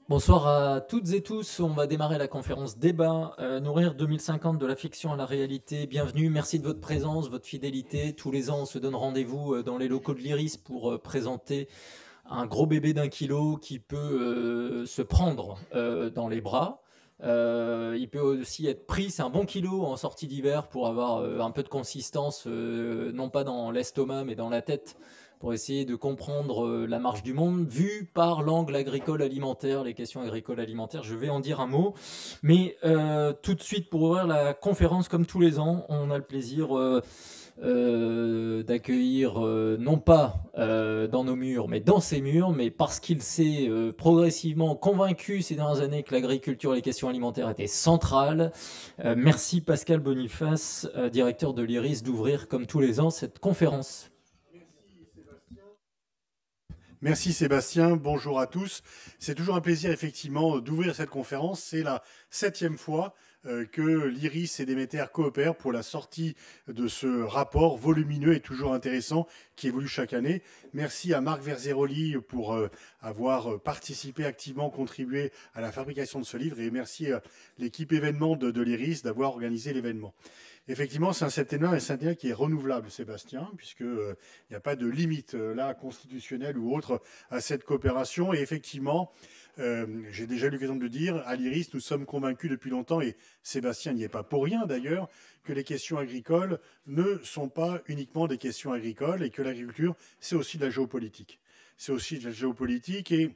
Bonsoir à toutes et tous. On va démarrer la conférence débat Nourrir 2050 de la fiction à la réalité. Bienvenue, merci de votre présence, votre fidélité. Tous les ans, on se donne rendez-vous dans les locaux de l'Iris pour présenter un gros bébé d'1 kilo qui peut se prendre dans les bras. Il peut aussi être pris, c'est un bon kilo en sortie d'hiver pour avoir un peu de consistance, non pas dans l'estomac mais dans la tête, pour essayer de comprendre la marche du monde vue par l'angle agricole alimentaire, les questions agricoles alimentaires. Je vais en dire un mot, mais tout de suite pour ouvrir la conférence, comme tous les ans, on a le plaisir d'accueillir non pas dans nos murs, mais dans ces murs, mais parce qu'il s'est progressivement convaincu ces dernières années que l'agriculture et les questions alimentaires étaient centrales. Merci Pascal Boniface, directeur de l'IRIS, d'ouvrir comme tous les ans cette conférence. Merci Sébastien, bonjour à tous. C'est toujours un plaisir effectivement d'ouvrir cette conférence. C'est la 7e fois que l'IRIS et Déméter coopèrent pour la sortie de ce rapport volumineux et toujours intéressant qui évolue chaque année. Merci à Marc Verzeroli pour avoir participé activement, contribué à la fabrication de ce livre, et merci à l'équipe événement de l'IRIS d'avoir organisé l'événement. Effectivement, c'est un septennat et un septennat qui est renouvelable, Sébastien, puisqu'il n'y a pas de limite là constitutionnelle ou autre à cette coopération. Et effectivement, j'ai déjà eu l'occasion de le dire, à l'IRIS, nous sommes convaincus depuis longtemps, et Sébastien n'y est pas pour rien d'ailleurs, que les questions agricoles ne sont pas uniquement des questions agricoles et que l'agriculture, c'est aussi de la géopolitique. C'est aussi de la géopolitique, et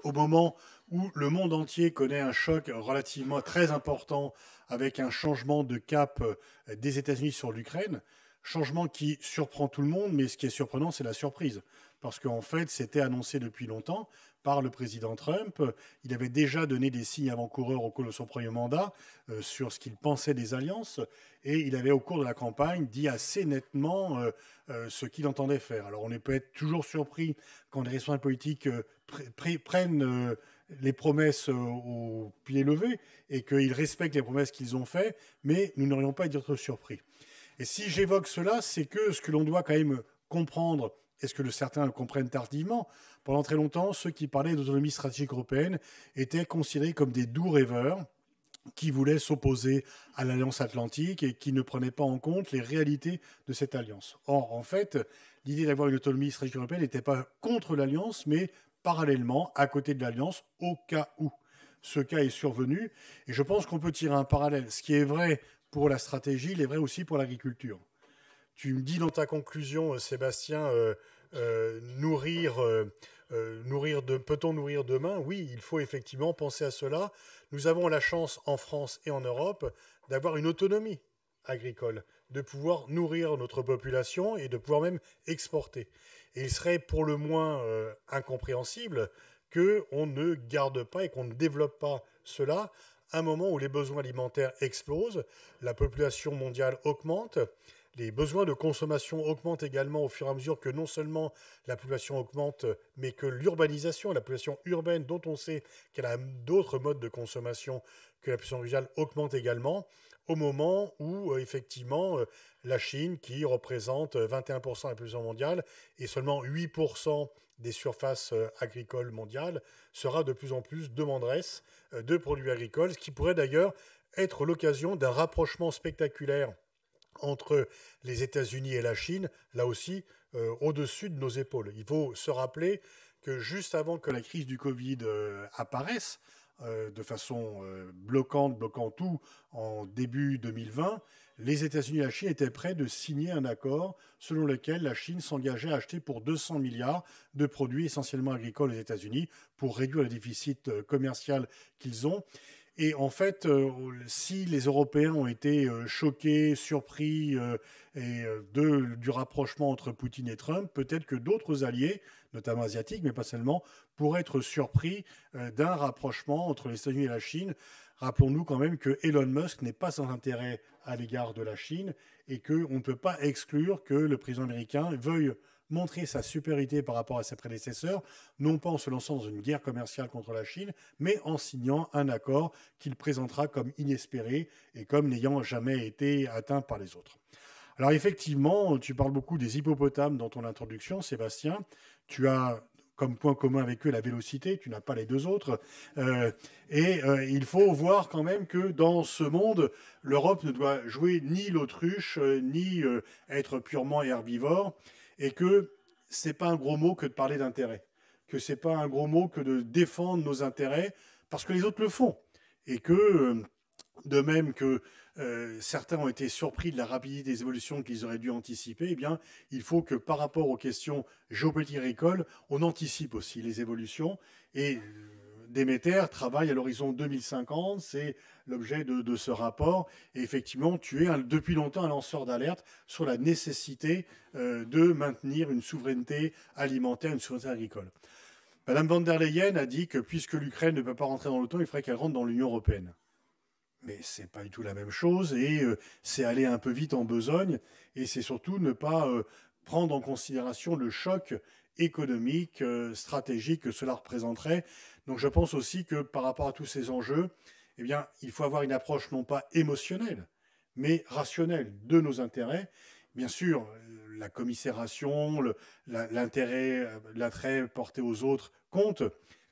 au moment où le monde entier connaît un choc relativement très important avec un changement de cap des États-Unis sur l'Ukraine, changement qui surprend tout le monde, mais ce qui est surprenant, c'est la surprise. Parce qu'en fait, c'était annoncé depuis longtemps par le président Trump. Il avait déjà donné des signes avant-coureurs au cours de son premier mandat sur ce qu'il pensait des alliances, et il avait, au cours de la campagne, dit assez nettement ce qu'il entendait faire. Alors on peut être toujours surpris quand les responsables politiques prennent les promesses au pied levé et qu'ils respectent les promesses qu'ils ont faites, mais nous n'aurions pas à être surpris. Et si j'évoque cela, c'est que ce que l'on doit quand même comprendre, est-ce que certains le comprennent tardivement, pendant très longtemps, ceux qui parlaient d'autonomie stratégique européenne étaient considérés comme des doux rêveurs qui voulaient s'opposer à l'Alliance Atlantique et qui ne prenaient pas en compte les réalités de cette alliance. Or, en fait, l'idée d'avoir une autonomie stratégique européenne n'était pas contre l'Alliance, mais parallèlement, à côté de l'Alliance, au cas où ce cas est survenu. Et je pense qu'on peut tirer un parallèle. Ce qui est vrai pour la stratégie, il est vrai aussi pour l'agriculture. Tu me dis dans ta conclusion, Sébastien, peut-on nourrir demain? Oui, il faut effectivement penser à cela. Nous avons la chance en France et en Europe d'avoir une autonomie agricole, de pouvoir nourrir notre population et de pouvoir même exporter. Et il serait pour le moins incompréhensible qu'on ne garde pas et qu'on ne développe pas cela à un moment où les besoins alimentaires explosent, la population mondiale augmente, les besoins de consommation augmentent également au fur et à mesure que non seulement la population augmente, mais que l'urbanisation, la population urbaine, dont on sait qu'elle a d'autres modes de consommation que la population rurale, augmente également, au moment où, effectivement, la Chine, qui représente 21% de la population mondiale et seulement 8% des surfaces agricoles mondiales, sera de plus en plus demanderesse de produits agricoles, ce qui pourrait d'ailleurs être l'occasion d'un rapprochement spectaculaire entre les États-Unis et la Chine, là aussi, au-dessus de nos épaules. Il faut se rappeler que juste avant que la crise du Covid apparaisse, de façon bloquant tout en début 2020, les États-Unis et la Chine étaient prêts de signer un accord selon lequel la Chine s'engageait à acheter pour 200 milliards de produits essentiellement agricoles aux États-Unis pour réduire le déficit commercial qu'ils ont. Et en fait, si les Européens ont été choqués, surpris du rapprochement entre Poutine et Trump, peut-être que d'autres alliés, notamment asiatiques, mais pas seulement, pourraient être surpris d'un rapprochement entre les États-Unis et la Chine. Rappelons-nous quand même que Elon Musk n'est pas sans intérêt à l'égard de la Chine et qu'on ne peut pas exclure que le président américain veuille montrer sa supériorité par rapport à ses prédécesseurs, non pas en se lançant dans une guerre commerciale contre la Chine, mais en signant un accord qu'il présentera comme inespéré et comme n'ayant jamais été atteint par les autres. Alors effectivement, tu parles beaucoup des hippopotames dans ton introduction, Sébastien. Tu as comme point commun avec eux la vélocité, tu n'as pas les deux autres. Il faut voir quand même que dans ce monde, l'Europe ne doit jouer ni l'autruche, ni être purement herbivore, et que c'est pas un gros mot que de parler d'intérêt, que c'est pas un gros mot que de défendre nos intérêts, parce que les autres le font. Et que, de même que certains ont été surpris de la rapidité des évolutions qu'ils auraient dû anticiper, eh bien, il faut que par rapport aux questions géopolitiques agricoles, on anticipe aussi les évolutions. Et Déméter travaille à l'horizon 2050, c'est l'objet de ce rapport. Et effectivement, tu es depuis longtemps un lanceur d'alerte sur la nécessité de maintenir une souveraineté alimentaire, une souveraineté agricole. Madame von der Leyen a dit que puisque l'Ukraine ne peut pas rentrer dans l'OTAN, il faudrait qu'elle rentre dans l'Union européenne. Mais ce n'est pas du tout la même chose, et c'est aller un peu vite en besogne, et c'est surtout ne pas prendre en considération le choc économique, stratégique que cela représenterait. Donc je pense aussi que par rapport à tous ces enjeux, eh bien, il faut avoir une approche non pas émotionnelle, mais rationnelle de nos intérêts. Bien sûr, la commisération, l'attrait porté aux autres compte,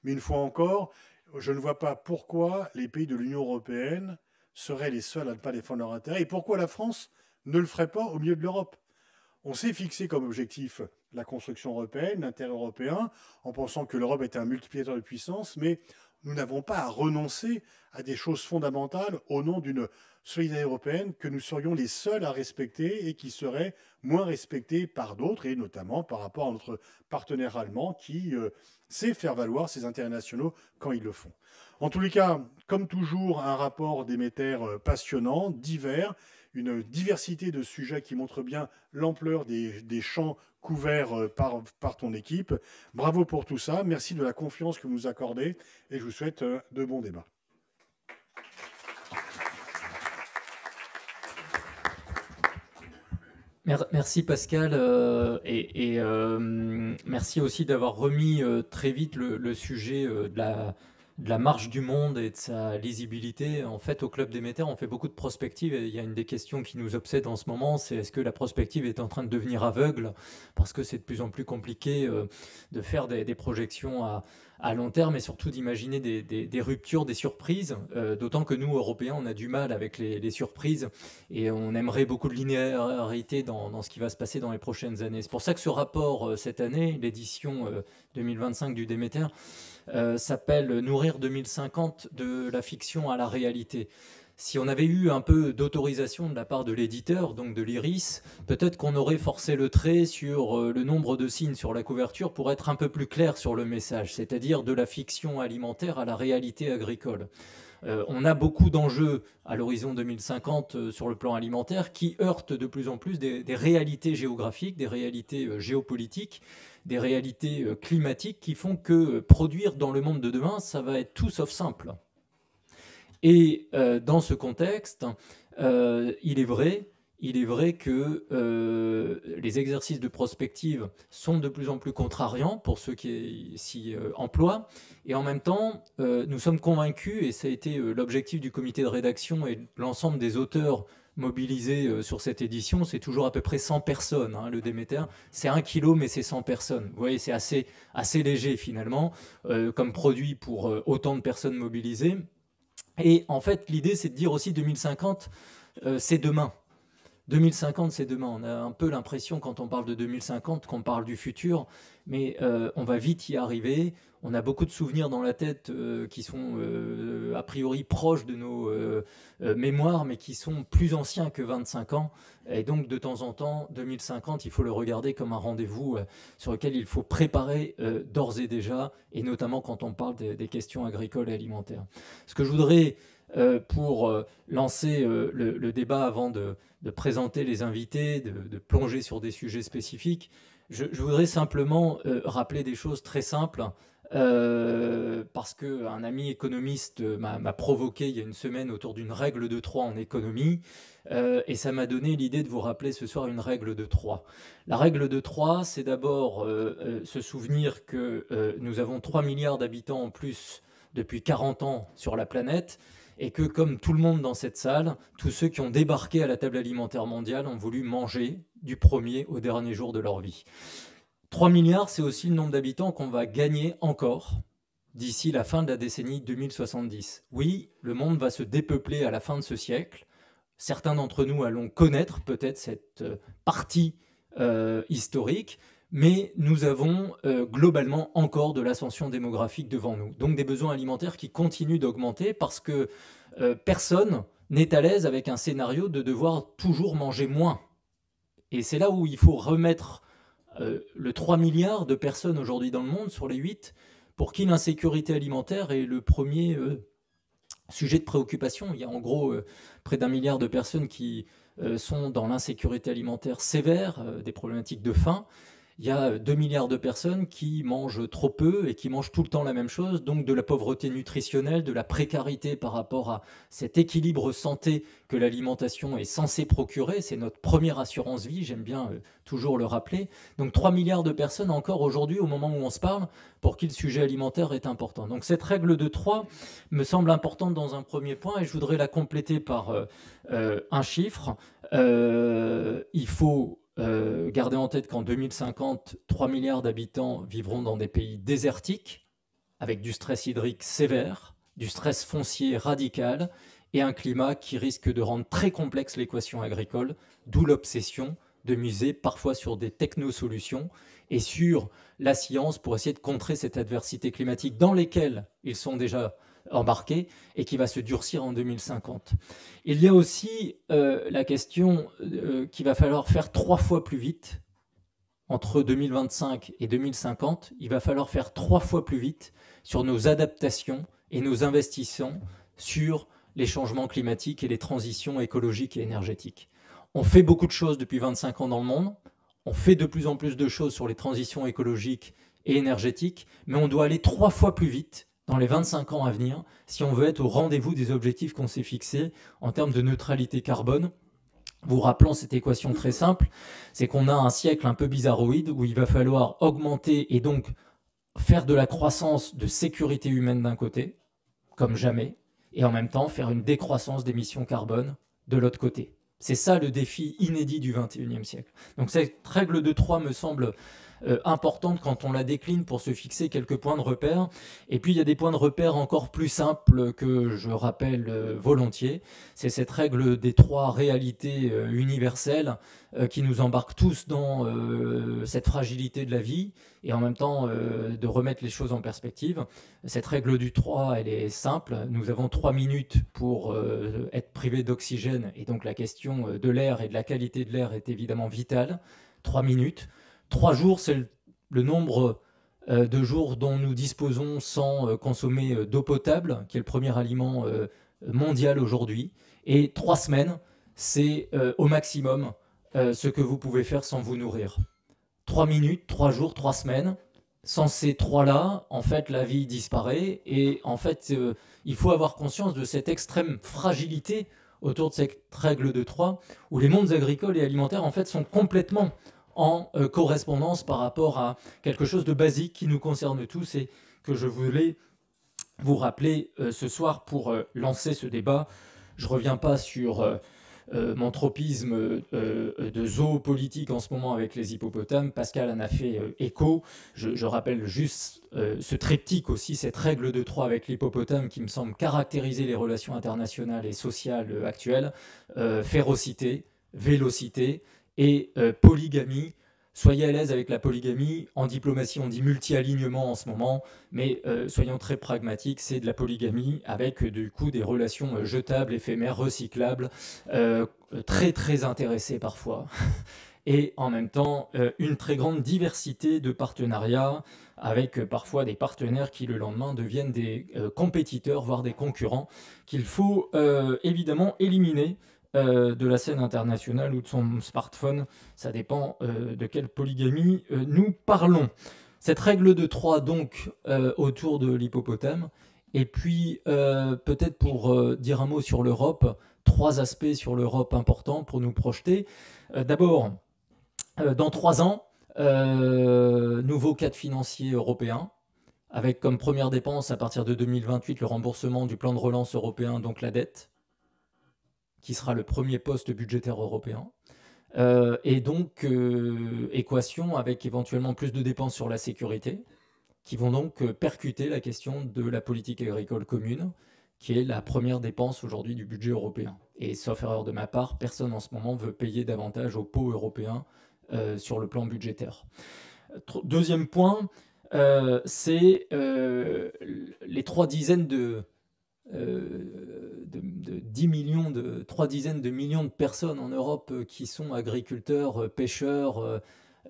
mais une fois encore, je ne vois pas pourquoi les pays de l'Union européenne seraient les seuls à ne pas défendre leurs intérêts et pourquoi la France ne le ferait pas au milieu de l'Europe. On s'est fixé comme objectif la construction européenne, l'intérêt européen, en pensant que l'Europe était un multiplicateur de puissance, mais nous n'avons pas à renoncer à des choses fondamentales au nom d'une solidarité européenne que nous serions les seuls à respecter et qui serait moins respectée par d'autres, et notamment par rapport à notre partenaire allemand qui sait faire valoir ses intérêts nationaux quand ils le font. En tous les cas, comme toujours, un rapport Déméter passionnant, divers, une diversité de sujets qui montre bien l'ampleur des champs couverts par ton équipe. Bravo pour tout ça. Merci de la confiance que vous nous accordez et je vous souhaite de bons débats. Merci Pascal merci aussi d'avoir remis très vite le sujet de la marche du monde et de sa lisibilité. En fait, au Club Déméter, on fait beaucoup de prospective et il y a une des questions qui nous obsède en ce moment, c'est est-ce que la prospective est en train de devenir aveugle parce que c'est de plus en plus compliqué de faire des projections à long terme et surtout d'imaginer des ruptures, des surprises, d'autant que nous, Européens, on a du mal avec les surprises et on aimerait beaucoup de linéarité dans ce qui va se passer dans les prochaines années. C'est pour ça que ce rapport, cette année, l'édition 2025 du Déméter, s'appelle « Nourrir 2050 de la fiction à la réalité ». Si on avait eu un peu d'autorisation de la part de l'éditeur, donc de l'IRIS, peut-être qu'on aurait forcé le trait sur le nombre de signes sur la couverture pour être un peu plus clair sur le message, c'est-à-dire de la fiction alimentaire à la réalité agricole. On a beaucoup d'enjeux à l'horizon 2050 sur le plan alimentaire qui heurtent de plus en plus des réalités géographiques, des réalités géopolitiques, des réalités climatiques qui font que produire dans le monde de demain, ça va être tout sauf simple. Et dans ce contexte, il est vrai que les exercices de prospective sont de plus en plus contrariants pour ceux qui s'y emploient. Et en même temps, nous sommes convaincus, et ça a été l'objectif du comité de rédaction et de l'ensemble des auteurs mobilisés sur cette édition, c'est toujours à peu près 100 personnes, hein, le Déméter. C'est 1 kilo, mais c'est 100 personnes. Vous voyez, c'est assez léger finalement, comme produit pour autant de personnes mobilisées. Et en fait, l'idée, c'est de dire aussi 2050, c'est demain. 2050, c'est demain. On a un peu l'impression, quand on parle de 2050, qu'on parle du futur, mais on va vite y arriver. On a beaucoup de souvenirs dans la tête qui sont a priori proches de nos mémoires, mais qui sont plus anciens que 25 ans. Et donc, de temps en temps, 2050, il faut le regarder comme un rendez-vous sur lequel il faut préparer d'ores et déjà, et notamment quand on parle des questions agricoles et alimentaires. Ce que je voudrais, pour lancer le débat avant de présenter les invités, de plonger sur des sujets spécifiques, je voudrais simplement rappeler des choses très simples. Parce qu'un ami économiste m'a provoqué il y a une semaine autour d'une règle de 3 en économie, et ça m'a donné l'idée de vous rappeler ce soir une règle de 3. La règle de 3, c'est d'abord se souvenir que nous avons 3 milliards d'habitants en plus depuis 40 ans sur la planète, et que comme tout le monde dans cette salle, tous ceux qui ont débarqué à la table alimentaire mondiale ont voulu manger du premier au dernier jour de leur vie. 3 milliards, c'est aussi le nombre d'habitants qu'on va gagner encore d'ici la fin de la décennie 2070. Oui, le monde va se dépeupler à la fin de ce siècle. Certains d'entre nous allons connaître peut-être cette partie historique, mais nous avons globalement encore de l'ascension démographique devant nous. Donc des besoins alimentaires qui continuent d'augmenter parce que personne n'est à l'aise avec un scénario de devoir toujours manger moins. Et c'est là où il faut remettre le 3 milliards de personnes aujourd'hui dans le monde sur les 8 pour qui l'insécurité alimentaire est le premier sujet de préoccupation. Il y a en gros près d'1 milliard de personnes qui sont dans l'insécurité alimentaire sévère, des problématiques de faim. Il y a 2 milliards de personnes qui mangent trop peu et qui mangent tout le temps la même chose, donc de la pauvreté nutritionnelle, de la précarité par rapport à cet équilibre santé que l'alimentation est censée procurer. C'est notre première assurance vie, j'aime bien toujours le rappeler. Donc 3 milliards de personnes encore aujourd'hui, au moment où on se parle, pour qui le sujet alimentaire est important. Donc cette règle de 3 me semble importante dans un premier point et je voudrais la compléter par un chiffre. Il faut gardez en tête qu'en 2050, 3 milliards d'habitants vivront dans des pays désertiques, avec du stress hydrique sévère, du stress foncier radical et un climat qui risque de rendre très complexe l'équation agricole, d'où l'obsession de miser parfois sur des technosolutions et sur la science pour essayer de contrer cette adversité climatique dans lesquelles ils sont déjà embarqué et qui va se durcir en 2050. Il y a aussi la question qu'il va falloir faire 3 fois plus vite. Entre 2025 et 2050, il va falloir faire 3 fois plus vite sur nos adaptations et nos investissements sur les changements climatiques et les transitions écologiques et énergétiques. On fait beaucoup de choses depuis 25 ans dans le monde, on fait de plus en plus de choses sur les transitions écologiques et énergétiques, mais on doit aller 3 fois plus vite dans les 25 ans à venir, si on veut être au rendez-vous des objectifs qu'on s'est fixés en termes de neutralité carbone. Vous rappelons cette équation très simple, c'est qu'on a un siècle un peu bizarroïde où il va falloir augmenter et donc faire de la croissance de sécurité humaine d'un côté, comme jamais, et en même temps faire une décroissance d'émissions carbone de l'autre côté. C'est ça le défi inédit du XXIe siècle. Donc cette règle de 3 me semble importante quand on la décline pour se fixer quelques points de repère. Et puis il y a des points de repère encore plus simples que je rappelle volontiers. C'est cette règle des 3 réalités universelles qui nous embarquent tous dans cette fragilité de la vie et en même temps de remettre les choses en perspective. Cette règle du 3, elle est simple. Nous avons 3 minutes pour être privés d'oxygène et donc la question de l'air et de la qualité de l'air est évidemment vitale. 3 minutes. 3 jours, c'est le nombre de jours dont nous disposons sans consommer d'eau potable, qui est le premier aliment mondial aujourd'hui. Et 3 semaines, c'est au maximum ce que vous pouvez faire sans vous nourrir. 3 minutes, 3 jours, 3 semaines. Sans ces 3-là, en fait, la vie disparaît. Et en fait, il faut avoir conscience de cette extrême fragilité autour de cette règle de 3, où les mondes agricoles et alimentaires, en fait, sont complètement en correspondance par rapport à quelque chose de basique qui nous concerne tous et que je voulais vous rappeler ce soir pour lancer ce débat. Je ne reviens pas sur mon tropisme de zoopolitique en ce moment avec les hippopotames. Pascal en a fait écho. Je rappelle juste ce triptyque aussi, cette règle de 3 avec l'hippopotame qui me semble caractériser les relations internationales et sociales actuelles. Férocité, vélocité, et polygamie. Soyez à l'aise avec la polygamie. En diplomatie, on dit multi-alignement en ce moment, mais soyons très pragmatiques, c'est de la polygamie avec du coup des relations jetables, éphémères, recyclables, très très intéressées parfois. Et en même temps, une très grande diversité de partenariats avec parfois des partenaires qui le lendemain deviennent des compétiteurs, voire des concurrents, qu'il faut évidemment éliminer de la scène internationale ou de son smartphone. Ça dépend de quelle polygamie nous parlons. Cette règle de 3 donc autour de l'hippopotame. Et puis peut-être pour dire un mot sur l'Europe, 3 aspects sur l'Europe importants pour nous projeter. D'abord, dans 3 ans, nouveau cadre financier européen, avec comme première dépense à partir de 2028 le remboursement du plan de relance européen, donc la dette, qui sera le premier poste budgétaire européen. Et donc, équation avec éventuellement plus de dépenses sur la sécurité, qui vont donc percuter la question de la politique agricole commune, qui est la première dépense aujourd'hui du budget européen. Et sauf erreur de ma part, personne en ce moment veut payer davantage au pot européen sur le plan budgétaire. Deuxième point, c'est les 3 dizaines de 10 millions de 3 dizaines de millions de personnes en Europe qui sont agriculteurs, pêcheurs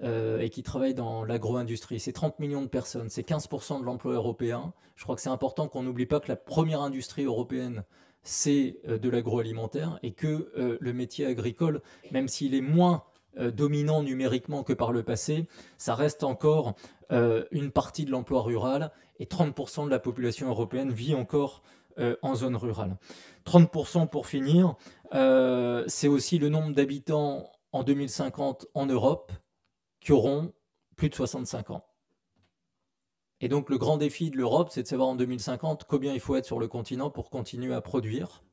et qui travaillent dans l'agro-industrie. C'est 30 millions de personnes, c'est 15% de l'emploi européen. Je crois que c'est important qu'on n'oublie pas que la première industrie européenne, c'est de l'agroalimentaire et que le métier agricole, même s'il est moins dominant numériquement que par le passé, ça reste encore une partie de l'emploi rural et 30% de la population européenne vit encore en zone rurale. 30% pour finir, c'est aussi le nombre d'habitants en 2050 en Europe qui auront plus de 65 ans. Et donc le grand défi de l'Europe, c'est de savoir en 2050 combien il faut être sur le continent pour continuer à produire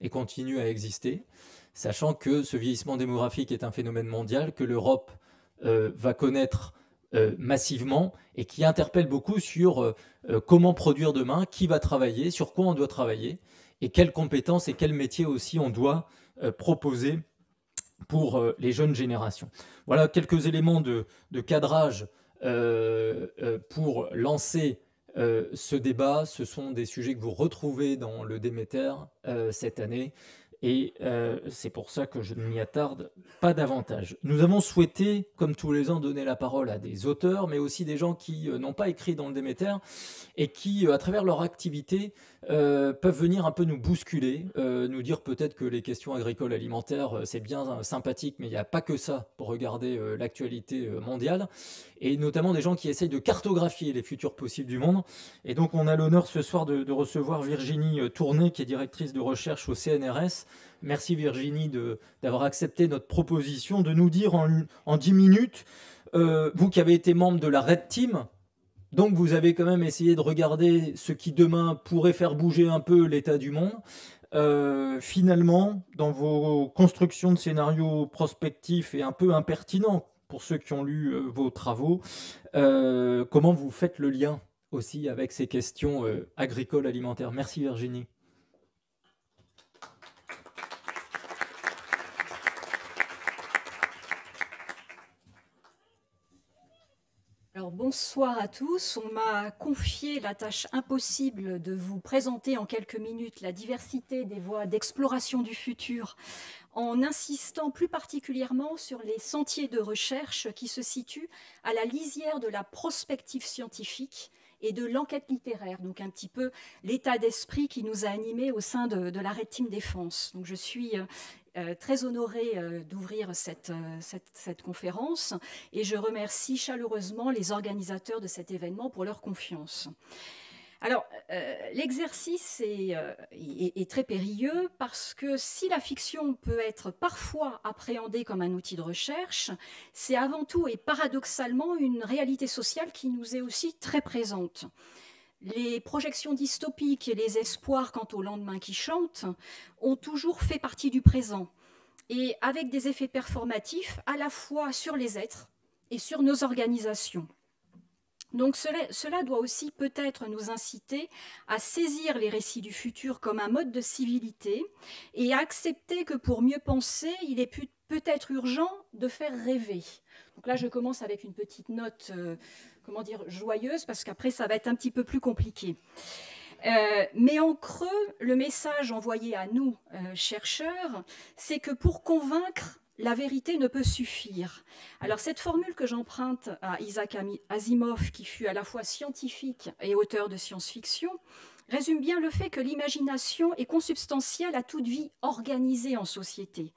et continuer à exister, sachant que ce vieillissement démographique est un phénomène mondial que l'Europe va connaître massivement et qui interpelle beaucoup sur comment produire demain, qui va travailler, sur quoi on doit travailler et quelles compétences et quels métiers aussi on doit proposer pour les jeunes générations. Voilà quelques éléments de cadrage pour lancer ce débat. Ce sont des sujets que vous retrouvez dans le Déméter cette année et c'est pour ça que je ne m'y attarde pas davantage. Nous avons souhaité, comme tous les ans, donner la parole à des auteurs, mais aussi des gens qui n'ont pas écrit dans le Déméter et qui, à travers leur activité, peuvent venir un peu nous bousculer, nous dire peut-être que les questions agricoles alimentaires, c'est bien sympathique, mais il n'y a pas que ça pour regarder l'actualité mondiale, et notamment des gens qui essayent de cartographier les futurs possibles du monde. Et donc on a l'honneur ce soir de recevoir Virginie Tourné, qui est directrice de recherche au CNRS. Merci Virginie d'avoir accepté notre proposition, de nous dire en 10 minutes, vous qui avez été membre de la Red Team, donc vous avez quand même essayé de regarder ce qui demain pourrait faire bouger un peu l'état du monde. Finalement, dans vos constructions de scénarios prospectifs et un peu impertinents pour ceux qui ont lu vos travaux, comment vous faites le lien aussi avec ces questions agricoles alimentaires? Merci Virginie. Alors bonsoir à tous. On m'a confié la tâche impossible de vous présenter en quelques minutes la diversité des voies d'exploration du futur en insistant plus particulièrement sur les sentiers de recherche qui se situent à la lisière de la prospective scientifique et de l'enquête littéraire, donc un petit peu l'état d'esprit qui nous a animés au sein de la Red Team Défense. Donc je suis très honorée d'ouvrir cette conférence et je remercie chaleureusement les organisateurs de cet événement pour leur confiance. Alors, l'exercice est très périlleux parce que si la fiction peut être parfois appréhendée comme un outil de recherche, c'est avant tout et paradoxalement une réalité sociale qui nous est aussi très présente. Les projections dystopiques et les espoirs quant au lendemain qui chante ont toujours fait partie du présent, et avec des effets performatifs à la fois sur les êtres et sur nos organisations. Donc cela doit aussi peut-être nous inciter à saisir les récits du futur comme un mode de civilité et à accepter que pour mieux penser, il est peut-être urgent de faire rêver. Donc là, je commence avec une petite note joyeuse, parce qu'après, ça va être un petit peu plus compliqué. Mais en creux, le message envoyé à nous, chercheurs, c'est que pour convaincre, la vérité ne peut suffire. Alors cette formule que j'emprunte à Isaac Asimov, qui fut à la fois scientifique et auteur de science-fiction, résume bien le fait que l'imagination est consubstantielle à toute vie organisée en société.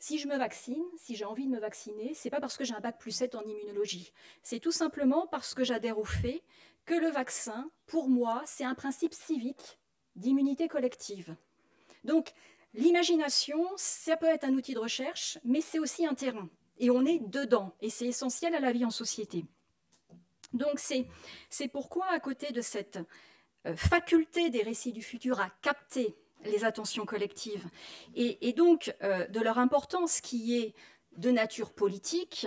Si je me vaccine, si j'ai envie de me vacciner, c'est pas parce que j'ai un bac+7 en immunologie. C'est tout simplement parce que j'adhère au fait que le vaccin, pour moi, c'est un principe civique d'immunité collective. Donc, l'imagination, ça peut être un outil de recherche, mais c'est aussi un terrain. Et on est dedans, et c'est essentiel à la vie en société. Donc c'est pourquoi, à côté de cette faculté des récits du futur à capter les attentions collectives, et donc de leur importance qui est de nature politique,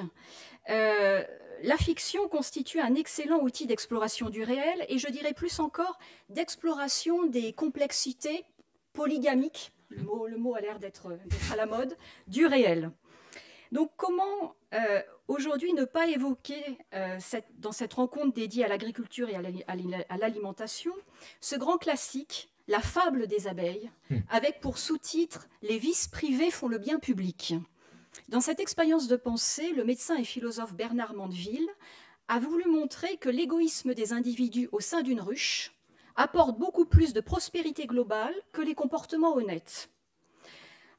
la fiction constitue un excellent outil d'exploration du réel et je dirais plus encore d'exploration des complexités polygamiques, le mot a l'air d'être à la mode, du réel. Donc comment aujourd'hui ne pas évoquer dans cette rencontre dédiée à l'agriculture et à l'alimentation ce grand classique, la fable des abeilles, avec pour sous-titre « Les vices privés font le bien public ». Dans cette expérience de pensée, le médecin et philosophe Bernard Mandeville a voulu montrer que l'égoïsme des individus au sein d'une ruche apporte beaucoup plus de prospérité globale que les comportements honnêtes.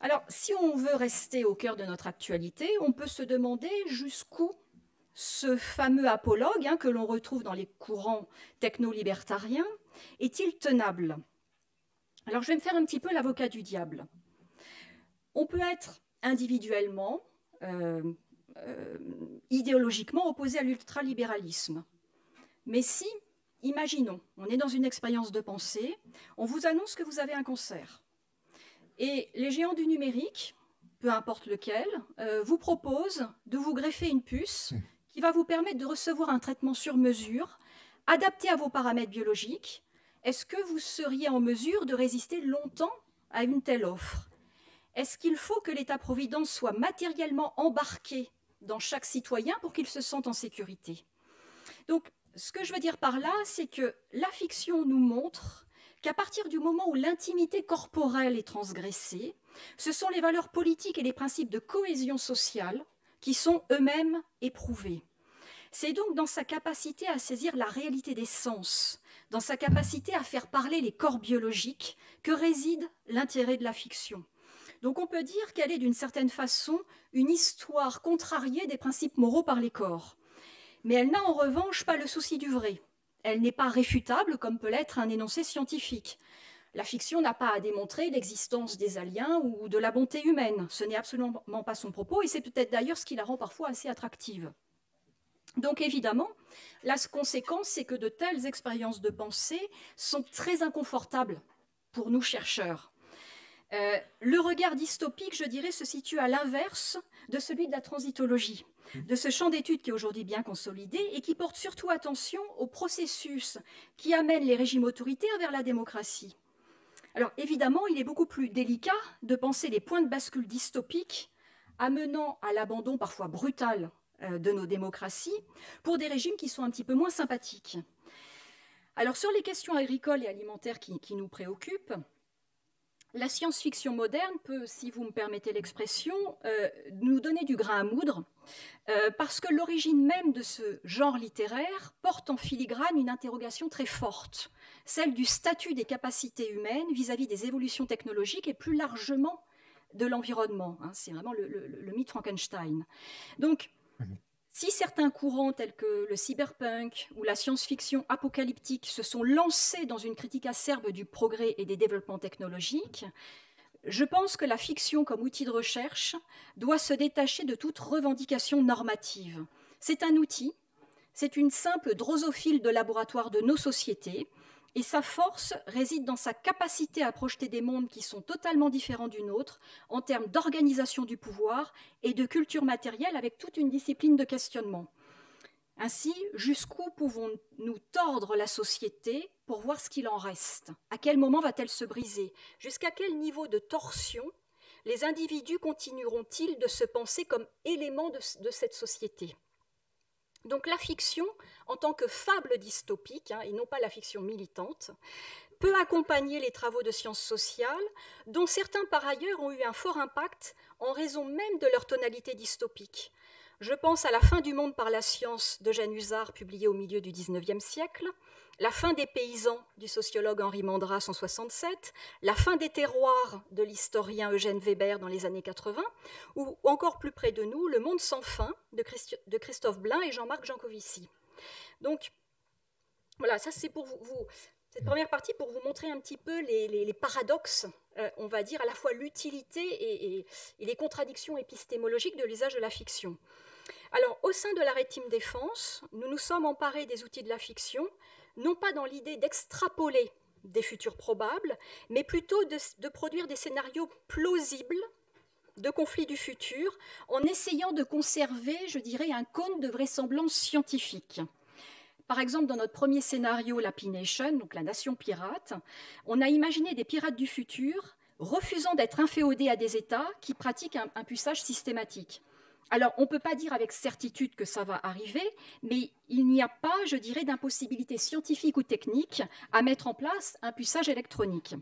Alors, si on veut rester au cœur de notre actualité, on peut se demander jusqu'où ce fameux apologue, que l'on retrouve dans les courants techno-libertariens, est-il tenable? Alors, je vais me faire un petit peu l'avocat du diable. On peut être individuellement, idéologiquement opposé à l'ultralibéralisme. Mais si, imaginons, on est dans une expérience de pensée, on vous annonce que vous avez un cancer. Et les géants du numérique, peu importe lequel, vous proposent de vous greffer une puce qui va vous permettre de recevoir un traitement sur mesure, adapté à vos paramètres biologiques. Est-ce que vous seriez en mesure de résister longtemps à une telle offre? Est-ce qu'il faut que l'État-providence soit matériellement embarqué dans chaque citoyen pour qu'il se sente en sécurité? Donc, ce que je veux dire par là, c'est que la fiction nous montre qu'à partir du moment où l'intimité corporelle est transgressée, ce sont les valeurs politiques et les principes de cohésion sociale qui sont eux-mêmes éprouvés. C'est donc dans sa capacité à saisir la réalité des sens, dans sa capacité à faire parler les corps biologiques, que réside l'intérêt de la fiction. Donc on peut dire qu'elle est d'une certaine façon une histoire contrariée des principes moraux par les corps. Mais elle n'a en revanche pas le souci du vrai. Elle n'est pas réfutable comme peut l'être un énoncé scientifique. La fiction n'a pas à démontrer l'existence des aliens ou de la bonté humaine. Ce n'est absolument pas son propos et c'est peut-être d'ailleurs ce qui la rend parfois assez attractive. Donc évidemment, la conséquence, c'est que de telles expériences de pensée sont très inconfortables pour nous chercheurs. Le regard dystopique, je dirais, se situe à l'inverse de celui de la transitologie, de ce champ d'études qui est aujourd'hui bien consolidé et qui porte surtout attention au processus qui amène les régimes autoritaires vers la démocratie. Alors évidemment, il est beaucoup plus délicat de penser les points de bascule dystopiques amenant à l'abandon parfois brutal de nos démocraties pour des régimes qui sont un petit peu moins sympathiques. Alors sur les questions agricoles et alimentaires qui nous préoccupent, la science-fiction moderne peut, si vous me permettez l'expression, nous donner du grain à moudre, parce que l'origine même de ce genre littéraire porte en filigrane une interrogation très forte, celle du statut des capacités humaines vis-à-vis des évolutions technologiques et plus largement de l'environnement. C'est vraiment le mythe Frankenstein. Donc, si certains courants tels que le cyberpunk ou la science-fiction apocalyptique se sont lancés dans une critique acerbe du progrès et des développements technologiques, je pense que la fiction comme outil de recherche doit se détacher de toute revendication normative. C'est un outil, c'est une simple drosophile de laboratoire de nos sociétés, et sa force réside dans sa capacité à projeter des mondes qui sont totalement différents du nôtre en termes d'organisation du pouvoir et de culture matérielle avec toute une discipline de questionnement. Ainsi, jusqu'où pouvons-nous tordre la société pour voir ce qu'il en reste? À quel moment va-t-elle se briser? Jusqu'à quel niveau de torsion les individus continueront-ils de se penser comme éléments de cette société? Donc la fiction, en tant que fable dystopique, et non pas la fiction militante, peut accompagner les travaux de sciences sociales, dont certains par ailleurs ont eu un fort impact en raison même de leur tonalité dystopique. Je pense à La fin du monde par la science d'Eugène Husard, publié au milieu du XIXe siècle, La fin des paysans du sociologue Henri Mandras en 1967, La fin des terroirs de l'historien Eugène Weber dans les années 80, ou encore plus près de nous, Le monde sans fin de Christophe Blain et Jean-Marc Jancovici. Donc, voilà, ça c'est pour vous cette première partie pour vous montrer un petit peu les paradoxes, on va dire, à la fois l'utilité et les contradictions épistémologiques de l'usage de la fiction. Alors, au sein de la Rétime Défense, nous nous sommes emparés des outils de la fiction, non pas dans l'idée d'extrapoler des futurs probables, mais plutôt de produire des scénarios plausibles de conflits du futur en essayant de conserver, je dirais, un cône de vraisemblance scientifique. Par exemple, dans notre premier scénario, la P-Nation, donc la nation pirate, on a imaginé des pirates du futur refusant d'être inféodés à des États qui pratiquent un puçage systématique. Alors, on ne peut pas dire avec certitude que ça va arriver, mais il n'y a pas, je dirais, d'impossibilité scientifique ou technique à mettre en place un puçage électronique.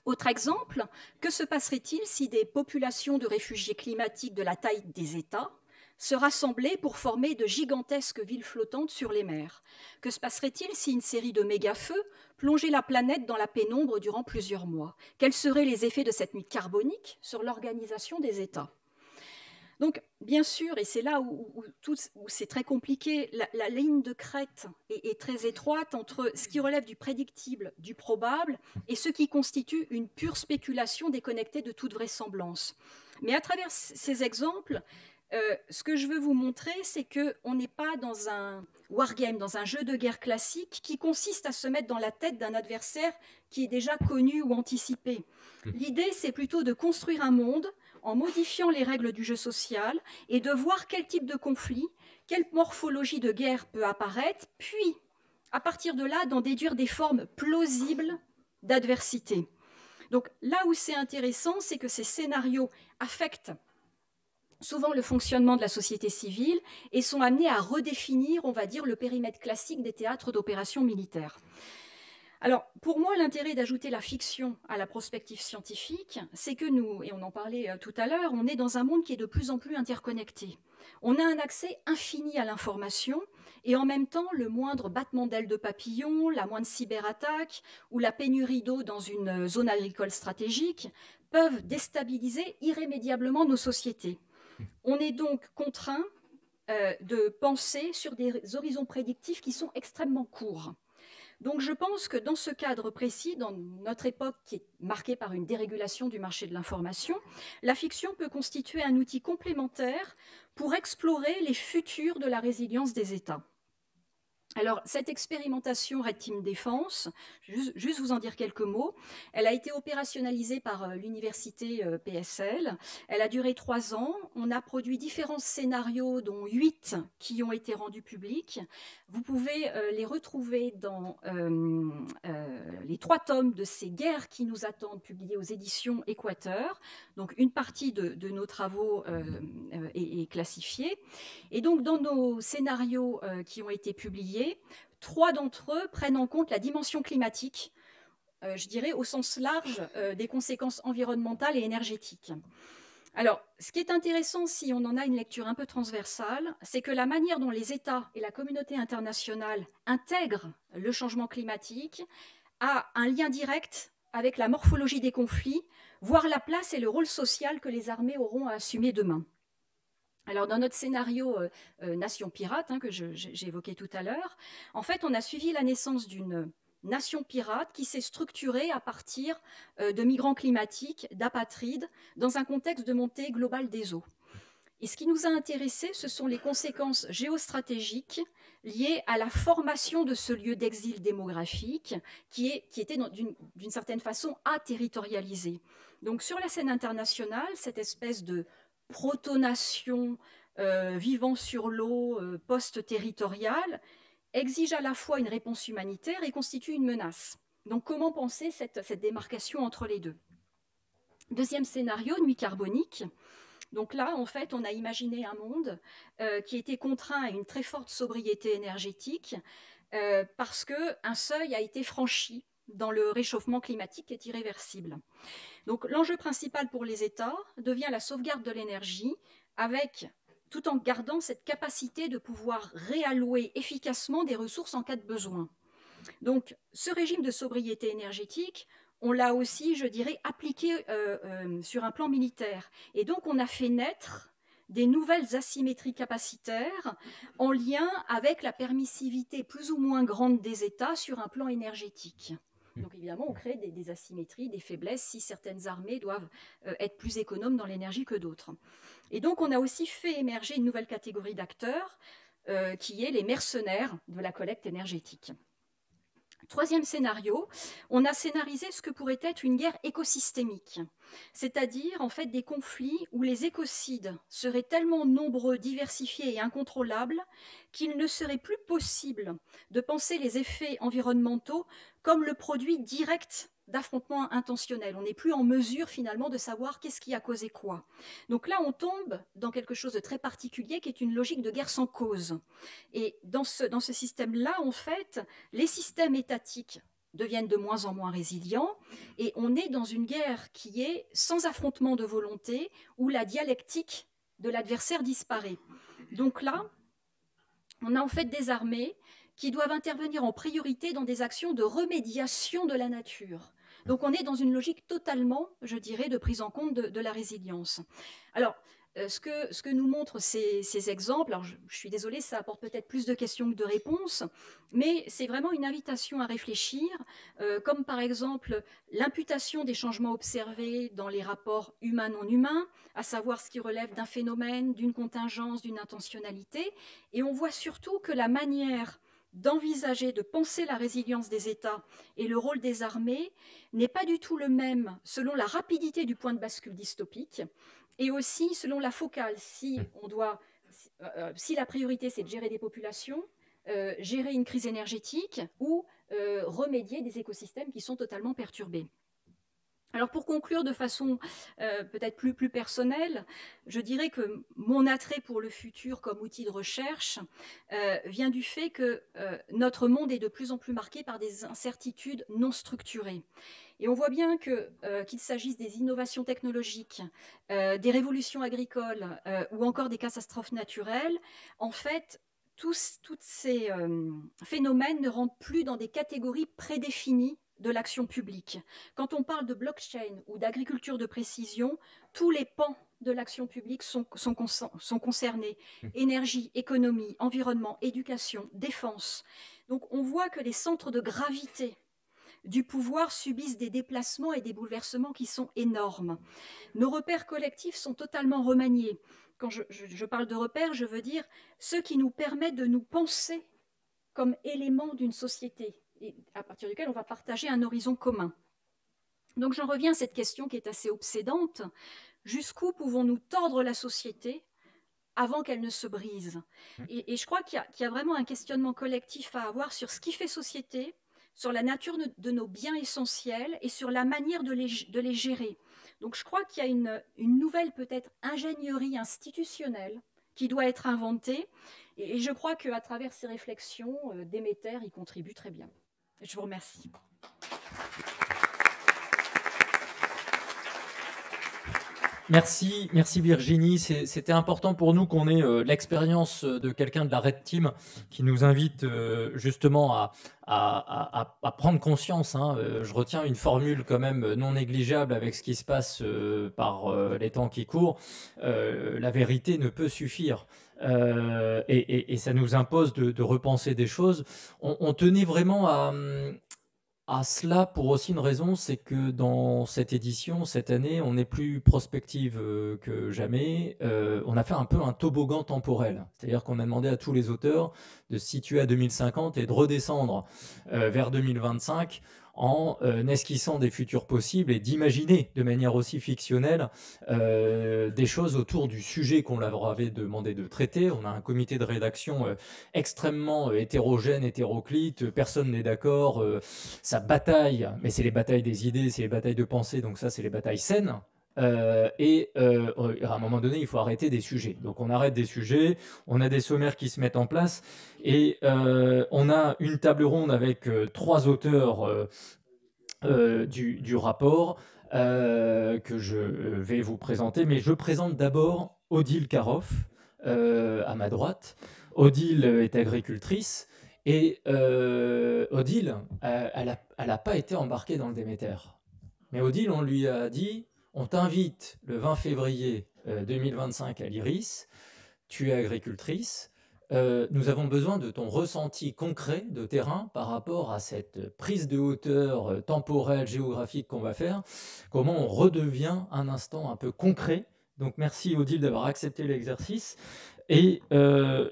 Autre exemple, que se passerait-il si des populations de réfugiés climatiques de la taille des États se rassemblaient pour former de gigantesques villes flottantes sur les mers? Que se passerait-il si une série de méga-feux plongeait la planète dans la pénombre durant plusieurs mois? Quels seraient les effets de cette nuit carbonique sur l'organisation des États? Donc, bien sûr, et c'est là où c'est très compliqué, la ligne de crête est très étroite entre ce qui relève du prédictible, du probable, et ce qui constitue une pure spéculation déconnectée de toute vraisemblance. Mais à travers ces exemples, ce que je veux vous montrer, c'est qu'on n'est pas dans un wargame, dans un jeu de guerre classique qui consiste à se mettre dans la tête d'un adversaire qui est déjà connu ou anticipé. L'idée, c'est plutôt de construire un monde en modifiant les règles du jeu social et de voir quel type de conflit, quelle morphologie de guerre peut apparaître, puis, à partir de là, d'en déduire des formes plausibles d'adversité. Donc là où c'est intéressant, c'est que ces scénarios affectent souvent le fonctionnement de la société civile et sont amenés à redéfinir, on va dire, le périmètre classique des théâtres d'opérations militaires. Alors, pour moi, l'intérêt d'ajouter la fiction à la prospective scientifique, c'est que nous, et on en parlait tout à l'heure, on est dans un monde qui est de plus en plus interconnecté. On a un accès infini à l'information et en même temps, le moindre battement d'ailes de papillon, la moindre cyberattaque ou la pénurie d'eau dans une zone agricole stratégique peuvent déstabiliser irrémédiablement nos sociétés. On est donc contraint de penser sur des horizons prédictifs qui sont extrêmement courts. Donc je pense que dans ce cadre précis, dans notre époque qui est marquée par une dérégulation du marché de l'information, la fiction peut constituer un outil complémentaire pour explorer les futurs de la résilience des États. Alors, cette expérimentation Red Team Défense, juste vous en dire quelques mots, elle a été opérationnalisée par l'université PSL. Elle a duré 3 ans. On a produit différents scénarios, dont 8 qui ont été rendus publics. Vous pouvez les retrouver dans les 3 tomes de ces guerres qui nous attendent, publiés aux éditions Équateur. Donc, une partie de nos travaux est classifiée. Et donc, dans nos scénarios qui ont été publiés, 3 d'entre eux prennent en compte la dimension climatique, je dirais au sens large des conséquences environnementales et énergétiques. Alors, ce qui est intéressant, si on en a une lecture un peu transversale, c'est que la manière dont les États et la communauté internationale intègrent le changement climatique a un lien direct avec la morphologie des conflits, voire la place et le rôle social que les armées auront à assumer demain. Alors, dans notre scénario Nation pirate, que j'ai évoqué tout à l'heure, en fait, on a suivi la naissance d'une nation pirate qui s'est structurée à partir de migrants climatiques, d'apatrides, dans un contexte de montée globale des eaux. Et ce qui nous a intéressés, ce sont les conséquences géostratégiques liées à la formation de ce lieu d'exil démographique qui était d'une certaine façon aterritorialisé. Donc, sur la scène internationale, cette espèce de protonation vivant sur l'eau post-territoriale exige à la fois une réponse humanitaire et constitue une menace. Donc comment penser cette démarcation entre les deux? Deuxième scénario, nuit carbonique. Donc là, en fait, on a imaginé un monde qui était contraint à une très forte sobriété énergétique parce qu'un seuil a été franchi dans le réchauffement climatique qui est irréversible. Donc l'enjeu principal pour les États devient la sauvegarde de l'énergie, tout en gardant cette capacité de pouvoir réallouer efficacement des ressources en cas de besoin. Donc ce régime de sobriété énergétique, on l'a aussi, je dirais, appliqué sur un plan militaire. Et donc on a fait naître des nouvelles asymétries capacitaires en lien avec la permissivité plus ou moins grande des États sur un plan énergétique. Donc évidemment, on crée des asymétries, des faiblesses si certaines armées doivent être plus économes dans l'énergie que d'autres. Et donc on a aussi fait émerger une nouvelle catégorie d'acteurs qui est les mercenaires de la collecte énergétique. Troisième scénario, on a scénarisé ce que pourrait être une guerre écosystémique. c'est-à-dire en fait des conflits où les écocides seraient tellement nombreux, diversifiés et incontrôlables qu'il ne serait plus possible de penser les effets environnementaux comme le produit direct d'affrontements intentionnels. On n'est plus en mesure finalement de savoir qu'est-ce qui a causé quoi. Donc là, on tombe dans quelque chose de très particulier qui est une logique de guerre sans cause. Et dans ce système-là, en fait, les systèmes étatiques deviennent de moins en moins résilients et on est dans une guerre qui est sans affrontement de volonté où la dialectique de l'adversaire disparaît. Donc là, on a en fait des armées qui doivent intervenir en priorité dans des actions de remédiation de la nature. Donc on est dans une logique totalement, je dirais, de prise en compte de la résilience. Alors, ce que nous montrent ces exemples, alors je suis désolée, ça apporte peut-être plus de questions que de réponses, mais c'est vraiment une invitation à réfléchir, comme par exemple l'imputation des changements observés dans les rapports humains-non humains, à savoir ce qui relève d'un phénomène, d'une contingence, d'une intentionnalité, et on voit surtout que la manière d'envisager, de penser la résilience des États et le rôle des armées n'est pas du tout le même selon la rapidité du point de bascule dystopique et aussi selon la focale. Si la priorité c'est de gérer des populations, gérer une crise énergétique ou remédier des écosystèmes qui sont totalement perturbés. Alors pour conclure de façon peut-être plus personnelle, je dirais que mon attrait pour le futur comme outil de recherche vient du fait que notre monde est de plus en plus marqué par des incertitudes non structurées. Et on voit bien qu'il s'agisse des innovations technologiques, des révolutions agricoles ou encore des catastrophes naturelles, en fait, tous ces phénomènes ne rentrent plus dans des catégories prédéfinies de l'action publique. Quand on parle de blockchain ou d'agriculture de précision, tous les pans de l'action publique sont concernés. Énergie, économie, environnement, éducation, défense. Donc on voit que les centres de gravité du pouvoir subissent des déplacements et des bouleversements qui sont énormes. Nos repères collectifs sont totalement remaniés. Quand je parle de repères, je veux dire ceux qui nous permettent de nous penser comme éléments d'une société, et à partir duquel on va partager un horizon commun. Donc j'en reviens à cette question qui est assez obsédante. Jusqu'où pouvons-nous tordre la société avant qu'elle ne se brise ? Et je crois qu'il y a vraiment un questionnement collectif à avoir sur ce qui fait société, sur la nature de nos biens essentiels et sur la manière de les gérer. Donc je crois qu'il y a une nouvelle peut-être ingénierie institutionnelle qui doit être inventée. Et je crois qu'à travers ces réflexions, Déméter y contribue très bien. Je vous remercie. Merci Virginie. C'était important pour nous qu'on ait l'expérience de quelqu'un de la Red Team qui nous invite justement à prendre conscience. Je retiens une formule quand même non négligeable avec ce qui se passe par les temps qui courent. La vérité ne peut suffire. Et ça nous impose de repenser des choses. On tenait vraiment à cela pour aussi une raison, c'est que dans cette édition, cette année, on est plus prospective que jamais. On a fait un peu un toboggan temporel, c'est-à-dire qu'on a demandé à tous les auteurs de se situer à 2050 et de redescendre vers 2025 en esquissant des futurs possibles et d'imaginer de manière aussi fictionnelle des choses autour du sujet qu'on leur avait demandé de traiter. On a un comité de rédaction extrêmement hétérogène, hétéroclite, personne n'est d'accord, ça bataille, mais c'est les batailles des idées, c'est les batailles de pensée, donc ça c'est les batailles saines. À un moment donné, il faut arrêter des sujets. Donc on arrête des sujets, on a des sommaires qui se mettent en place, et on a une table ronde avec 3 auteurs du rapport que je vais vous présenter. Mais je présente d'abord Odile Karoff, à ma droite. Odile est agricultrice, et Odile, elle n'a pas été embarquée dans le Déméter. Mais Odile, on lui a dit... On t'invite le 20 février 2025 à l'IRIS, tu es agricultrice, nous avons besoin de ton ressenti concret de terrain par rapport à cette prise de hauteur temporelle, géographique qu'on va faire, comment on redevient un instant un peu concret. Donc merci Odile d'avoir accepté l'exercice, et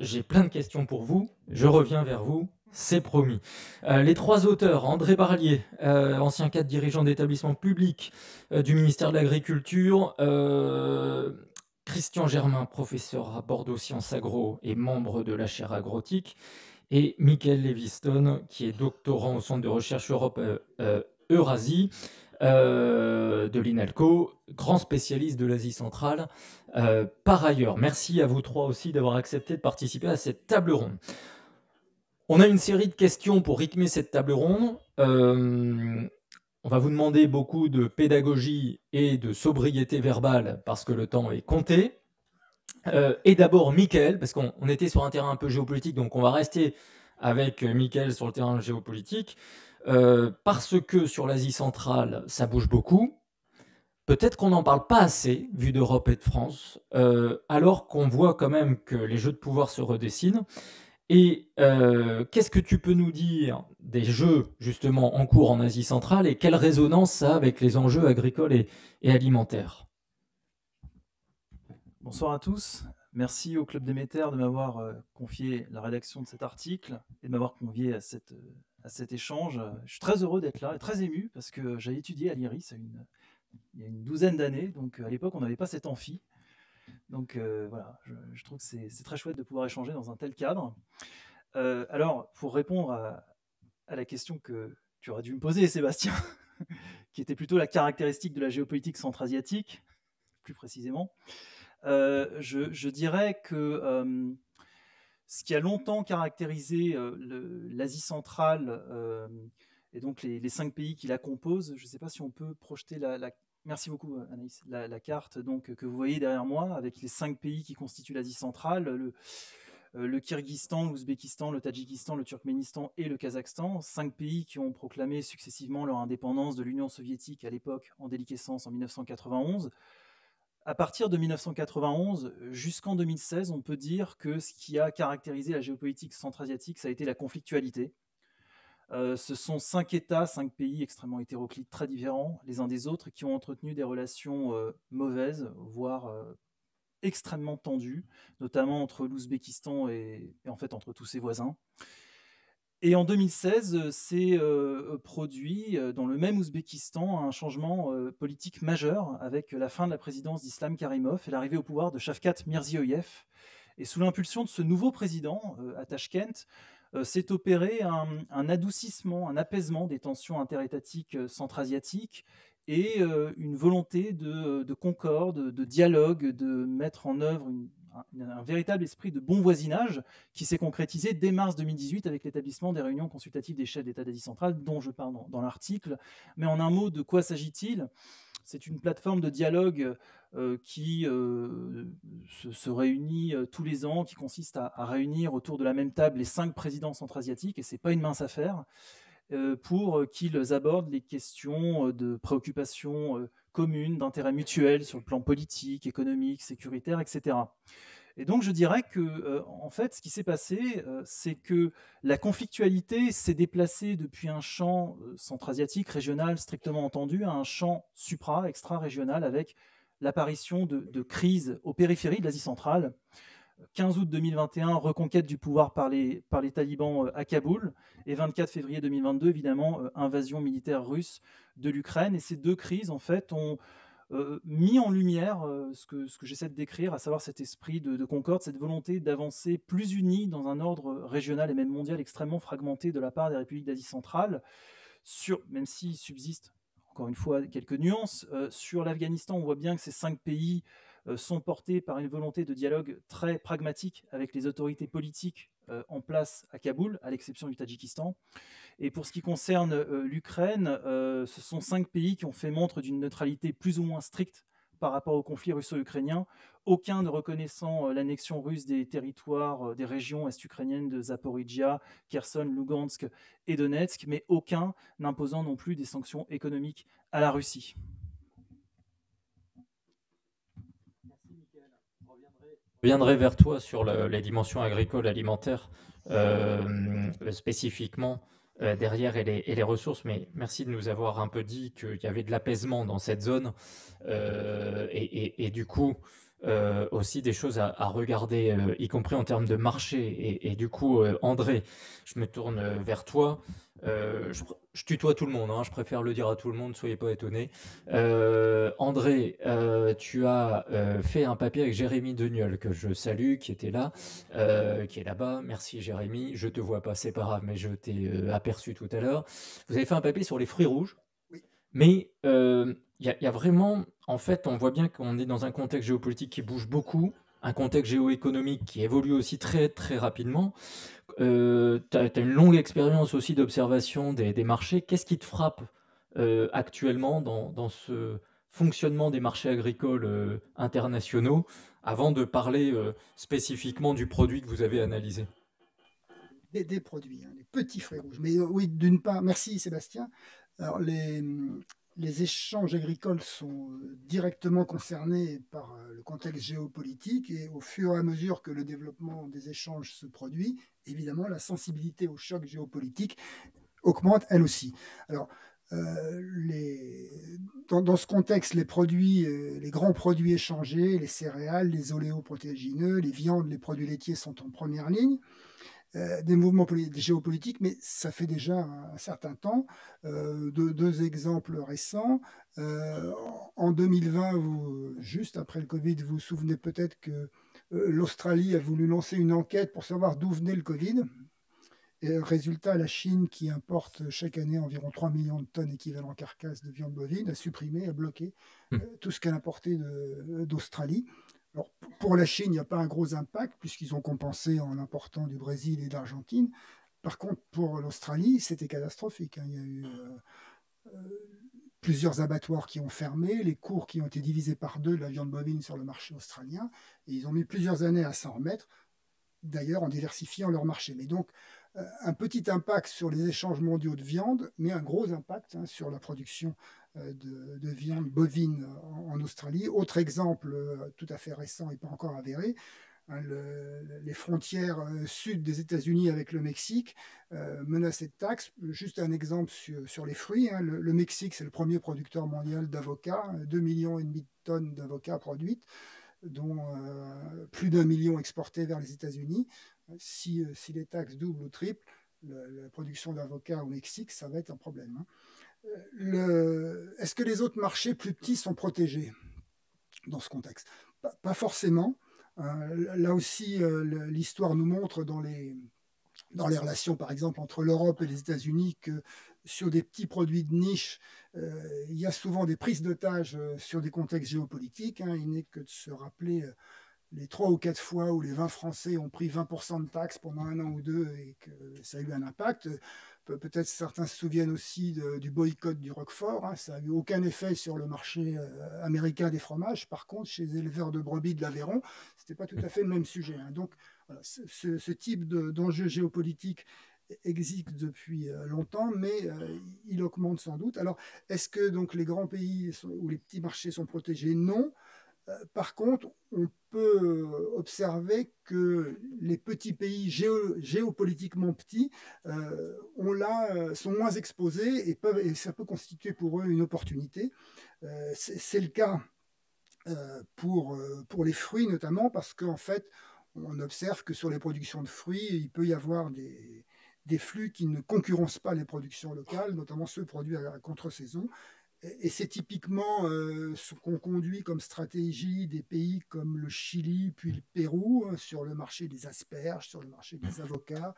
j'ai plein de questions pour vous, je reviens vers vous, C'est promis. Les trois auteurs, André Barlier, ancien cadre dirigeant d'établissement public du ministère de l'Agriculture, Christian Germain, professeur à Bordeaux Sciences Agro et membre de la chaire agrotique, et Michael Leviston, qui est doctorant au Centre de recherche Europe Eurasie de l'INALCO, grand spécialiste de l'Asie centrale. Par ailleurs, merci à vous trois aussi d'avoir accepté de participer à cette table ronde. On a une série de questions pour rythmer cette table ronde. On va vous demander beaucoup de pédagogie et de sobriété verbale parce que le temps est compté. Et d'abord, Michael, parce qu'on était sur un terrain un peu géopolitique, donc on va rester avec Michael sur le terrain géopolitique, parce que sur l'Asie centrale, ça bouge beaucoup. Peut-être qu'on n'en parle pas assez, vu d'Europe et de France, alors qu'on voit quand même que les jeux de pouvoir se redessinent. Et qu'est-ce que tu peux nous dire des jeux justement en cours en Asie centrale et quelle résonance ça a avec les enjeux agricoles et alimentaires? Bonsoir à tous. Merci au Club Déméter de m'avoir confié la rédaction de cet article et de m'avoir convié à cet échange. Je suis très heureux d'être là et très ému parce que j'ai étudié à l'IRIS il y a une douzaine d'années. Donc à l'époque, on n'avait pas cet amphi. Donc voilà, je trouve que c'est très chouette de pouvoir échanger dans un tel cadre. Alors, pour répondre à la question que tu aurais dû me poser, Sébastien, qui était plutôt la caractéristique de la géopolitique centra-asiatique, plus précisément, je dirais que ce qui a longtemps caractérisé l'Asie centrale et donc les 5 pays qui la composent, je ne sais pas si on peut projeter merci beaucoup Anaïs, la carte donc, que vous voyez derrière moi, avec les 5 pays qui constituent l'Asie centrale, le Kyrgyzstan, l'Ouzbékistan, le Tadjikistan, le Turkménistan et le Kazakhstan, 5 pays qui ont proclamé successivement leur indépendance de l'Union soviétique à l'époque en déliquescence en 1991. À partir de 1991 jusqu'en 2016, on peut dire que ce qui a caractérisé la géopolitique centra-asiatique, ça a été la conflictualité. Ce sont 5 États, 5 pays extrêmement hétéroclites, très différents les uns des autres, qui ont entretenu des relations mauvaises, voire extrêmement tendues, notamment entre l'Ouzbékistan et en fait entre tous ses voisins. Et en 2016, s'est produit dans le même Ouzbékistan un changement politique majeur avec la fin de la présidence d'Islam Karimov et l'arrivée au pouvoir de Shavkat Mirziyoyev. Et sous l'impulsion de ce nouveau président à Tachkent, s'est opéré un adoucissement, un apaisement des tensions interétatiques centra-asiatiques et une volonté de concorde, de dialogue, de mettre en œuvre un véritable esprit de bon voisinage qui s'est concrétisé dès mars 2018 avec l'établissement des réunions consultatives des chefs d'État d'Asie centrale dont je parle dans l'article. Mais en un mot, de quoi s'agit-il ? C'est une plateforme de dialogue qui se réunit tous les ans, qui consiste à réunir autour de la même table les 5 présidents centra-asiatiques, et ce n'est pas une mince affaire, pour qu'ils abordent les questions de préoccupations communes, d'intérêt mutuel sur le plan politique, économique, sécuritaire, etc. Et donc je dirais que, en fait, ce qui s'est passé, c'est que la conflictualité s'est déplacée depuis un champ centra-asiatique, régional, strictement entendu, à un champ extra-régional, avec l'apparition de crises aux périphéries de l'Asie centrale. 15 août 2021, reconquête du pouvoir par les talibans à Kaboul, et 24 février 2022, évidemment, invasion militaire russe de l'Ukraine. Et ces 2 crises, en fait, ont mis en lumière ce que j'essaie de décrire, à savoir cet esprit de concorde, cette volonté d'avancer plus unis dans un ordre régional et même mondial extrêmement fragmenté de la part des républiques d'Asie centrale, même s'il subsiste, encore une fois, quelques nuances. Sur l'Afghanistan, on voit bien que ces 5 pays sont portés par une volonté de dialogue très pragmatique avec les autorités politiques en place à Kaboul, à l'exception du Tadjikistan. Et pour ce qui concerne l'Ukraine, ce sont 5 pays qui ont fait montre d'une neutralité plus ou moins stricte par rapport au conflit russo-ukrainien, aucun ne reconnaissant l'annexion russe des territoires, des régions est-ukrainiennes de Zaporijia, Kherson, Lugansk et Donetsk, mais aucun n'imposant non plus des sanctions économiques à la Russie. Je reviendrai vers toi sur les dimensions agricoles, alimentaires, spécifiquement derrière et les ressources, mais merci de nous avoir un peu dit qu'il y avait de l'apaisement dans cette zone et du coup aussi des choses à regarder, y compris en termes de marché. Et du coup, André, je me tourne vers toi. Je tutoie tout le monde, hein, je préfère le dire à tout le monde, soyez pas étonnés. André, tu as fait un papier avec Jérémy Deniol, que je salue, qui était là, qui est là-bas. Merci Jérémy, je te vois pas, c'est pas grave, mais je t'ai aperçu tout à l'heure. Vous avez fait un papier sur les fruits rouges, Oui. mais il y a vraiment, en fait, on voit bien qu'on est dans un contexte géopolitique qui bouge beaucoup, un contexte géoéconomique qui évolue aussi très très rapidement. Tu as une longue expérience aussi d'observation des marchés. Qu'est-ce qui te frappe actuellement dans ce fonctionnement des marchés agricoles internationaux, avant de parler spécifiquement du produit que vous avez analysé? Des produits, hein, les petits fruits rouges. Mais oui, d'une part, merci Sébastien. Alors, les échanges agricoles sont directement concernés par le contexte géopolitique et au fur et à mesure que le développement des échanges se produit, évidemment, la sensibilité au choc géopolitique augmente elle aussi. Alors, dans ce contexte, les produits, les grands produits échangés, les céréales, les oléoprotéagineux, les viandes, les produits laitiers sont en première ligne. Des mouvements géopolitiques, mais ça fait déjà un certain temps. Deux exemples récents. En 2020, juste après le Covid, vous vous souvenez peut-être que l'Australie a voulu lancer une enquête pour savoir d'où venait le Covid. Et résultat, la Chine, qui importe chaque année environ 3 millions de tonnes équivalent carcasse de viande bovine, a supprimé, a bloqué tout ce qu'elle importait d'Australie. Alors, pour la Chine, il n'y a pas un gros impact puisqu'ils ont compensé en important du Brésil et d'Argentine. Par contre, pour l'Australie, c'était catastrophique, hein. Il y a eu plusieurs abattoirs qui ont fermé, les cours qui ont été divisés par 2 de la viande bovine sur le marché australien, et ils ont mis plusieurs années à s'en remettre, d'ailleurs en diversifiant leur marché. Mais donc, un petit impact sur les échanges mondiaux de viande, mais un gros impact, hein, sur la production de viande bovine en Australie. Autre exemple tout à fait récent et pas encore avéré, hein, les frontières sud des États-Unis avec le Mexique menacées de taxes. Juste un exemple sur les fruits, hein. Le Mexique, c'est le premier producteur mondial d'avocats, 2,5 millions de tonnes d'avocats produites, dont plus d'1 million exportés vers les États-Unis. Si les taxes doublent ou triplent, la production d'avocats au Mexique, ça va être un problème, hein. Est-ce que les autres marchés plus petits sont protégés dans ce contexte? Pas forcément. Là aussi, l'histoire nous montre dans les relations, par exemple, entre l'Europe et les États-Unis, que sur des petits produits de niche, il y a souvent des prises d'otages sur des contextes géopolitiques, hein. Il n'est que de se rappeler les 3 ou 4 fois où les vins français ont pris 20% de taxes pendant 1 an ou 2 et que ça a eu un impact. Peut-être certains se souviennent aussi du boycott du Roquefort, hein. Ça n'a eu aucun effet sur le marché américain des fromages. Par contre, chez les éleveurs de brebis de l'Aveyron, ce n'était pas tout à fait le même sujet, hein. Donc, voilà, ce type d'enjeu géopolitique existe depuis longtemps, mais il augmente sans doute. Alors, est-ce que donc les grands pays ou les petits marchés sont protégés? Non. Par contre, on peut observer que les petits pays géopolitiquement petits sont moins exposés et ça peut constituer pour eux une opportunité. C'est le cas pour les fruits notamment, parce qu'en fait, on observe que sur les productions de fruits, il peut y avoir des flux qui ne concurrencent pas les productions locales, notamment ceux produits à contre-saison. Et c'est typiquement ce qu'on conduit comme stratégie des pays comme le Chili, puis le Pérou, sur le marché des asperges, sur le marché des avocats,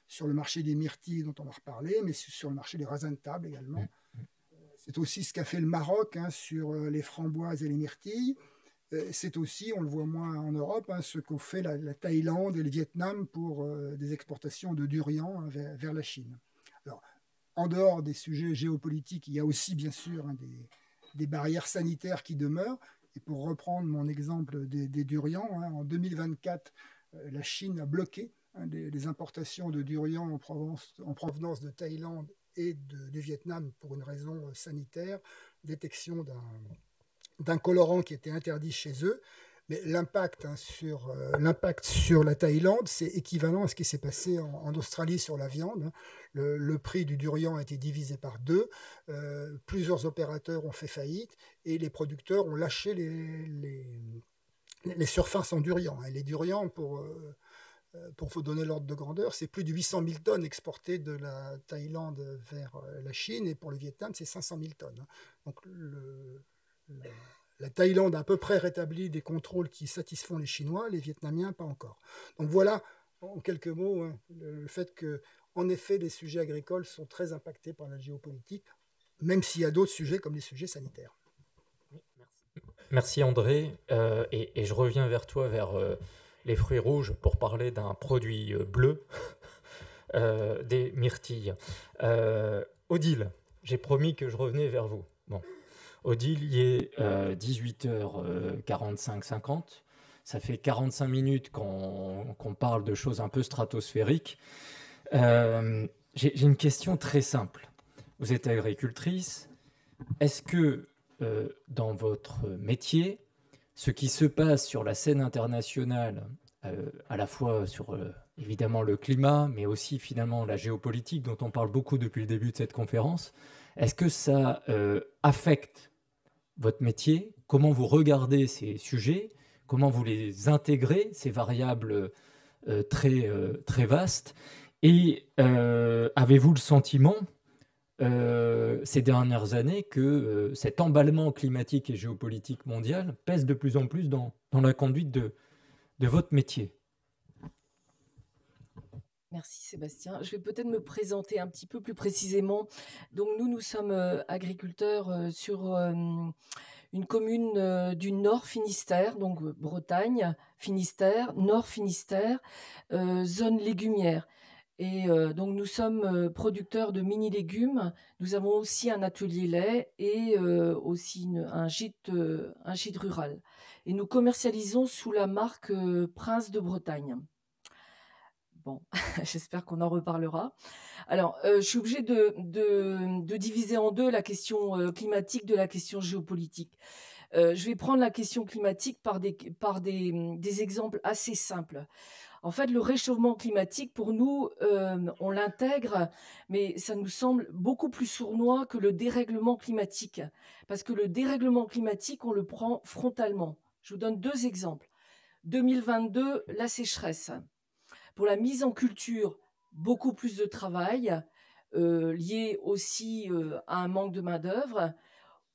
sur le marché des myrtilles dont on va reparler, mais sur le marché des raisins de table également. C'est aussi ce qu'a fait le Maroc, hein, sur les framboises et les myrtilles. C'est aussi, on le voit moins en Europe, hein, ce qu'ont fait la Thaïlande et le Vietnam pour des exportations de durian, hein, vers la Chine. Alors, en dehors des sujets géopolitiques, il y a aussi bien sûr, hein, des barrières sanitaires qui demeurent. Et pour reprendre mon exemple des durians, hein, en 2024, la Chine a bloqué, hein, les importations de durian en provenance de Thaïlande et du Vietnam pour une raison sanitaire, détection d'un colorant qui était interdit chez eux. Mais l'impact, hein, sur la Thaïlande, c'est équivalent à ce qui s'est passé en Australie sur la viande, hein. Le prix du durian a été divisé par 2. Plusieurs opérateurs ont fait faillite et les producteurs ont lâché les surfaces sont durians. Et les durians, pour vous donner l'ordre de grandeur, c'est plus de 800 000 tonnes exportées de la Thaïlande vers la Chine, et pour le Vietnam, c'est 500 000 tonnes. Donc la Thaïlande a à peu près rétabli des contrôles qui satisfont les Chinois, les Vietnamiens pas encore. Donc voilà, en quelques mots, le fait que, en effet, les sujets agricoles sont très impactés par la géopolitique, même s'il y a d'autres sujets comme les sujets sanitaires. Merci André, et je reviens vers toi, vers les fruits rouges, pour parler d'un produit bleu, des myrtilles. Odile, j'ai promis que je revenais vers vous. Bon. Odile, il est 18h45-50. Ça fait 45 minutes qu'on parle de choses un peu stratosphériques. J'ai une question très simple. Vous êtes agricultrice. Est-ce que dans votre métier, ce qui se passe sur la scène internationale, à la fois sur évidemment le climat, mais aussi finalement la géopolitique dont on parle beaucoup depuis le début de cette conférence, est-ce que ça affecte votre métier? Comment vous regardez ces sujets? Comment vous les intégrez, ces variables très vastes? Et avez-vous le sentiment ces dernières années que cet emballement climatique et géopolitique mondial pèse de plus en plus dans la conduite de votre métier? Merci Sébastien. Je vais peut-être me présenter un petit peu plus précisément. Donc nous sommes agriculteurs sur une commune du Nord Finistère, donc Bretagne, Finistère, Nord Finistère, zone légumière. Et donc nous sommes producteurs de mini-légumes. Nous avons aussi un atelier lait et aussi un gîte rural. Et nous commercialisons sous la marque Prince de Bretagne. Bon, j'espère qu'on en reparlera. Alors, je suis obligée de diviser en deux la question climatique de la question géopolitique. Je vais prendre la question climatique par des exemples assez simples. En fait, le réchauffement climatique, pour nous, on l'intègre, mais ça nous semble beaucoup plus sournois que le dérèglement climatique. Parce que le dérèglement climatique, on le prend frontalement. Je vous donne deux exemples. 2022, la sécheresse. Pour la mise en culture, beaucoup plus de travail, lié aussi à un manque de main-d'œuvre.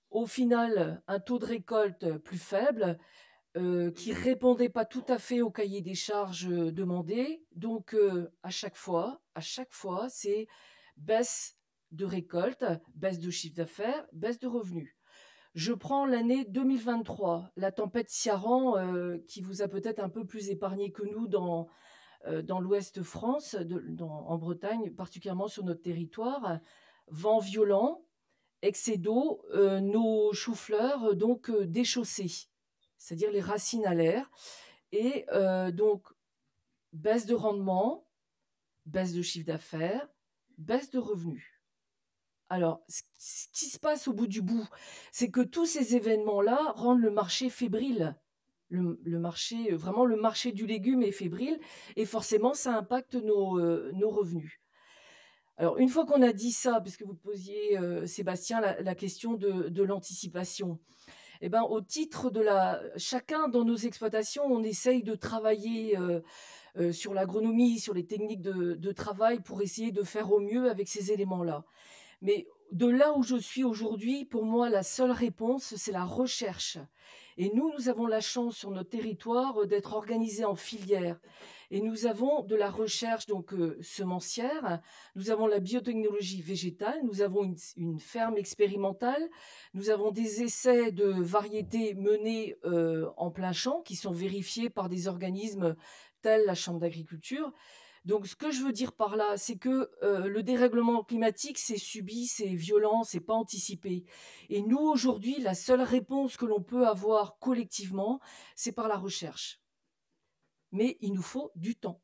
Au final, un taux de récolte plus faible, qui ne répondait pas tout à fait au cahier des charges demandé. Donc, à chaque fois, c'est baisse de récolte, baisse de chiffre d'affaires, baisse de revenus. Je prends l'année 2023, la tempête Ciarán, qui vous a peut-être un peu plus épargné que nous dans l'ouest France, en Bretagne, particulièrement sur notre territoire. Vent violent, excès d'eau, nos choux-fleurs donc déchaussés, c'est-à-dire les racines à l'air. Et donc, baisse de rendement, baisse de chiffre d'affaires, baisse de revenus. Alors, ce qui se passe au bout du bout, c'est que tous ces événements-là rendent le marché fébrile. Le marché, vraiment le marché du légume est fébrile et forcément ça impacte nos revenus. Alors une fois qu'on a dit ça, puisque vous posiez Sébastien la question de l'anticipation, eh ben, au titre de chacun dans nos exploitations, on essaye de travailler sur l'agronomie, sur les techniques de travail pour essayer de faire au mieux avec ces éléments-là. Mais de là où je suis aujourd'hui, pour moi, la seule réponse, c'est la recherche. Et nous avons la chance sur notre territoire d'être organisés en filière. Et nous avons de la recherche donc semencière, nous avons la biotechnologie végétale, nous avons une ferme expérimentale, nous avons des essais de variétés menés en plein champ qui sont vérifiés par des organismes tels la Chambre d'agriculture. Donc, ce que je veux dire par là, c'est que le dérèglement climatique, c'est subi, c'est violent, c'est pas anticipé. Et nous, aujourd'hui, la seule réponse que l'on peut avoir collectivement, c'est par la recherche. Mais il nous faut du temps.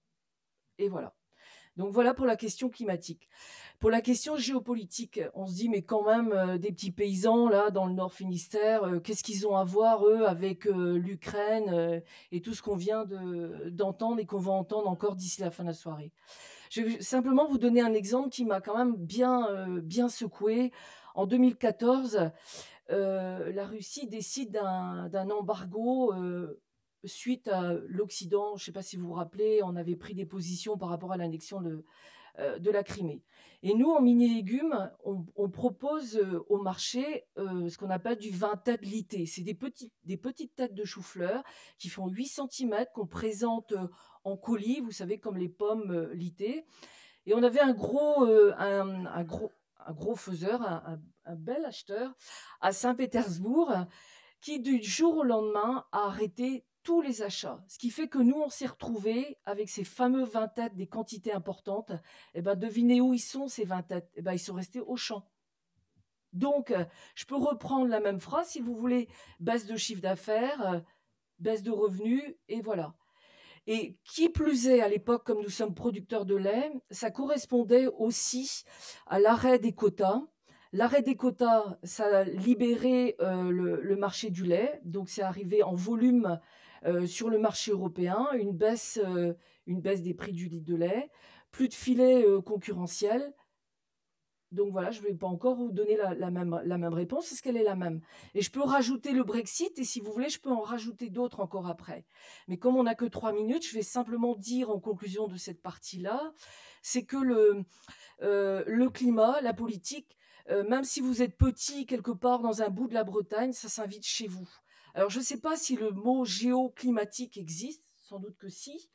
Et voilà. Donc, voilà pour la question climatique. Pour la question géopolitique, on se dit, mais quand même, des petits paysans, là, dans le Nord Finistère, qu'est-ce qu'ils ont à voir, eux, avec l'Ukraine et tout ce qu'on vient d'entendre et qu'on va entendre encore d'ici la fin de la soirée. Je vais simplement vous donner un exemple qui m'a quand même bien secoué. En 2014, la Russie décide d'un embargo suite à l'Occident, je ne sais pas si vous vous rappelez, on avait pris des positions par rapport à l'annexion de la Crimée. Et nous, en mini-légumes, on propose au marché ce qu'on appelle du vin tête litté. C'est des petites têtes de chou-fleur qui font 8 cm, qu'on présente en colis, vous savez, comme les pommes littées. Et on avait un gros faiseur, un bel acheteur à Saint-Pétersbourg qui, du jour au lendemain, a arrêté tous les achats. Ce qui fait que nous, on s'est retrouvés avec ces fameux 20 têtes, des quantités importantes. Et ben, devinez où ils sont, ces 20 têtes. Et ben, ils sont restés au champ. Donc, je peux reprendre la même phrase, si vous voulez, baisse de chiffre d'affaires, baisse de revenus, et voilà. Et qui plus est, à l'époque, comme nous sommes producteurs de lait, ça correspondait aussi à l'arrêt des quotas. L'arrêt des quotas, ça a libéré le marché du lait, donc c'est arrivé en volume sur le marché européen, une baisse des prix du litre de lait, plus de filets concurrentiels. Donc voilà, je ne vais pas encore vous donner la même réponse, parce qu'elle est la même. Et je peux rajouter le Brexit, et si vous voulez, je peux en rajouter d'autres encore après. Mais comme on n'a que 3 minutes, je vais simplement dire en conclusion de cette partie-là, c'est que le climat, la politique, même si vous êtes petit quelque part dans un bout de la Bretagne, ça s'invite chez vous. Alors je ne sais pas si le mot géoclimatique existe, sans doute que si.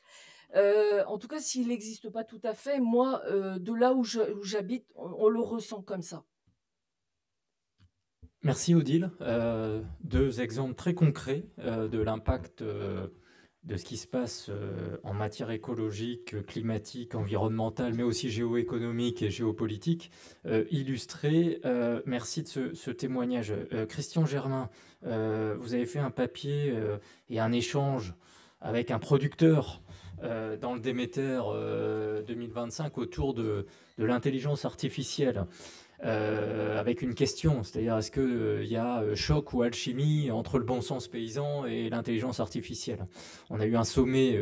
En tout cas, s'il n'existe pas tout à fait, moi, de là où j'habite, on le ressent comme ça. Merci Odile. 2 exemples très concrets de l'impact de ce qui se passe en matière écologique, climatique, environnementale, mais aussi géoéconomique et géopolitique, illustrés. Merci de ce témoignage. Christian Germain, vous avez fait un papier et un échange avec un producteur dans le Déméter 2025 autour de l'intelligence artificielle. Avec une question, c'est-à-dire est-ce qu'il y a choc ou alchimie entre le bon sens paysan et l'intelligence artificielle? On a eu un sommet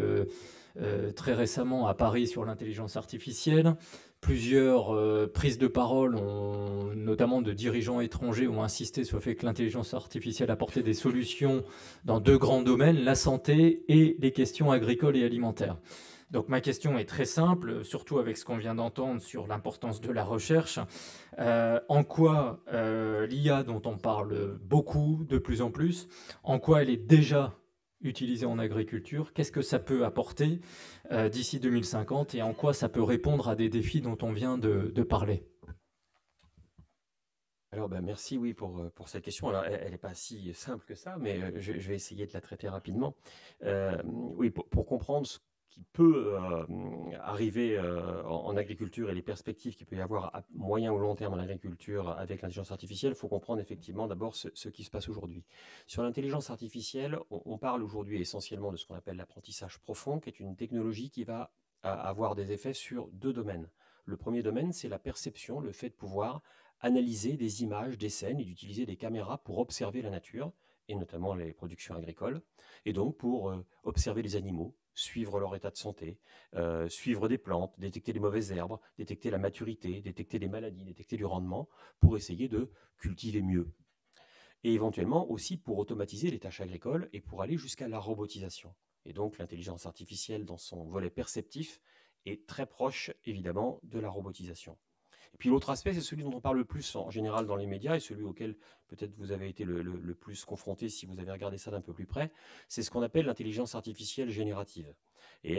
très récemment à Paris sur l'intelligence artificielle. Plusieurs prises de parole, notamment de dirigeants étrangers, ont insisté sur le fait que l'intelligence artificielle apportait des solutions dans 2 grands domaines, la santé et les questions agricoles et alimentaires. Donc ma question est très simple, surtout avec ce qu'on vient d'entendre sur l'importance de la recherche. En quoi l'IA, dont on parle beaucoup, de plus en plus, en quoi elle est déjà utilisée en agriculture, qu'est-ce que ça peut apporter d'ici 2050 et en quoi ça peut répondre à des défis dont on vient de parler? Alors, merci, oui, pour cette question. Alors, elle n'est pas si simple que ça, mais je vais essayer de la traiter rapidement. Oui, pour comprendre ce qui peut arriver en agriculture et les perspectives qu'il peut y avoir à moyen ou long terme en agriculture avec l'intelligence artificielle, il faut comprendre effectivement d'abord ce qui se passe aujourd'hui. Sur l'intelligence artificielle, on parle aujourd'hui essentiellement de ce qu'on appelle l'apprentissage profond, qui est une technologie qui va avoir des effets sur 2 domaines. Le premier domaine, c'est la perception, le fait de pouvoir analyser des images, des scènes et d'utiliser des caméras pour observer la nature, et notamment les productions agricoles, et donc pour observer les animaux, suivre leur état de santé, suivre des plantes, détecter les mauvaises herbes, détecter la maturité, détecter les maladies, détecter du rendement, pour essayer de cultiver mieux. Et éventuellement aussi pour automatiser les tâches agricoles et pour aller jusqu'à la robotisation. Et donc l'intelligence artificielle, dans son volet perceptif, est très proche évidemment de la robotisation. Et puis l'autre aspect, c'est celui dont on parle le plus en général dans les médias et celui auquel peut-être vous avez été le plus confronté si vous avez regardé ça d'un peu plus près, c'est ce qu'on appelle l'intelligence artificielle générative. Et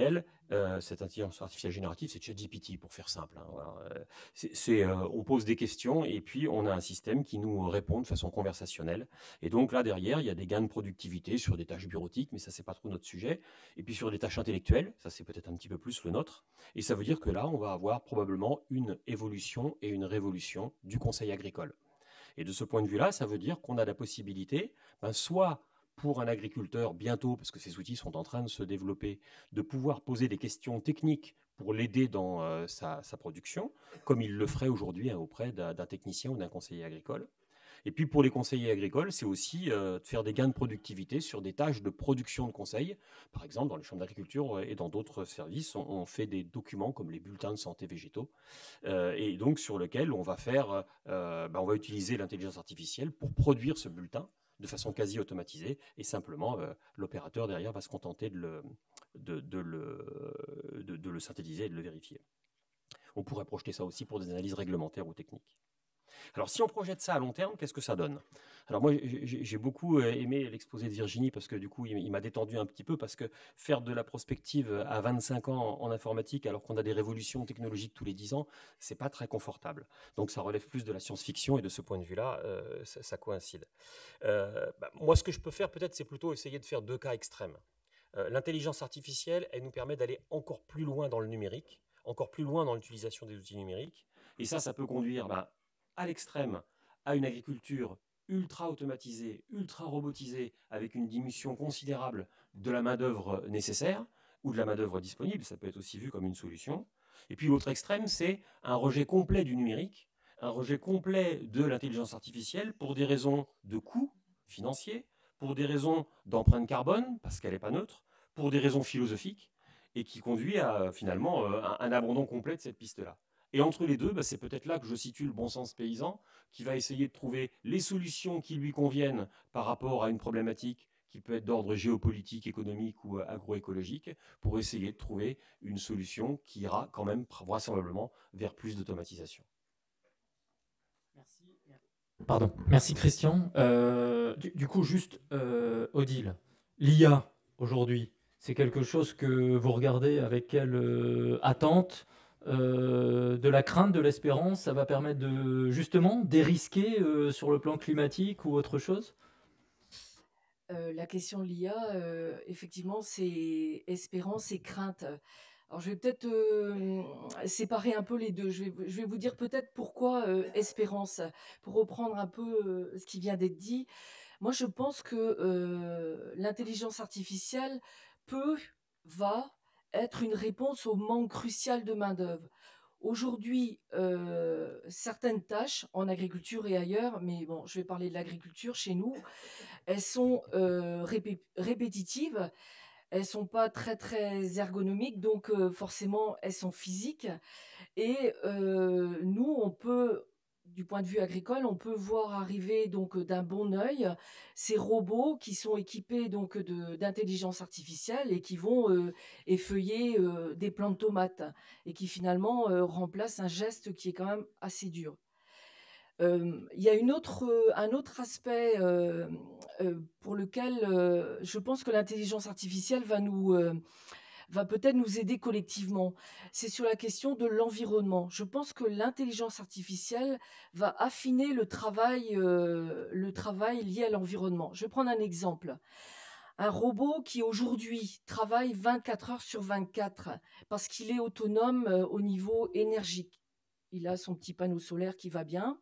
cette intelligence artificielle générative, c'est ChatGPT pour faire simple. Hein, voilà. On pose des questions et puis on a un système qui nous répond de façon conversationnelle. Et donc là, derrière, il y a des gains de productivité sur des tâches bureautiques, mais ça, c'est pas trop notre sujet. Et puis sur des tâches intellectuelles, ça, c'est peut-être un petit peu plus le nôtre. Et ça veut dire que là, on va avoir probablement une évolution et une révolution du conseil agricole. Et de ce point de vue-là, ça veut dire qu'on a la possibilité, soit pour un agriculteur bientôt, parce que ces outils sont en train de se développer, de pouvoir poser des questions techniques pour l'aider dans sa production, comme il le ferait aujourd'hui auprès d'un technicien ou d'un conseiller agricole. Et puis pour les conseillers agricoles, c'est aussi de faire des gains de productivité sur des tâches de production de conseils. Par exemple, dans les chambres d'agriculture et dans d'autres services, on fait des documents comme les bulletins de santé végétaux, et donc sur lesquels on va utiliser l'intelligence artificielle pour produire ce bulletin de façon quasi automatisée, et simplement l'opérateur derrière va se contenter de le synthétiser et de le vérifier. On pourrait projeter ça aussi pour des analyses réglementaires ou techniques. Alors, si on projette ça à long terme, qu'est-ce que ça donne? Alors moi, j'ai beaucoup aimé l'exposé de Virginie parce que du coup, il m'a détendu un petit peu, parce que faire de la prospective à 25 ans en informatique alors qu'on a des révolutions technologiques tous les 10 ans, c'est pas très confortable. Donc ça relève plus de la science-fiction, et de ce point de vue-là, ça coïncide. Moi, ce que je peux faire peut-être, c'est plutôt essayer de faire deux cas extrêmes. L'intelligence artificielle, elle nous permet d'aller encore plus loin dans le numérique, encore plus loin dans l'utilisation des outils numériques, et ça peut conduire à l'extrême à une agriculture ultra automatisée, ultra robotisée, avec une diminution considérable de la main-d'œuvre nécessaire ou de la main-d'œuvre disponible. Ça peut être aussi vu comme une solution. Et puis l'autre extrême, c'est un rejet complet du numérique, un rejet complet de l'intelligence artificielle pour des raisons de coûts financiers, pour des raisons d'empreinte carbone, parce qu'elle n'est pas neutre, pour des raisons philosophiques, et qui conduit à finalement un abandon complet de cette piste-là. Et entre les deux, c'est peut-être là que je situe le bon sens paysan, qui va essayer de trouver les solutions qui lui conviennent par rapport à une problématique qui peut être d'ordre géopolitique, économique ou agroécologique, pour essayer de trouver une solution qui ira quand même vraisemblablement vers plus d'automatisation. Merci Christian. Du coup, juste Odile, l'IA aujourd'hui, c'est quelque chose que vous regardez avec quelle attente, de la crainte, de l'espérance? Ça va permettre de justement dérisquer sur le plan climatique ou autre chose? La question de l'IA, effectivement, c'est espérance et crainte. Alors, je vais peut-être séparer un peu les deux. Je vais vous dire peut-être pourquoi espérance, pour reprendre un peu ce qui vient d'être dit. Moi, je pense que l'intelligence artificielle va être une réponse au manque crucial de main-d'œuvre. Aujourd'hui, certaines tâches en agriculture et ailleurs, mais bon, je vais parler de l'agriculture chez nous, elles sont répétitives, elles sont pas très très ergonomiques, donc forcément elles sont physiques. Et nous, on peut, du point de vue agricole, on peut voir arriver donc d'un bon œil ces robots qui sont équipés donc d'intelligence artificielle et qui vont effeuiller des plants de tomates et qui finalement remplacent un geste qui est quand même assez dur. Il y a un autre aspect pour lequel je pense que l'intelligence artificielle va peut-être nous aider collectivement. C'est sur la question de l'environnement. Je pense que l'intelligence artificielle va affiner le travail lié à l'environnement. Je vais prendre un exemple. Un robot qui aujourd'hui travaille 24 heures sur 24 parce qu'il est autonome au niveau énergique. Il a son petit panneau solaire qui va bien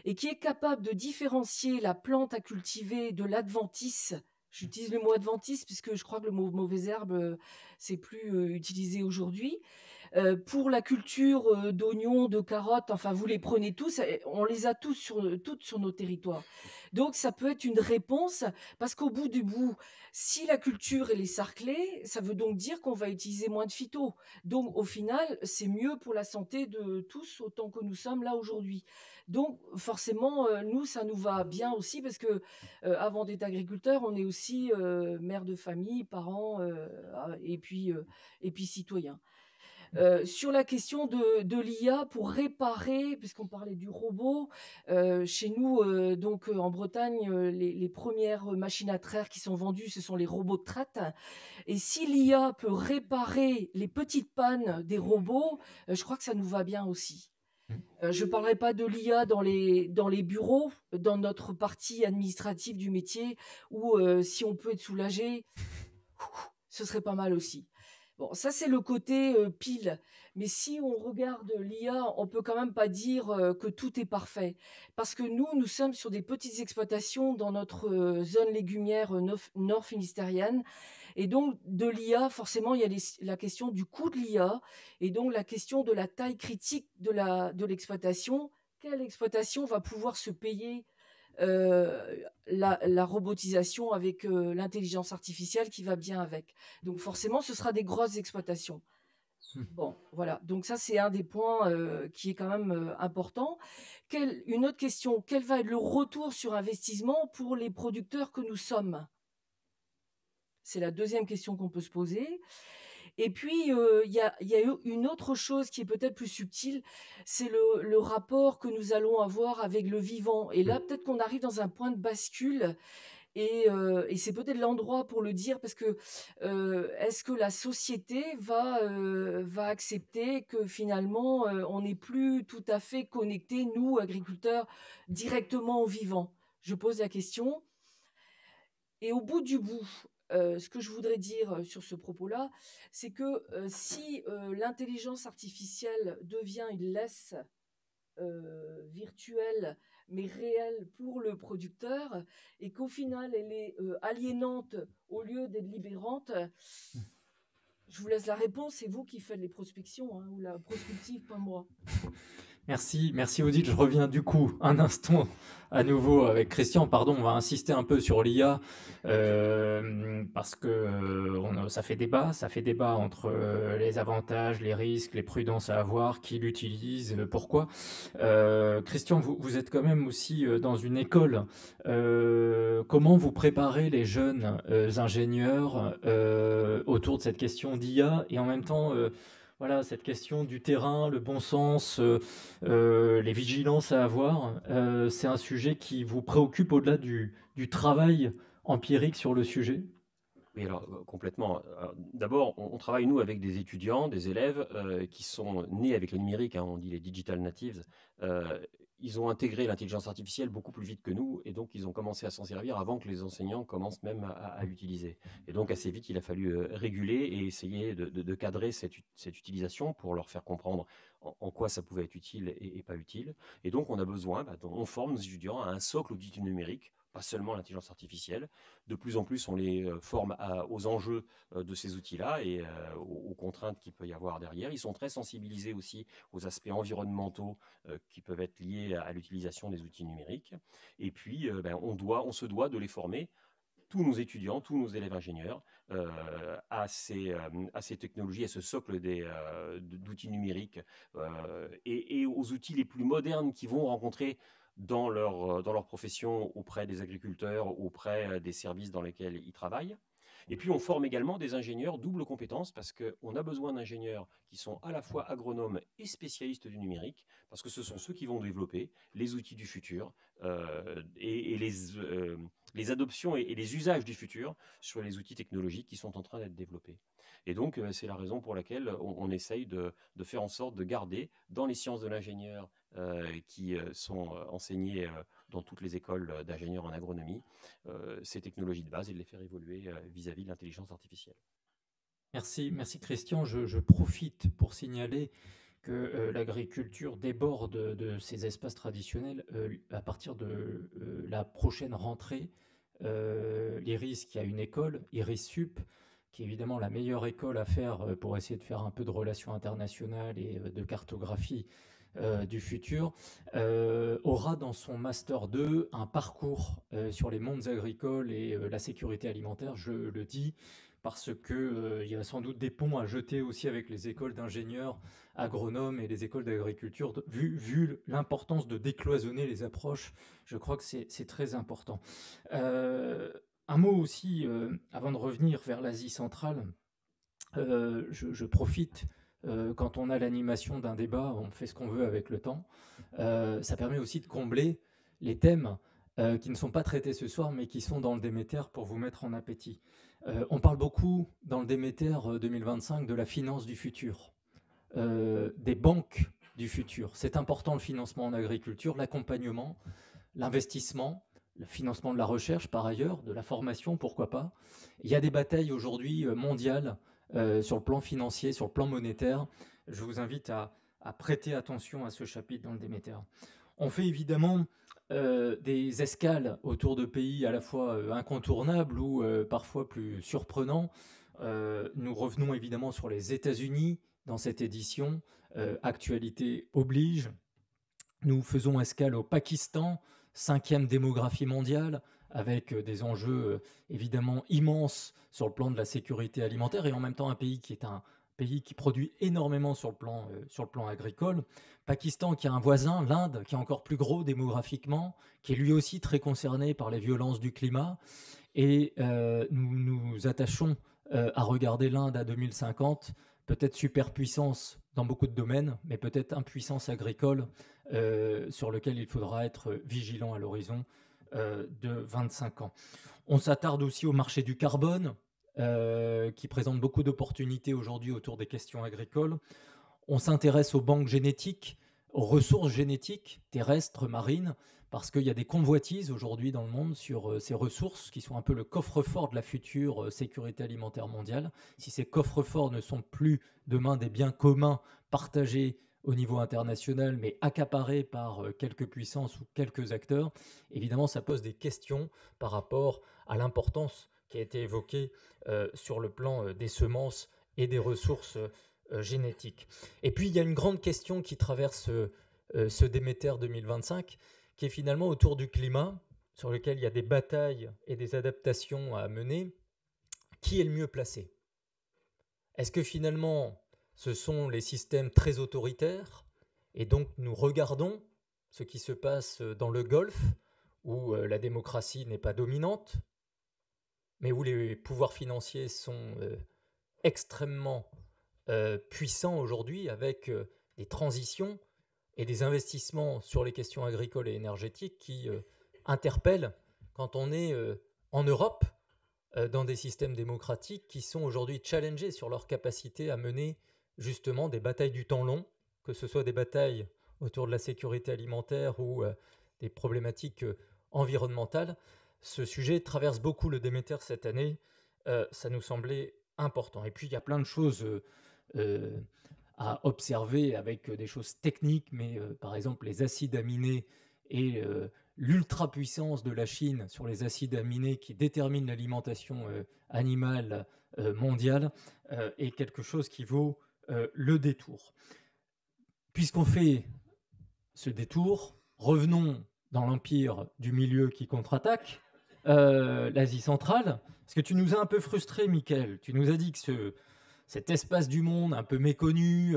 et qui est capable de différencier la plante à cultiver de l'adventice. J'utilise le mot adventice puisque je crois que le mot mauvaise herbe, c'est plus utilisé aujourd'hui. Pour la culture d'oignons, de carottes, enfin vous les prenez tous, on les a toutes sur nos territoires. Donc ça peut être une réponse, parce qu'au bout du bout, si la culture elle est sarclée, ça veut donc dire qu'on va utiliser moins de phyto. Donc au final, c'est mieux pour la santé de tous autant que nous sommes là aujourd'hui. Donc forcément, nous, ça nous va bien aussi, parce que avant d'être agriculteur, on est aussi mère de famille, parents et puis citoyen. Sur la question de l'IA pour réparer, puisqu'on parlait du robot, chez nous, donc en Bretagne, les premières machines à traire qui sont vendues, ce sont les robots de traite. Et si l'IA peut réparer les petites pannes des robots, je crois que ça nous va bien aussi. Je ne parlerai pas de l'IA dans les bureaux, dans notre partie administrative du métier, où si on peut être soulagé, ce serait pas mal aussi. Bon, ça c'est le côté pile. Mais si on regarde l'IA, on peut quand même pas dire que tout est parfait. Parce que nous sommes sur des petites exploitations dans notre zone légumière nord finistérienne. Et donc, de l'IA, forcément, il y a la question du coût de l'IA et donc la question de la taille critique de l'exploitation. Quelle exploitation va pouvoir se payer la robotisation avec l'intelligence artificielle qui va bien avec. Donc forcément, ce sera des grosses exploitations. Bon, voilà. Donc ça, c'est un des points qui est quand même important. Une autre question, quel va être le retour sur investissement pour les producteurs que nous sommes? C'est la deuxième question qu'on peut se poser. Et puis, il y a eu une autre chose qui est peut-être plus subtile, c'est le rapport que nous allons avoir avec le vivant. Et là, peut-être qu'on arrive dans un point de bascule. Et c'est peut-être l'endroit pour le dire, parce que est-ce que la société va accepter que finalement, on n'est plus tout à fait connectés, nous, agriculteurs, directement au vivant? Je pose la question. Et au bout du bout, ce que je voudrais dire sur ce propos-là, c'est que si l'intelligence artificielle devient une laisse virtuelle mais réelle pour le producteur, et qu'au final elle est aliénante au lieu d'être libérante, je vous laisse la réponse, c'est vous qui faites les prospections, hein, ou la prospective, pas moi. Merci Odile. Je reviens du coup un instant à nouveau avec Christian. Pardon, on va insister un peu sur l'IA parce que ça fait débat entre les avantages, les risques, les prudences à avoir, qui l'utilise, pourquoi. Christian, vous êtes quand même aussi dans une école. Comment vous préparez les jeunes ingénieurs autour de cette question d'IA et en même temps voilà, cette question du terrain, le bon sens, les vigilances à avoir, c'est un sujet qui vous préoccupe au-delà du travail empirique sur le sujet? Oui, alors complètement. D'abord, on travaille, nous, avec des étudiants, des élèves qui sont nés avec le numérique, hein, on dit les digital natives. Ils ont intégré l'intelligence artificielle beaucoup plus vite que nous, et donc ils ont commencé à s'en servir avant que les enseignants commencent même à l'utiliser. Et donc assez vite, il a fallu réguler et essayer de cadrer cette utilisation pour leur faire comprendre en quoi ça pouvait être utile et pas utile. Et donc on a besoin, on forme nos étudiants à un socle d'outils numériques, pas seulement l'intelligence artificielle. De plus en plus, on les forme aux enjeux de ces outils-là et aux contraintes qu'il peut y avoir derrière. Ils sont très sensibilisés aussi aux aspects environnementaux qui peuvent être liés à l'utilisation des outils numériques. Et puis, on se doit de les former, tous nos étudiants, tous nos élèves ingénieurs, à ces technologies, à ce socle d'outils numériques et aux outils les plus modernes qu'ils vont rencontrer dans leur profession auprès des agriculteurs, auprès des services dans lesquels ils travaillent. Et puis on forme également des ingénieurs double compétence, parce qu'on a besoin d'ingénieurs qui sont à la fois agronomes et spécialistes du numérique, parce que ce sont ceux qui vont développer les outils du futur et les adoptions et les usages du futur sur les outils technologiques qui sont en train d'être développés. Et donc, c'est la raison pour laquelle on essaye de faire en sorte de garder dans les sciences de l'ingénieur qui sont enseignées dans toutes les écoles d'ingénieurs en agronomie, ces technologies de base et de les faire évoluer vis-à-vis de l'intelligence artificielle. Merci Christian. Je profite pour signaler que l'agriculture déborde de ses espaces traditionnels à partir de la prochaine rentrée. L'IRIS, qui a une école, IRIS Sup, qui est évidemment la meilleure école à faire pour essayer de faire un peu de relations internationales et de cartographie du futur, aura dans son Master 2 un parcours sur les mondes agricoles et la sécurité alimentaire. Je le dis parce qu'il y a sans doute des ponts à jeter aussi avec les écoles d'ingénieurs agronomes et les écoles d'agriculture. Vu l'importance de décloisonner les approches, je crois que c'est très important. Un mot aussi, avant de revenir vers l'Asie centrale, je profite, quand on a l'animation d'un débat, on fait ce qu'on veut avec le temps. Ça permet aussi de combler les thèmes qui ne sont pas traités ce soir, mais qui sont dans le Déméter pour vous mettre en appétit. On parle beaucoup dans le Déméter 2025 de la finance du futur, des banques du futur. C'est important, le financement en agriculture, l'accompagnement, l'investissement, le financement de la recherche par ailleurs, de la formation, pourquoi pas. Il y a des batailles aujourd'hui mondiales sur le plan financier, sur le plan monétaire. Je vous invite à prêter attention à ce chapitre dans le Déméter. On fait évidemment des escales autour de pays à la fois incontournables ou parfois plus surprenants. Nous revenons évidemment sur les États-Unis dans cette édition. Actualité oblige. Nous faisons escale au Pakistan, 5e démographie mondiale, avec des enjeux évidemment immenses sur le plan de la sécurité alimentaire, et en même temps un pays qui est un pays qui produit énormément sur le plan agricole. Pakistan qui a un voisin, l'Inde, qui est encore plus gros démographiquement, qui est lui aussi très concerné par les violences du climat. Et nous nous attachons à regarder l'Inde à 2050, peut-être superpuissance dans beaucoup de domaines, mais peut-être impuissance agricole sur lequel il faudra être vigilant à l'horizon de 25 ans. On s'attarde aussi au marché du carbone, qui présente beaucoup d'opportunités aujourd'hui autour des questions agricoles. On s'intéresse aux banques génétiques, aux ressources génétiques terrestres, marines, parce qu'il y a des convoitises aujourd'hui dans le monde sur ces ressources qui sont un peu le coffre-fort de la future sécurité alimentaire mondiale. Si ces coffres-forts ne sont plus demain des biens communs partagés au niveau international, mais accaparés par quelques puissances ou quelques acteurs, évidemment, ça pose des questions par rapport à l'importance qui a été évoquée sur le plan des semences et des ressources génétiques. Et puis, il y a une grande question qui traverse ce Déméter 2025, qui est finalement autour du climat, sur lequel il y a des batailles et des adaptations à mener. Qui est le mieux placé? Est-ce que finalement, ce sont les systèmes très autoritaires, et donc nous regardons ce qui se passe dans le Golfe, où la démocratie n'est pas dominante, mais où les pouvoirs financiers sont extrêmement puissants aujourd'hui, avec des transitions et des investissements sur les questions agricoles et énergétiques qui interpellent quand on est en Europe, dans des systèmes démocratiques qui sont aujourd'hui challengés sur leur capacité à mener justement des batailles du temps long, que ce soit des batailles autour de la sécurité alimentaire ou des problématiques environnementales. Ce sujet traverse beaucoup le Déméter cette année, ça nous semblait important. Et puis il y a plein de choses à observer avec des choses techniques, mais par exemple les acides aminés et l'ultra-puissance de la Chine sur les acides aminés qui déterminent l'alimentation animale mondiale est quelque chose qui vaut le détour. Puisqu'on fait ce détour, revenons dans l'empire du milieu qui contre-attaque, l'Asie centrale, parce que tu nous as un peu frustrés, Mickaël. Tu nous as dit que cet espace du monde un peu méconnu,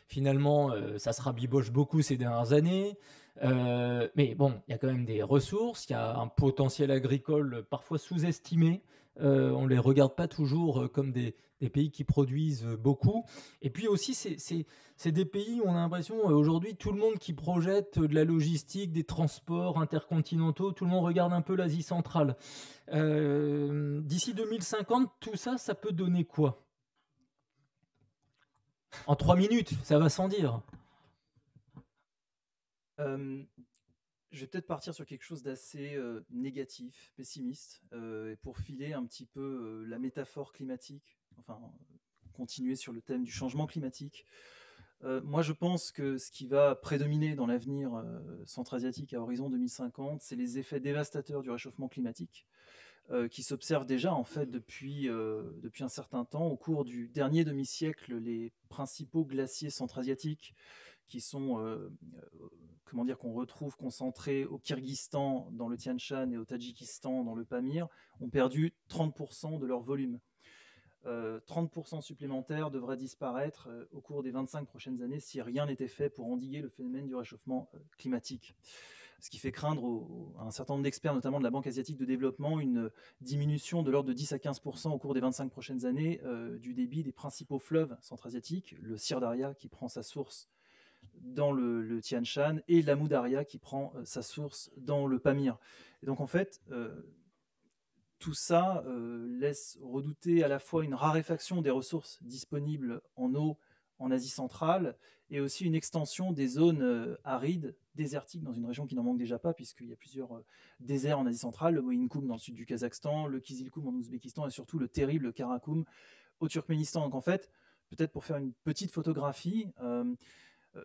finalement, ça se rabiboche beaucoup ces dernières années. Mais bon, il y a quand même des ressources, il y a un potentiel agricole parfois sous-estimé. On ne les regarde pas toujours comme des pays qui produisent beaucoup. Et puis aussi, c'est des pays où on a l'impression, aujourd'hui, tout le monde qui projette de la logistique, des transports intercontinentaux, tout le monde regarde un peu l'Asie centrale. D'ici 2050, tout ça, ça peut donner quoi? En 3 minutes, ça va sans dire. Je vais peut-être partir sur quelque chose d'assez négatif, pessimiste, et pour filer un petit peu la métaphore climatique, enfin continuer sur le thème du changement climatique. Moi, je pense que ce qui va prédominer dans l'avenir centra-asiatique à horizon 2050, c'est les effets dévastateurs du réchauffement climatique, qui s'observent déjà en fait depuis un certain temps. Au cours du dernier demi-siècle, les principaux glaciers centra-asiatiques qui sont qu'on retrouve concentrés au Kyrgyzstan, dans le Tian Shan, et au Tadjikistan, dans le Pamir, ont perdu 30% de leur volume. 30% supplémentaires devraient disparaître au cours des 25 prochaines années si rien n'était fait pour endiguer le phénomène du réchauffement climatique. Ce qui fait craindre à un certain nombre d'experts, notamment de la Banque asiatique de développement, une diminution de l'ordre de 10 à 15% au cours des 25 prochaines années du débit des principaux fleuves centra-asiatiques, le Sir Daria qui prend sa source dans le Tian Shan et l'Amu Daria qui prend sa source dans le Pamir. Et donc en fait, tout ça laisse redouter à la fois une raréfaction des ressources disponibles en eau en Asie centrale et aussi une extension des zones arides, désertiques, dans une région qui n'en manque déjà pas, puisqu'il y a plusieurs déserts en Asie centrale, le Moïnkoum dans le sud du Kazakhstan, le Kizilkoum en Ouzbékistan et surtout le terrible Karakoum au Turkménistan. Donc en fait, peut-être pour faire une petite photographie,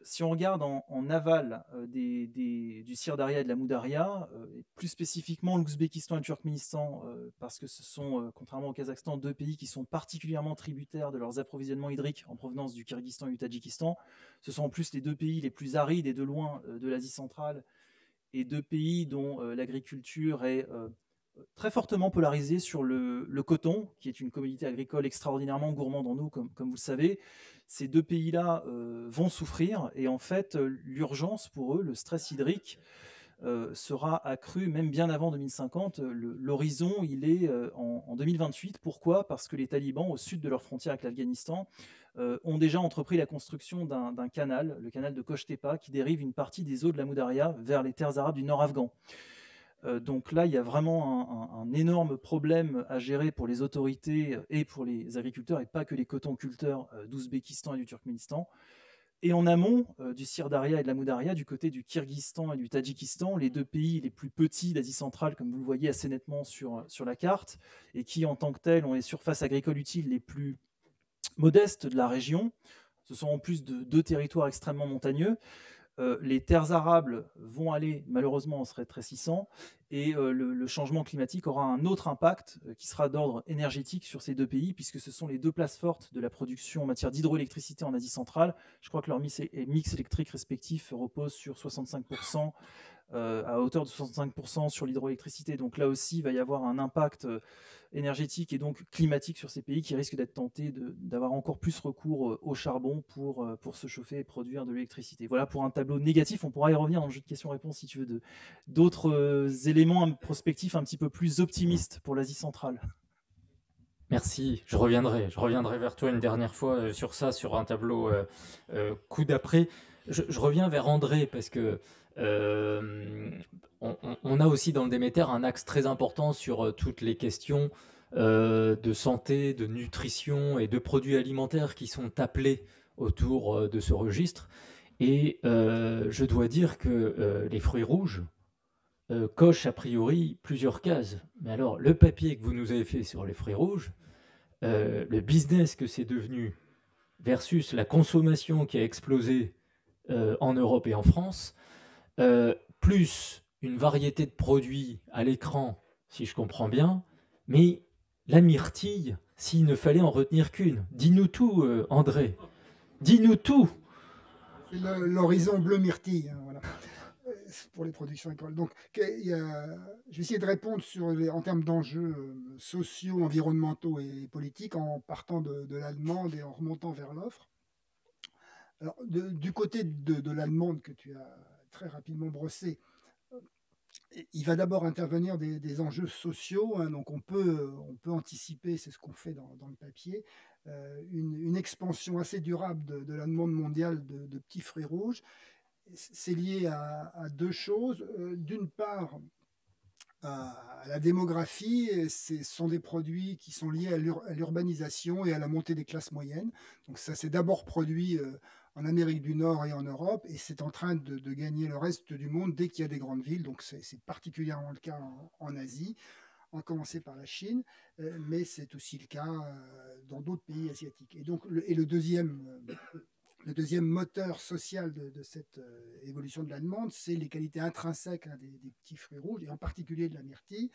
si on regarde en aval du Sir Daria et de l'Amu Daria, et plus spécifiquement l'Ouzbékistan et le Turkménistan, parce que ce sont, contrairement au Kazakhstan, deux pays qui sont particulièrement tributaires de leurs approvisionnements hydriques en provenance du Kyrgyzstan et du Tadjikistan. Ce sont en plus les deux pays les plus arides et de loin de l'Asie centrale, et deux pays dont l'agriculture est très fortement polarisé sur le coton, qui est une commodité agricole extraordinairement gourmande en eau, comme vous le savez. Ces deux pays-là vont souffrir, et en fait, l'urgence pour eux, le stress hydrique, sera accru même bien avant 2050. L'horizon, il est en 2028. Pourquoi ? Parce que les talibans, au sud de leur frontière avec l'Afghanistan, ont déjà entrepris la construction d'un canal, le canal de Koch-Tepa, qui dérive une partie des eaux de la Moudaria vers les terres arabes du nord afghan. Donc là, il y a vraiment un énorme problème à gérer pour les autorités et pour les agriculteurs, et pas que les cotonculteurs d'Ouzbékistan et du Turkménistan. Et en amont du Sir Daria et de la Moudaria, du côté du Kirghizistan et du Tadjikistan, les deux pays les plus petits d'Asie centrale, comme vous le voyez assez nettement sur la carte, et qui en tant que tels ont les surfaces agricoles utiles les plus modestes de la région. Ce sont en plus de deux territoires extrêmement montagneux. Les terres arables vont aller malheureusement en se rétrécissant, et le changement climatique aura un autre impact qui sera d'ordre énergétique sur ces deux pays, puisque ce sont les deux places fortes de la production en matière d'hydroélectricité en Asie centrale. Je crois que leur mix électrique respectif repose sur 65%, à hauteur de 65% sur l'hydroélectricité. Donc là aussi, il va y avoir un impact énergétique et donc climatique sur ces pays qui risquent d'être tentés d'avoir encore plus recours au charbon pour se chauffer et produire de l'électricité. Voilà pour un tableau négatif. On pourra y revenir dans le jeu de questions-réponses si tu veux, d'autres éléments prospectifs un petit peu plus optimistes pour l'Asie centrale. Merci, je reviendrai vers toi une dernière fois sur ça, sur un tableau coup d'après. Je reviens vers André parce que on a aussi dans le Déméter un axe très important sur toutes les questions de santé, de nutrition et de produits alimentaires qui sont appelés autour de ce registre. Et je dois dire que les fruits rouges cochent a priori plusieurs cases. Mais alors, le papier que vous nous avez fait sur les fruits rouges, le business que c'est devenu versus la consommation qui a explosé en Europe et en France, plus une variété de produits à l'écran, si je comprends bien, mais la myrtille, s'il ne fallait en retenir qu'une. Dis-nous tout, André. Dis-nous tout. L'horizon bleu myrtille, hein, voilà, pour les productions agricoles. Donc, je vais essayer de répondre en termes d'enjeux sociaux, environnementaux et politiques en partant de la demande et en remontant vers l'offre. Alors, du côté de la demande que tu as très rapidement brossé, il va d'abord intervenir des enjeux sociaux, hein, donc on peut anticiper, c'est ce qu'on fait dans le papier, une expansion assez durable de la demande mondiale de petits fruits rouges. C'est lié à deux choses. D'une part, à la démographie, ce sont des produits qui sont liés à l'urbanisation et à la montée des classes moyennes. Donc ça s'est d'abord produit en Amérique du Nord et en Europe, et c'est en train de gagner le reste du monde dès qu'il y a des grandes villes. Donc c'est particulièrement le cas en Asie, en commencer par la Chine, mais c'est aussi le cas dans d'autres pays asiatiques. Et donc le deuxième moteur social de cette évolution de la demande, c'est les qualités intrinsèques, hein, des petits fruits rouges, et en particulier de la myrtille.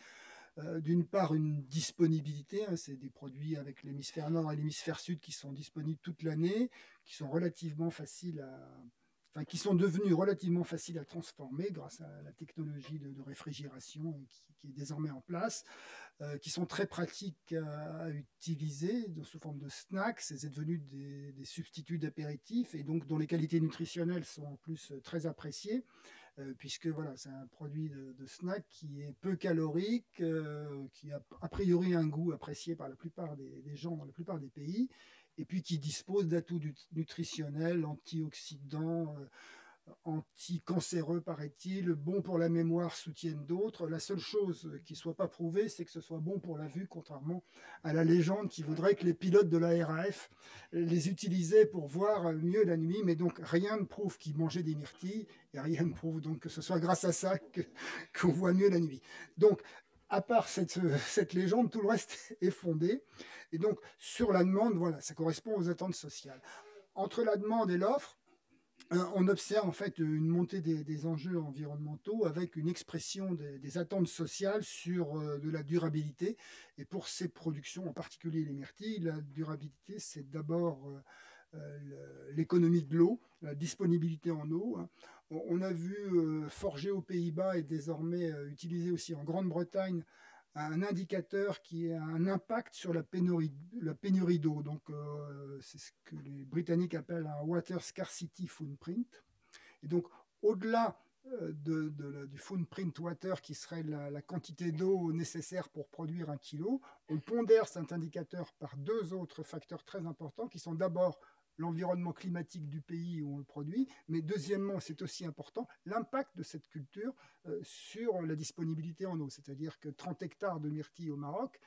D'une part, une disponibilité, hein, c'est des produits avec l'hémisphère nord et l'hémisphère sud qui sont disponibles toute l'année, qui sont relativement faciles qui sont devenus relativement faciles à transformer grâce à la technologie de réfrigération qui est désormais en place, qui sont très pratiques à utiliser sous forme de snacks. C'est devenu des substituts d'apéritifs et donc dont les qualités nutritionnelles sont en plus très appréciées, puisque voilà, c'est un produit de snack qui est peu calorique, qui a a priori un goût apprécié par la plupart des gens dans la plupart des pays, et puis qui dispose d'atouts nutritionnels, antioxydants, anticancéreux, paraît-il, bon pour la mémoire, soutiennent d'autres. La seule chose qui ne soit pas prouvée, c'est que ce soit bon pour la vue, contrairement à la légende qui voudrait que les pilotes de la RAF les utilisaient pour voir mieux la nuit. Mais donc rien ne prouve qu'ils mangeaient des myrtilles, et rien ne prouve donc que ce soit grâce à ça qu'on voit mieux la nuit. Donc, à part cette légende, tout le reste est fondé. Et donc, sur la demande, voilà, ça correspond aux attentes sociales. Entre la demande et l'offre, on observe en fait une montée des enjeux environnementaux avec une expression des attentes sociales sur de la durabilité. Et pour ces productions, en particulier les myrtilles, la durabilité, c'est d'abord l'économie de l'eau, la disponibilité en eau, hein. On a vu forgé aux Pays-Bas et désormais utilisé aussi en Grande-Bretagne un indicateur qui a un impact sur la pénurie d'eau. Donc, c'est ce que les Britanniques appellent un Water Scarcity Footprint. Et donc, au-delà du footprint water, qui serait la quantité d'eau nécessaire pour produire 1 kilo, on pondère cet indicateur par 2 autres facteurs très importants, qui sont d'abord l'environnement climatique du pays où on le produit, mais deuxièmement, c'est aussi important, l'impact de cette culture sur la disponibilité en eau. C'est-à-dire que 30 hectares de myrtille au Maroc,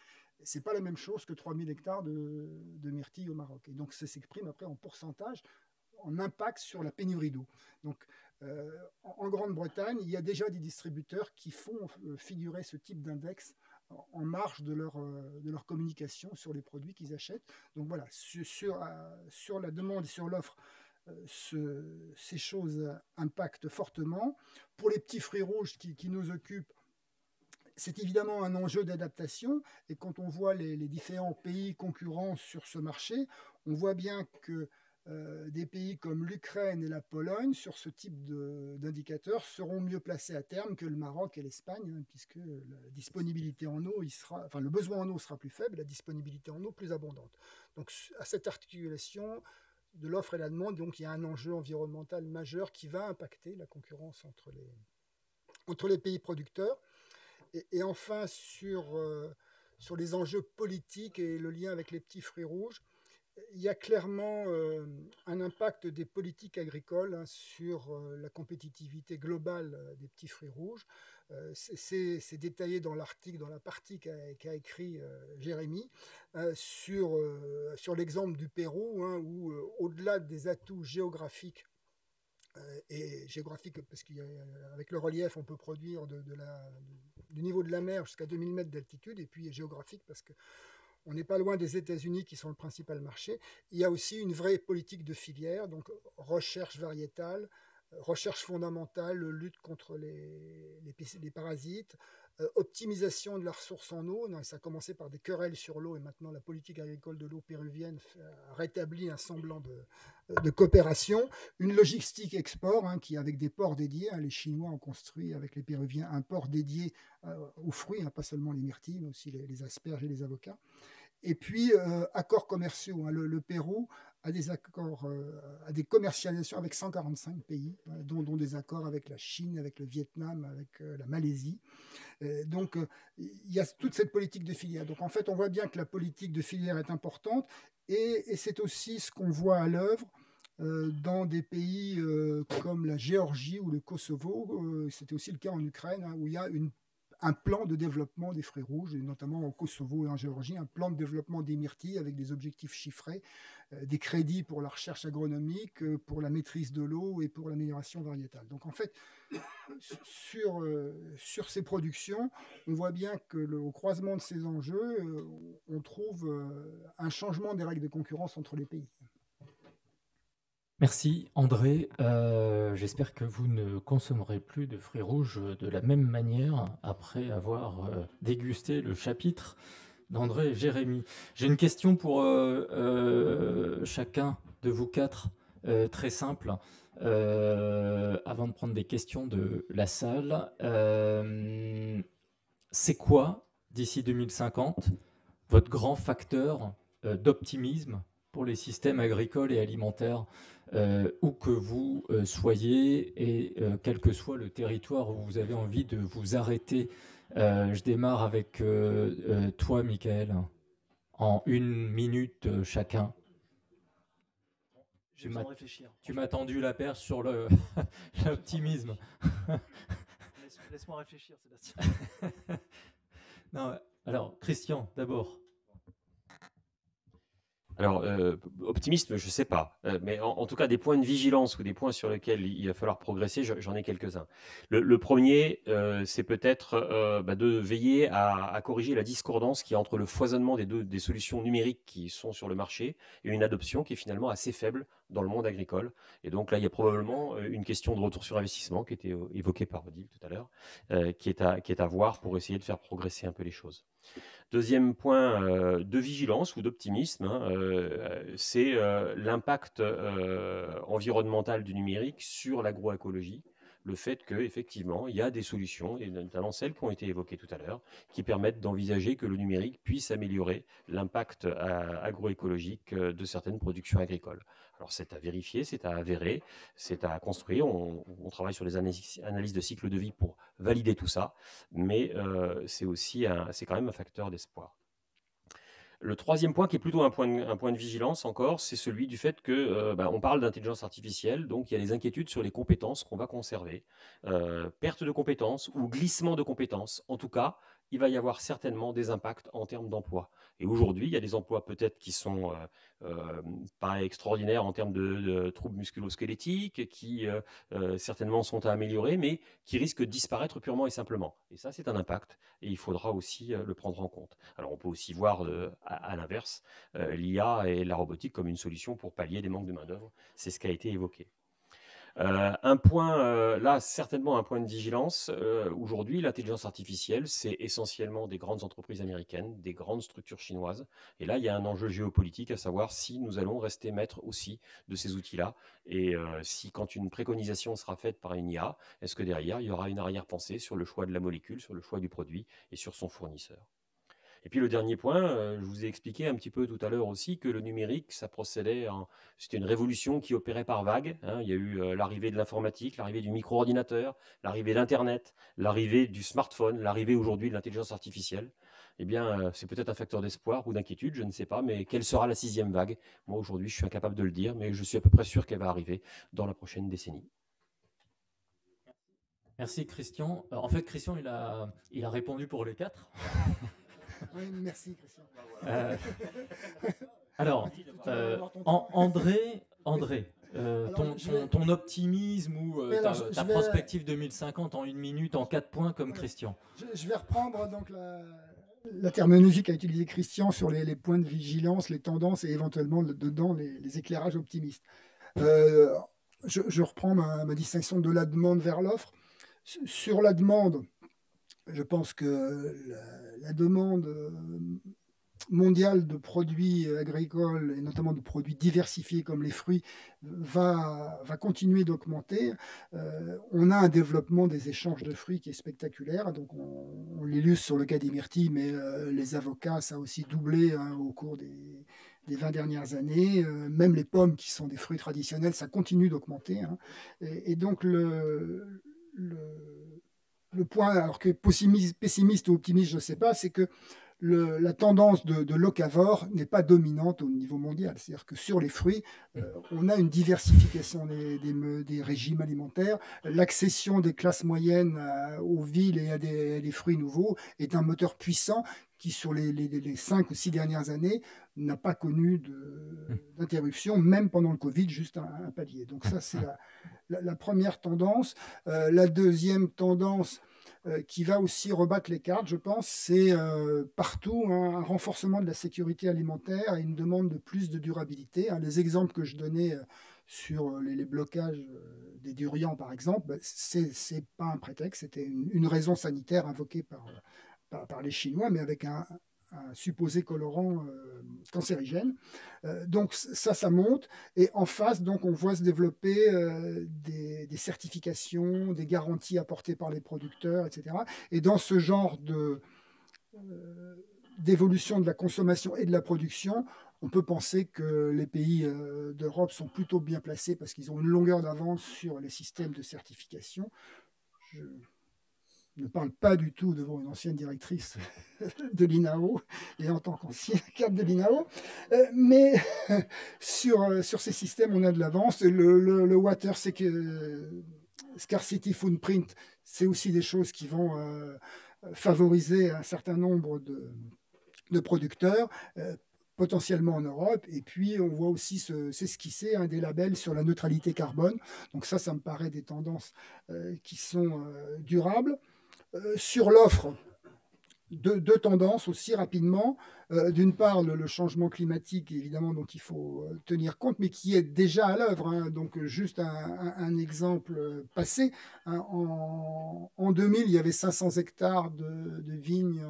ce n'est pas la même chose que 3000 hectares de myrtille au Maroc. Et donc, ça s'exprime après en pourcentage, en impact sur la pénurie d'eau. Donc, en Grande-Bretagne, il y a déjà des distributeurs qui font figurer ce type d'index en marge de leur communication sur les produits qu'ils achètent. Donc voilà, sur la demande et sur l'offre, ces choses impactent fortement. Pour les petits fruits rouges qui nous occupent, c'est évidemment un enjeu d'adaptation. Et quand on voit les différents pays concurrents sur ce marché, on voit bien que des pays comme l'Ukraine et la Pologne, sur ce type d'indicateurs, seront mieux placés à terme que le Maroc et l'Espagne, hein, puisque la disponibilité en eau, le besoin en eau sera plus faible, la disponibilité en eau plus abondante. Donc, à cette articulation de l'offre et la demande, donc, il y a un enjeu environnemental majeur qui va impacter la concurrence entre les pays producteurs. Et enfin, sur les enjeux politiques et le lien avec les petits fruits rouges, il y a clairement un impact des politiques agricoles sur la compétitivité globale des petits fruits rouges. C'est détaillé dans l'article, dans la partie qu'a écrit Jérémy, sur l'exemple du Pérou, hein, où au-delà des atouts géographiques, parce qu'avec le relief, on peut produire du niveau de la mer jusqu'à 2000 mètres d'altitude, et puis géographique parce que on n'est pas loin des États-Unis qui sont le principal marché. Il y a aussi une vraie politique de filière, donc recherche variétale, recherche fondamentale, lutte contre les parasites, optimisation de la ressource en eau. Non, ça a commencé par des querelles sur l'eau, et maintenant la politique agricole de l'eau péruvienne a rétabli un semblant de coopération. Une logistique export, hein, qui avec des ports dédiés. Hein, les Chinois ont construit avec les Péruviens un port dédié aux fruits, hein, pas seulement les myrtilles, mais aussi les asperges et les avocats. Et puis, accords commerciaux. Hein, le Pérou a des accords, a des commercialisations avec 145 pays, dont des accords avec la Chine, avec le Vietnam, avec la Malaisie. Donc, il y a toute cette politique de filière. Donc, en fait, on voit bien que la politique de filière est importante, et c'est aussi ce qu'on voit à l'œuvre dans des pays comme la Géorgie ou le Kosovo. C'était aussi le cas en Ukraine, hein, où il y a un plan de développement des fruits rouges, et notamment au Kosovo et en Géorgie, un plan de développement des myrtilles avec des objectifs chiffrés, des crédits pour la recherche agronomique, pour la maîtrise de l'eau et pour l'amélioration variétale. Donc en fait, sur ces productions, on voit bien qu'au croisement de ces enjeux, on trouve un changement des règles de concurrence entre les pays. Merci André. J'espère que vous ne consommerez plus de fruits rouges de la même manière après avoir dégusté le chapitre d'André et Jérémy. J'ai une question pour chacun de vous quatre, très simple, avant de prendre des questions de la salle. C'est quoi, d'ici 2050, votre grand facteur d'optimisme pour les systèmes agricoles et alimentaires, où que vous soyez et quel que soit le territoire où vous avez envie de vous arrêter? Je démarre avec toi, Michael, en 1 minute chacun. J'ai besoin de réfléchir. Tu m'as tendu la perche sur l'optimisme. Laisse-moi réfléchir, Sébastien. Non, alors, Christian, d'abord. Alors, optimiste, je ne sais pas. Mais en tout cas, des points de vigilance ou des points sur lesquels il va falloir progresser, j'en ai quelques-uns. Le premier, c'est peut-être de veiller à corriger la discordance qu'il y a entre le foisonnement des solutions numériques qui sont sur le marché et une adoption qui est finalement assez faible dans le monde agricole. Et donc là, il y a probablement une question de retour sur investissement qui était évoquée par Odile tout à l'heure, qui est à voir pour essayer de faire progresser un peu les choses. Deuxième point de vigilance ou d'optimisme, hein, c'est l'impact environnemental du numérique sur l'agroécologie. le fait qu'effectivement, il y a des solutions, et notamment celles qui ont été évoquées tout à l'heure, qui permettent d'envisager que le numérique puisse améliorer l'impact agroécologique de certaines productions agricoles. Alors c'est à vérifier, c'est à avérer, c'est à construire. On travaille sur les analyses de cycle de vie pour valider tout ça, mais c'est quand même un facteur d'espoir. Le troisième point, qui est plutôt un point de vigilance encore, c'est celui du fait que on parle d'intelligence artificielle, donc il y a des inquiétudes sur les compétences qu'on va conserver. Perte de compétences ou glissement de compétences. En tout cas, il va y avoir certainement des impacts en termes d'emploi. Et aujourd'hui, il y a des emplois peut-être qui sont pas extraordinaires en termes de troubles musculo-squelettiques, qui certainement sont à améliorer, mais qui risquent de disparaître purement et simplement. Et ça, c'est un impact, et il faudra aussi le prendre en compte. Alors, on peut aussi voir à l'inverse l'IA et la robotique comme une solution pour pallier des manques de main-d'œuvre. C'est ce qui a été évoqué. Un point, là, certainement un point de vigilance. Aujourd'hui, l'intelligence artificielle, c'est essentiellement des grandes entreprises américaines, des grandes structures chinoises. Et là, il y a un enjeu géopolitique, à savoir si nous allons rester maîtres aussi de ces outils-là. Et si, quand une préconisation sera faite par une IA, est-ce que derrière, il y aura une arrière-pensée sur le choix de la molécule, sur le choix du produit et sur son fournisseur. Et puis le dernier point, je vous ai expliqué un petit peu tout à l'heure aussi que le numérique, c'était une révolution qui opérait par vagues. Il y a eu l'arrivée de l'informatique, l'arrivée du micro-ordinateur, l'arrivée d'Internet, l'arrivée du smartphone, l'arrivée aujourd'hui de l'intelligence artificielle. Eh bien, c'est peut-être un facteur d'espoir ou d'inquiétude, je ne sais pas, mais quelle sera la 6e vague? Moi, aujourd'hui, je suis incapable de le dire, mais je suis à peu près sûr qu'elle va arriver dans la prochaine décennie. Merci Christian. En fait, Christian, il a répondu pour les 4. Oui, merci Christian. Alors, André, ton optimisme ou ta prospective 2050 en 1 minute, en 4 points comme Christian. Je vais reprendre donc la terminologie qu'a utilisée Christian sur les points de vigilance, les tendances et éventuellement dedans les éclairages optimistes. Je reprends ma distinction de la demande vers l'offre. Sur la demande, je pense que la demande mondiale de produits agricoles et notamment de produits diversifiés comme les fruits va continuer d'augmenter. On a un développement des échanges de fruits qui est spectaculaire. Donc on l'illustre sur le cas des myrtilles, mais les avocats, ça a aussi doublé au cours des 20 dernières années. Même les pommes, qui sont des fruits traditionnels, ça continue d'augmenter. Et donc le point, alors que pessimiste ou optimiste, je ne sais pas, c'est que la tendance de locavore n'est pas dominante au niveau mondial. C'est-à-dire que sur les fruits, on a une diversification des régimes alimentaires. L'accession des classes moyennes aux villes et à des fruits nouveaux est un moteur puissant qui, sur les 5 ou 6 dernières années, n'a pas connu d'interruption, même pendant le Covid, juste un palier. Donc ça, c'est la première tendance. La deuxième tendance qui va aussi rebattre les cartes, je pense, c'est partout un renforcement de la sécurité alimentaire et une demande de plus de durabilité. Les exemples que je donnais sur les blocages des durians, par exemple, c'est pas un prétexte, c'était une raison sanitaire invoquée par les Chinois, mais avec un supposé colorant cancérigène. Donc ça monte. Et en face, donc, on voit se développer des certifications, des garanties apportées par les producteurs, etc. Et dans ce genre d'évolution de la consommation et de la production, on peut penser que les pays d'Europe sont plutôt bien placés parce qu'ils ont une longueur d'avance sur les systèmes de certification. Je ne parle pas du tout devant une ancienne directrice de l'INAO et en tant qu'ancien cadre de l'INAO, mais sur ces systèmes, on a de l'avance. Le water scarcity footprint, c'est aussi des choses qui vont favoriser un certain nombre de producteurs, potentiellement en Europe. Et puis, on voit aussi s'esquisser des labels sur la neutralité carbone. Donc ça me paraît des tendances qui sont durables. Sur l'offre, deux tendances aussi rapidement. D'une part, le changement climatique, évidemment, dont il faut tenir compte, mais qui est déjà à l'œuvre. Donc, juste un exemple passé. En 2000, il y avait 500 hectares de vignes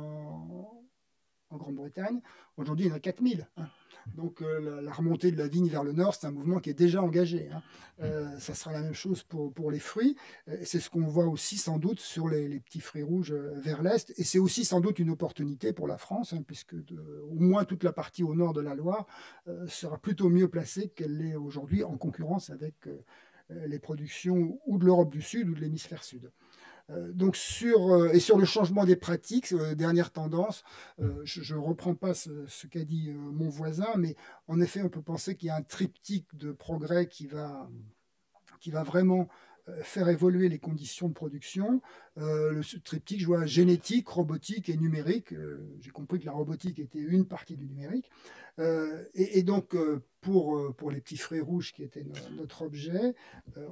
en en Grande-Bretagne. Aujourd'hui, il y en a 4000. Hein. Donc la remontée de la vigne vers le nord, c'est un mouvement qui est déjà engagé. Hein. Ça sera la même chose pour les fruits. C'est ce qu'on voit aussi sans doute sur les petits fruits rouges vers l'est. Et c'est aussi sans doute une opportunité pour la France, hein, puisque au moins toute la partie au nord de la Loire sera plutôt mieux placée qu'elle l'est aujourd'hui en concurrence avec les productions ou de l'Europe du Sud ou de l'hémisphère sud. Donc sur le changement des pratiques, dernière tendance, je ne reprends pas ce qu'a dit mon voisin, mais en effet, on peut penser qu'il y a un triptyque de progrès qui va vraiment faire évoluer les conditions de production. Le triptyque, je vois génétique, robotique et numérique. J'ai compris que la robotique était une partie du numérique. Et donc, pour les petits fruits rouges qui étaient notre objet,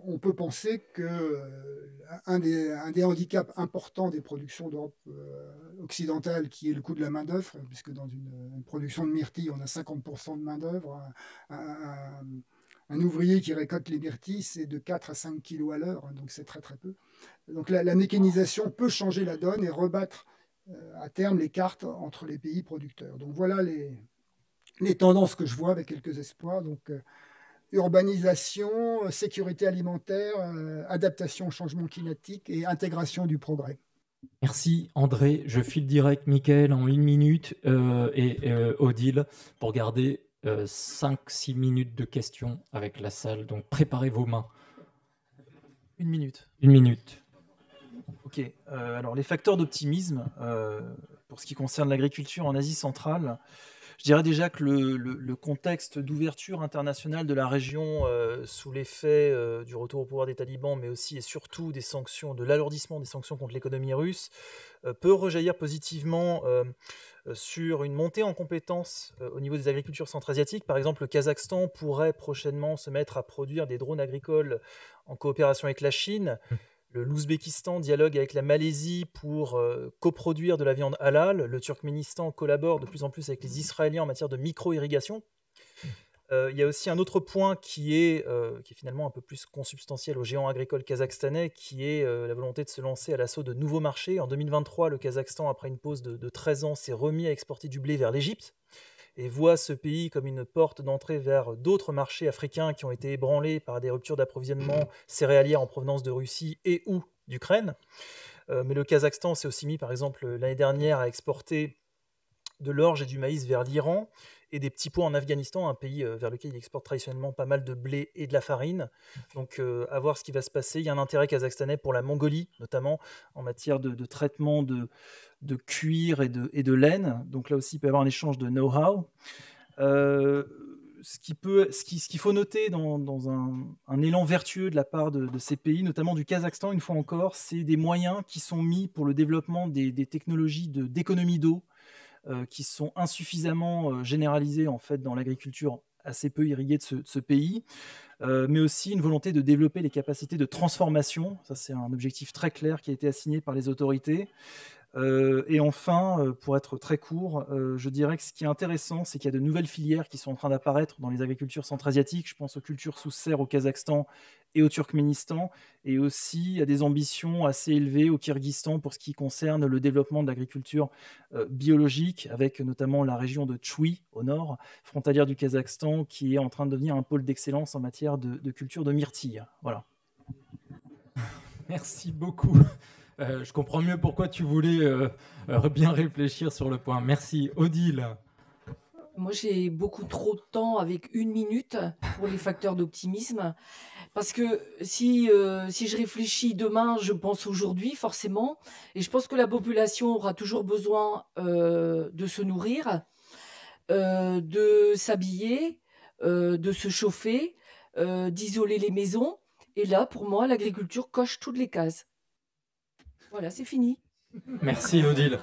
on peut penser qu'un des handicaps importants des productions d'Europe occidentale, qui est le coût de la main-d'œuvre, puisque dans une production de myrtilles, on a 50% de main-d'œuvre, un ouvrier qui récolte les myrtilles, c'est de 4 à 5 kilos à l'heure, hein, donc c'est très très peu. Donc la mécanisation peut changer la donne et rebattre à terme les cartes entre les pays producteurs. Donc voilà les tendances que je vois avec quelques espoirs. Donc urbanisation, sécurité alimentaire, adaptation au changement climatique et intégration du progrès. Merci André. Je file direct Mickaël en 1 minute et Odile pour garder 5-6 minutes de questions avec la salle. Donc préparez vos mains. 1 minute. 1 minute. Ok. Alors les facteurs d'optimisme pour ce qui concerne l'agriculture en Asie centrale, je dirais déjà que le contexte d'ouverture internationale de la région sous l'effet du retour au pouvoir des talibans, mais aussi et surtout des sanctions, de l'alourdissement des sanctions contre l'économie russe, peut rejaillir positivement sur une montée en compétences au niveau des agricultures centra-asiatiques. Par exemple, le Kazakhstan pourrait prochainement se mettre à produire des drones agricoles en coopération avec la Chine. L'Ouzbékistan dialogue avec la Malaisie pour coproduire de la viande halal. Le Turkménistan collabore de plus en plus avec les Israéliens en matière de micro-irrigation. Il y a aussi un autre point qui est finalement un peu plus consubstantiel au géant agricole kazakhstanais, qui est la volonté de se lancer à l'assaut de nouveaux marchés. En 2023, le Kazakhstan, après une pause de 13 ans, s'est remis à exporter du blé vers l'Égypte et voit ce pays comme une porte d'entrée vers d'autres marchés africains qui ont été ébranlés par des ruptures d'approvisionnement céréalières en provenance de Russie et ou d'Ukraine. Mais le Kazakhstan s'est aussi mis, par exemple, l'année dernière à exporter de l'orge et du maïs vers l'Iran et des petits pois en Afghanistan, un pays vers lequel il exporte traditionnellement pas mal de blé et de la farine. Donc à voir ce qui va se passer. Il y a un intérêt kazakhstanais pour la Mongolie, notamment en matière de traitement de cuir et de laine. Donc là aussi, il peut y avoir un échange de know-how. Ce qu'il faut noter dans un élan vertueux de la part de ces pays, notamment du Kazakhstan, une fois encore, c'est des moyens qui sont mis pour le développement des technologies d'économie d'eau, qui sont insuffisamment généralisées en fait dans l'agriculture assez peu irriguée de ce pays, mais aussi une volonté de développer les capacités de transformation. Ça, c'est un objectif très clair qui a été assigné par les autorités. Et enfin, pour être très court, je dirais que ce qui est intéressant, c'est qu'il y a de nouvelles filières qui sont en train d'apparaître dans les agricultures centra-asiatiques. Je pense aux cultures sous serre au Kazakhstan et au Turkménistan, et aussi à des ambitions assez élevées au Kirghizistan pour ce qui concerne le développement de l'agriculture biologique, avec notamment la région de Chouy au nord, frontalière du Kazakhstan, qui est en train de devenir un pôle d'excellence en matière de culture de myrtille. Voilà. Merci beaucoup. Je comprends mieux pourquoi tu voulais bien réfléchir sur le point. Merci. Odile. Moi, j'ai beaucoup trop de temps avec 1 minute pour les facteurs d'optimisme. Parce que si je réfléchis demain, je pense aujourd'hui, forcément. Et je pense que la population aura toujours besoin de se nourrir, de s'habiller, de se chauffer, d'isoler les maisons. Et là, pour moi, l'agriculture coche toutes les cases. Voilà, c'est fini. Merci Odile.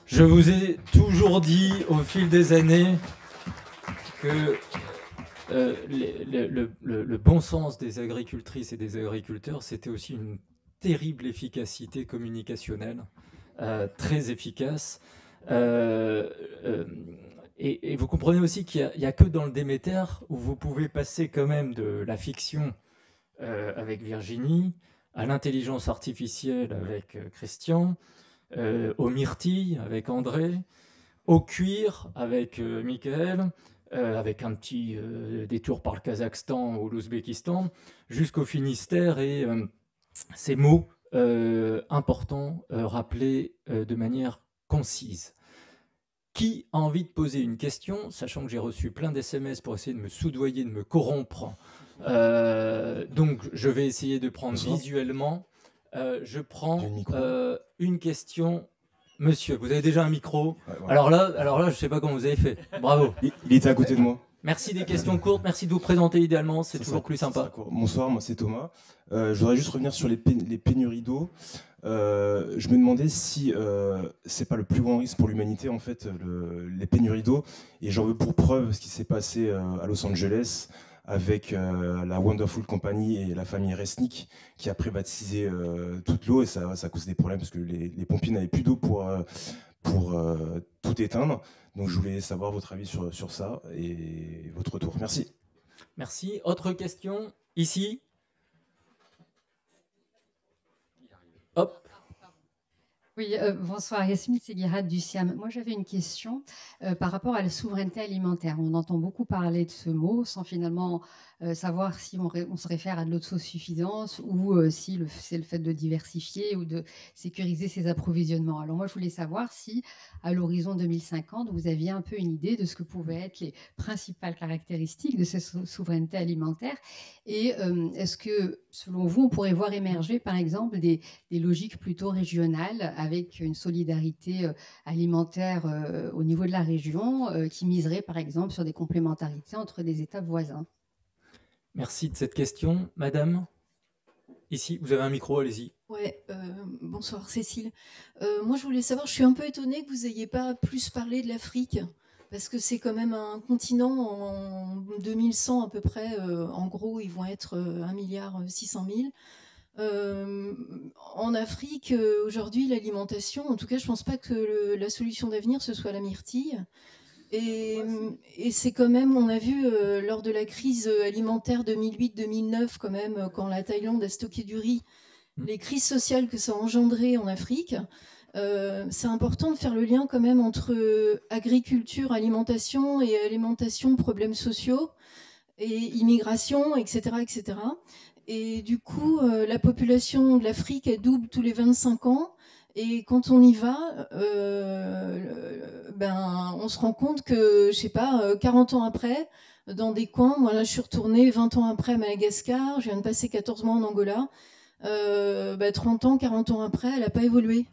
Je vous ai toujours dit au fil des années que le bon sens des agricultrices et des agriculteurs, c'était aussi une terrible efficacité communicationnelle, très efficace. Et vous comprenez aussi qu'il n'y a que dans le Déméter où vous pouvez passer quand même de la fiction avec Virginie, à l'intelligence artificielle avec Christian, aux myrtilles avec André, au cuir avec Michael, avec un petit détour par le Kazakhstan ou l'Ouzbékistan, jusqu'au Finistère et ces mots importants rappelés de manière concise. Qui a envie de poser une question, sachant que j'ai reçu plein d'SMS pour essayer de me soudoyer, de me corrompre. Donc, je vais essayer de prendre visuellement. Je prends une question. Monsieur, vous avez déjà un micro. Ouais, ouais. Alors là, je ne sais pas comment vous avez fait. Bravo. Il était à côté de moi. Merci des questions courtes. Merci de vous présenter idéalement. C'est toujours plus sympa. Bonsoir, moi c'est Thomas. Je voudrais juste revenir sur les pénuries d'eau. Je me demandais si c'est pas le plus grand risque pour l'humanité en fait, les pénuries d'eau. Et j'en veux pour preuve ce qui s'est passé à Los Angeles avec la Wonderful Company et la famille Resnick qui a privatisé toute l'eau et ça cause des problèmes parce que les pompiers n'avaient plus d'eau pour tout éteindre. Donc je voulais savoir votre avis sur ça et votre retour. Merci. Merci. Autre question ici. Hop. Oui, bonsoir Yasmine Seguirad du SIAM. Moi j'avais une question par rapport à la souveraineté alimentaire. On entend beaucoup parler de ce mot sans finalement savoir si on se réfère à de l'autosuffisance ou si c'est le fait de diversifier ou de sécuriser ses approvisionnements. Alors moi je voulais savoir si à l'horizon 2050 vous aviez un peu une idée de ce que pouvaient être les principales caractéristiques de cette souveraineté alimentaire et est-ce que selon vous on pourrait voir émerger par exemple des logiques plutôt régionales avec une solidarité alimentaire au niveau de la région qui miserait par exemple sur des complémentarités entre des États voisins. Merci de cette question. Madame, ici, vous avez un micro, allez-y. Ouais, bonsoir Cécile. Moi je voulais savoir, je suis un peu étonnée que vous n'ayez pas plus parlé de l'Afrique, parce que c'est quand même un continent en 2100 à peu près, en gros ils vont être 1,6 milliard. En Afrique, aujourd'hui, l'alimentation, en tout cas, je ne pense pas que la solution d'avenir, ce soit la myrtille. Et c'est quand même, on a vu lors de la crise alimentaire 2008-2009, quand même, quand la Thaïlande a stocké du riz, les crises sociales que ça a engendré en Afrique. C'est important de faire le lien quand même entre agriculture, alimentation et alimentation, problèmes sociaux et immigration, etc., etc. Et du coup, la population de l'Afrique, elle double tous les 25 ans. Et quand on y va, on se rend compte que, je sais pas, 40 ans après, dans des coins, moi là, je suis retournée 20 ans après à Madagascar, je viens de passer 14 mois en Angola, 30 ans, 40 ans après, elle n'a pas évolué.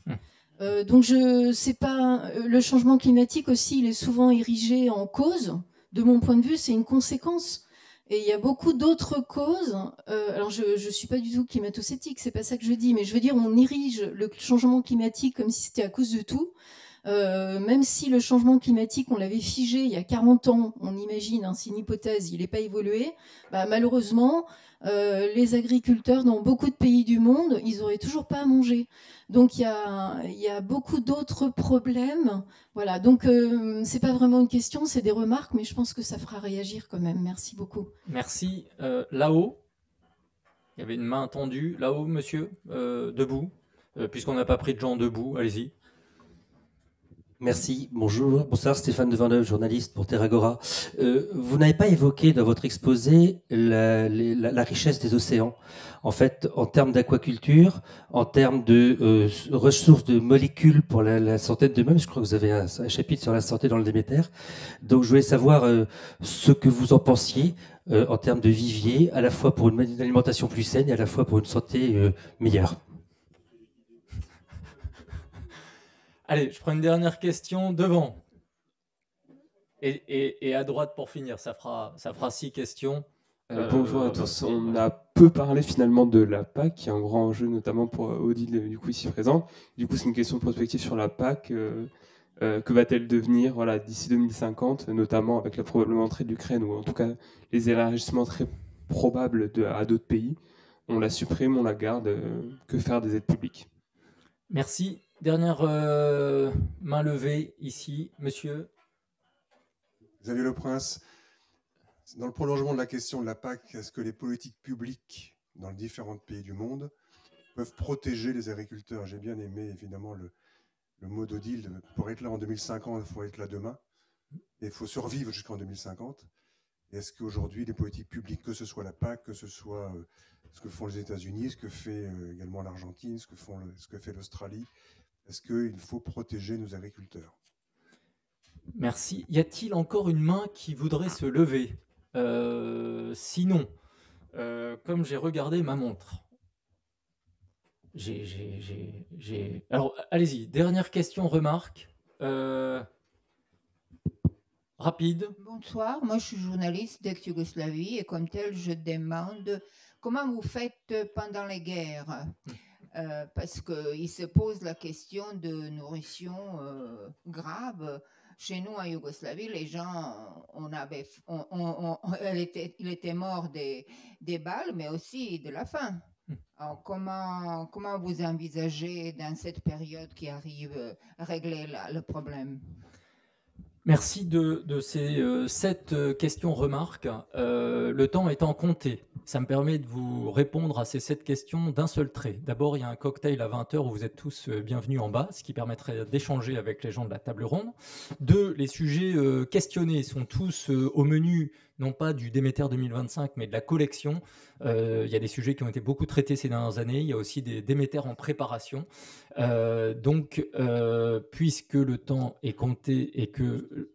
Donc, je sais pas, le changement climatique aussi, il est souvent érigé en cause. De mon point de vue, c'est une conséquence. Et il y a beaucoup d'autres causes. Alors, je ne suis pas du tout climato-sceptique, c'est pas ça que je dis, mais je veux dire, on érige le changement climatique comme si c'était à cause de tout. Même si le changement climatique, on l'avait figé il y a 40 ans, on imagine, hein, c'est une hypothèse, il n'est pas évolué, malheureusement, les agriculteurs dans beaucoup de pays du monde, ils n'auraient toujours pas à manger. Donc il y a beaucoup d'autres problèmes. Voilà, donc c'est pas vraiment une question, c'est des remarques, mais je pense que ça fera réagir quand même. Merci beaucoup. Merci. Là-haut, il y avait une main tendue. Là-haut, monsieur, debout. Puisqu'on n'a pas pris de gens debout, allez-y. Merci, bonjour, bonsoir, Stéphane Devendeuve, journaliste pour Terragora. Vous n'avez pas évoqué dans votre exposé la richesse des océans. En fait, en termes d'aquaculture, en termes de ressources de molécules pour la santé d'eux-mêmes, je crois que vous avez un chapitre sur la santé dans le Déméter. Donc je voulais savoir ce que vous en pensiez en termes de vivier, à la fois pour une alimentation plus saine et à la fois pour une santé meilleure. Allez, je prends une dernière question devant. Et à droite pour finir, ça fera 6 questions. Bonjour à tous. On a peu parlé finalement de la PAC, qui est un grand enjeu notamment pour Odile, du coup ici présent. Du coup, c'est une question prospective sur la PAC. Que va-t-elle devenir d'ici 2050, notamment avec la probable entrée de l'Ukraine, ou en tout cas les élargissements très probables à d'autres pays. On la supprime, on la garde. Que faire des aides publiques? Merci. Dernière main levée ici, monsieur. Xavier Le Prince, dans le prolongement de la question de la PAC, est-ce que les politiques publiques dans les différents pays du monde peuvent protéger les agriculteurs? J'ai bien aimé évidemment le mot d'Odile, pour être là en 2050, il faut être là demain. Et il faut survivre jusqu'en 2050. Est-ce qu'aujourd'hui, les politiques publiques, que ce soit la PAC, que ce soit ce que font les États-Unis, ce que fait également l'Argentine, ce que fait l'Australie, est-ce qu'il faut protéger nos agriculteurs? Merci. Y a-t-il encore une main qui voudrait se lever? Sinon, comme j'ai regardé ma montre, alors, allez-y, dernière question, remarque. Rapide. Bonsoir, moi je suis journaliste d'ex-Yougoslavie et comme tel, je demande comment vous faites pendant les guerres parce qu'il se pose la question de nourrition grave. Chez nous, en Yougoslavie, les gens, il était mort des balles, mais aussi de la faim. Alors, comment vous envisagez dans cette période qui arrive à régler le problème? Merci de ces 7 questions-remarques. Le temps étant compté, ça me permet de vous répondre à ces 7 questions d'un seul trait. D'abord, il y a un cocktail à 20h où vous êtes tous bienvenus en bas, ce qui permettrait d'échanger avec les gens de la table ronde. 2, les sujets questionnés sont tous au menu, non pas du Déméter 2025, mais de la collection. Il y a des sujets qui ont été beaucoup traités ces dernières années. Il y a aussi des Déméters en préparation. Donc, puisque le temps est compté et que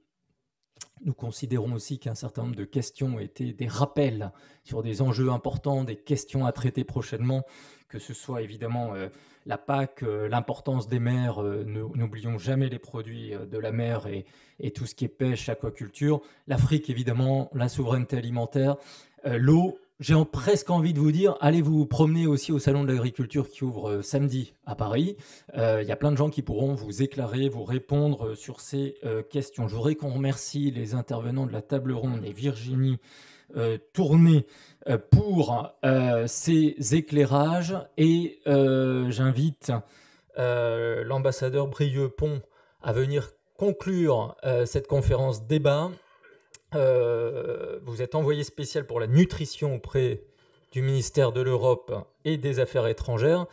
nous considérons aussi qu'un certain nombre de questions étaient des rappels sur des enjeux importants, des questions à traiter prochainement, que ce soit évidemment la PAC, l'importance des mers, n'oublions jamais les produits de la mer et tout ce qui est pêche, aquaculture, l'Afrique évidemment, la souveraineté alimentaire, l'eau. J'ai presque envie de vous dire, allez vous promener aussi au Salon de l'Agriculture qui ouvre samedi à Paris. Il y a plein de gens qui pourront vous éclairer, vous répondre sur ces questions. Je voudrais qu'on remercie les intervenants de la table ronde et Virginie Tourné pour ces éclairages. Et j'invite l'ambassadeur Brieux-Pont à venir conclure cette conférence débat. Vous êtes envoyé spécial pour la nutrition auprès du ministère de l'Europe et des Affaires étrangères.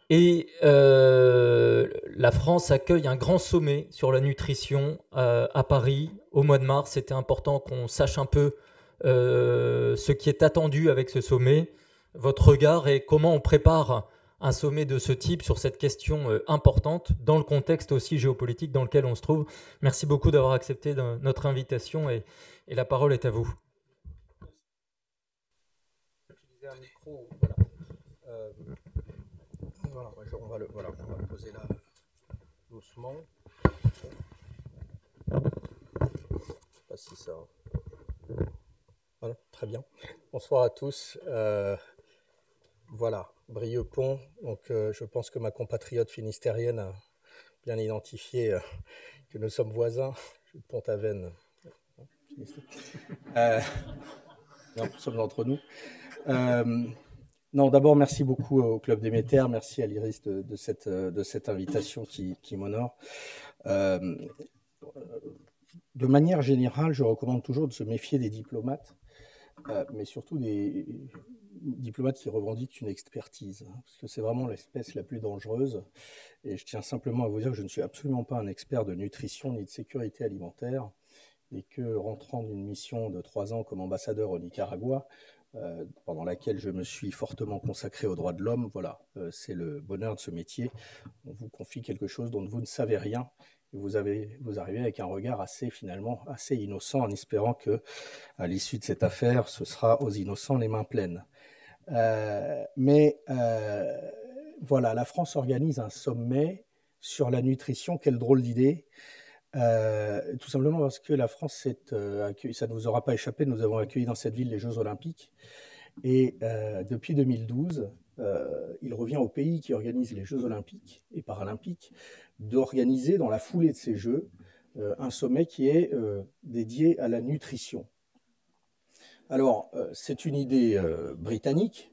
Et la France accueille un grand sommet sur la nutrition à Paris au mois de mars. C'était important qu'on sache un peu ce qui est attendu avec ce sommet, votre regard et comment on prépare un sommet de ce type sur cette question importante dans le contexte aussi géopolitique dans lequel on se trouve. Merci beaucoup d'avoir accepté notre invitation et la parole est à vous. Utiliser un micro, voilà. On va le poser là doucement. Je sais pas si ça. Voilà, très bien. Bonsoir à tous. Voilà, Brieux-Pont. Donc, je pense que ma compatriote finistérienne a bien identifié que nous sommes voisins. Je suis de Pont-Aven. Non, nous sommes entre nous. Non, d'abord, merci beaucoup au Club Déméter. Merci à l'Iris de cette invitation qui m'honore. De manière générale, je recommande toujours de se méfier des diplomates, mais surtout des diplomates qui revendiquent une expertise, parce que c'est vraiment l'espèce la plus dangereuse. Et je tiens simplement à vous dire que je ne suis absolument pas un expert de nutrition ni de sécurité alimentaire, et que rentrant d'une mission de 3 ans comme ambassadeur au Nicaragua, pendant laquelle je me suis fortement consacré aux droits de l'homme, voilà, c'est le bonheur de ce métier. On vous confie quelque chose dont vous ne savez rien, et vous arrivez avec un regard assez innocent, en espérant que, à l'issue de cette affaire, ce sera aux innocents les mains pleines. Voilà, la France organise un sommet sur la nutrition. Quelle drôle d'idée! Tout simplement parce que la France ça ne vous aura pas échappé, nous avons accueilli dans cette ville les Jeux Olympiques. Et depuis 2012, il revient au pays qui organise les Jeux Olympiques et Paralympiques d'organiser dans la foulée de ces Jeux un sommet qui est dédié à la nutrition. Alors, c'est une idée britannique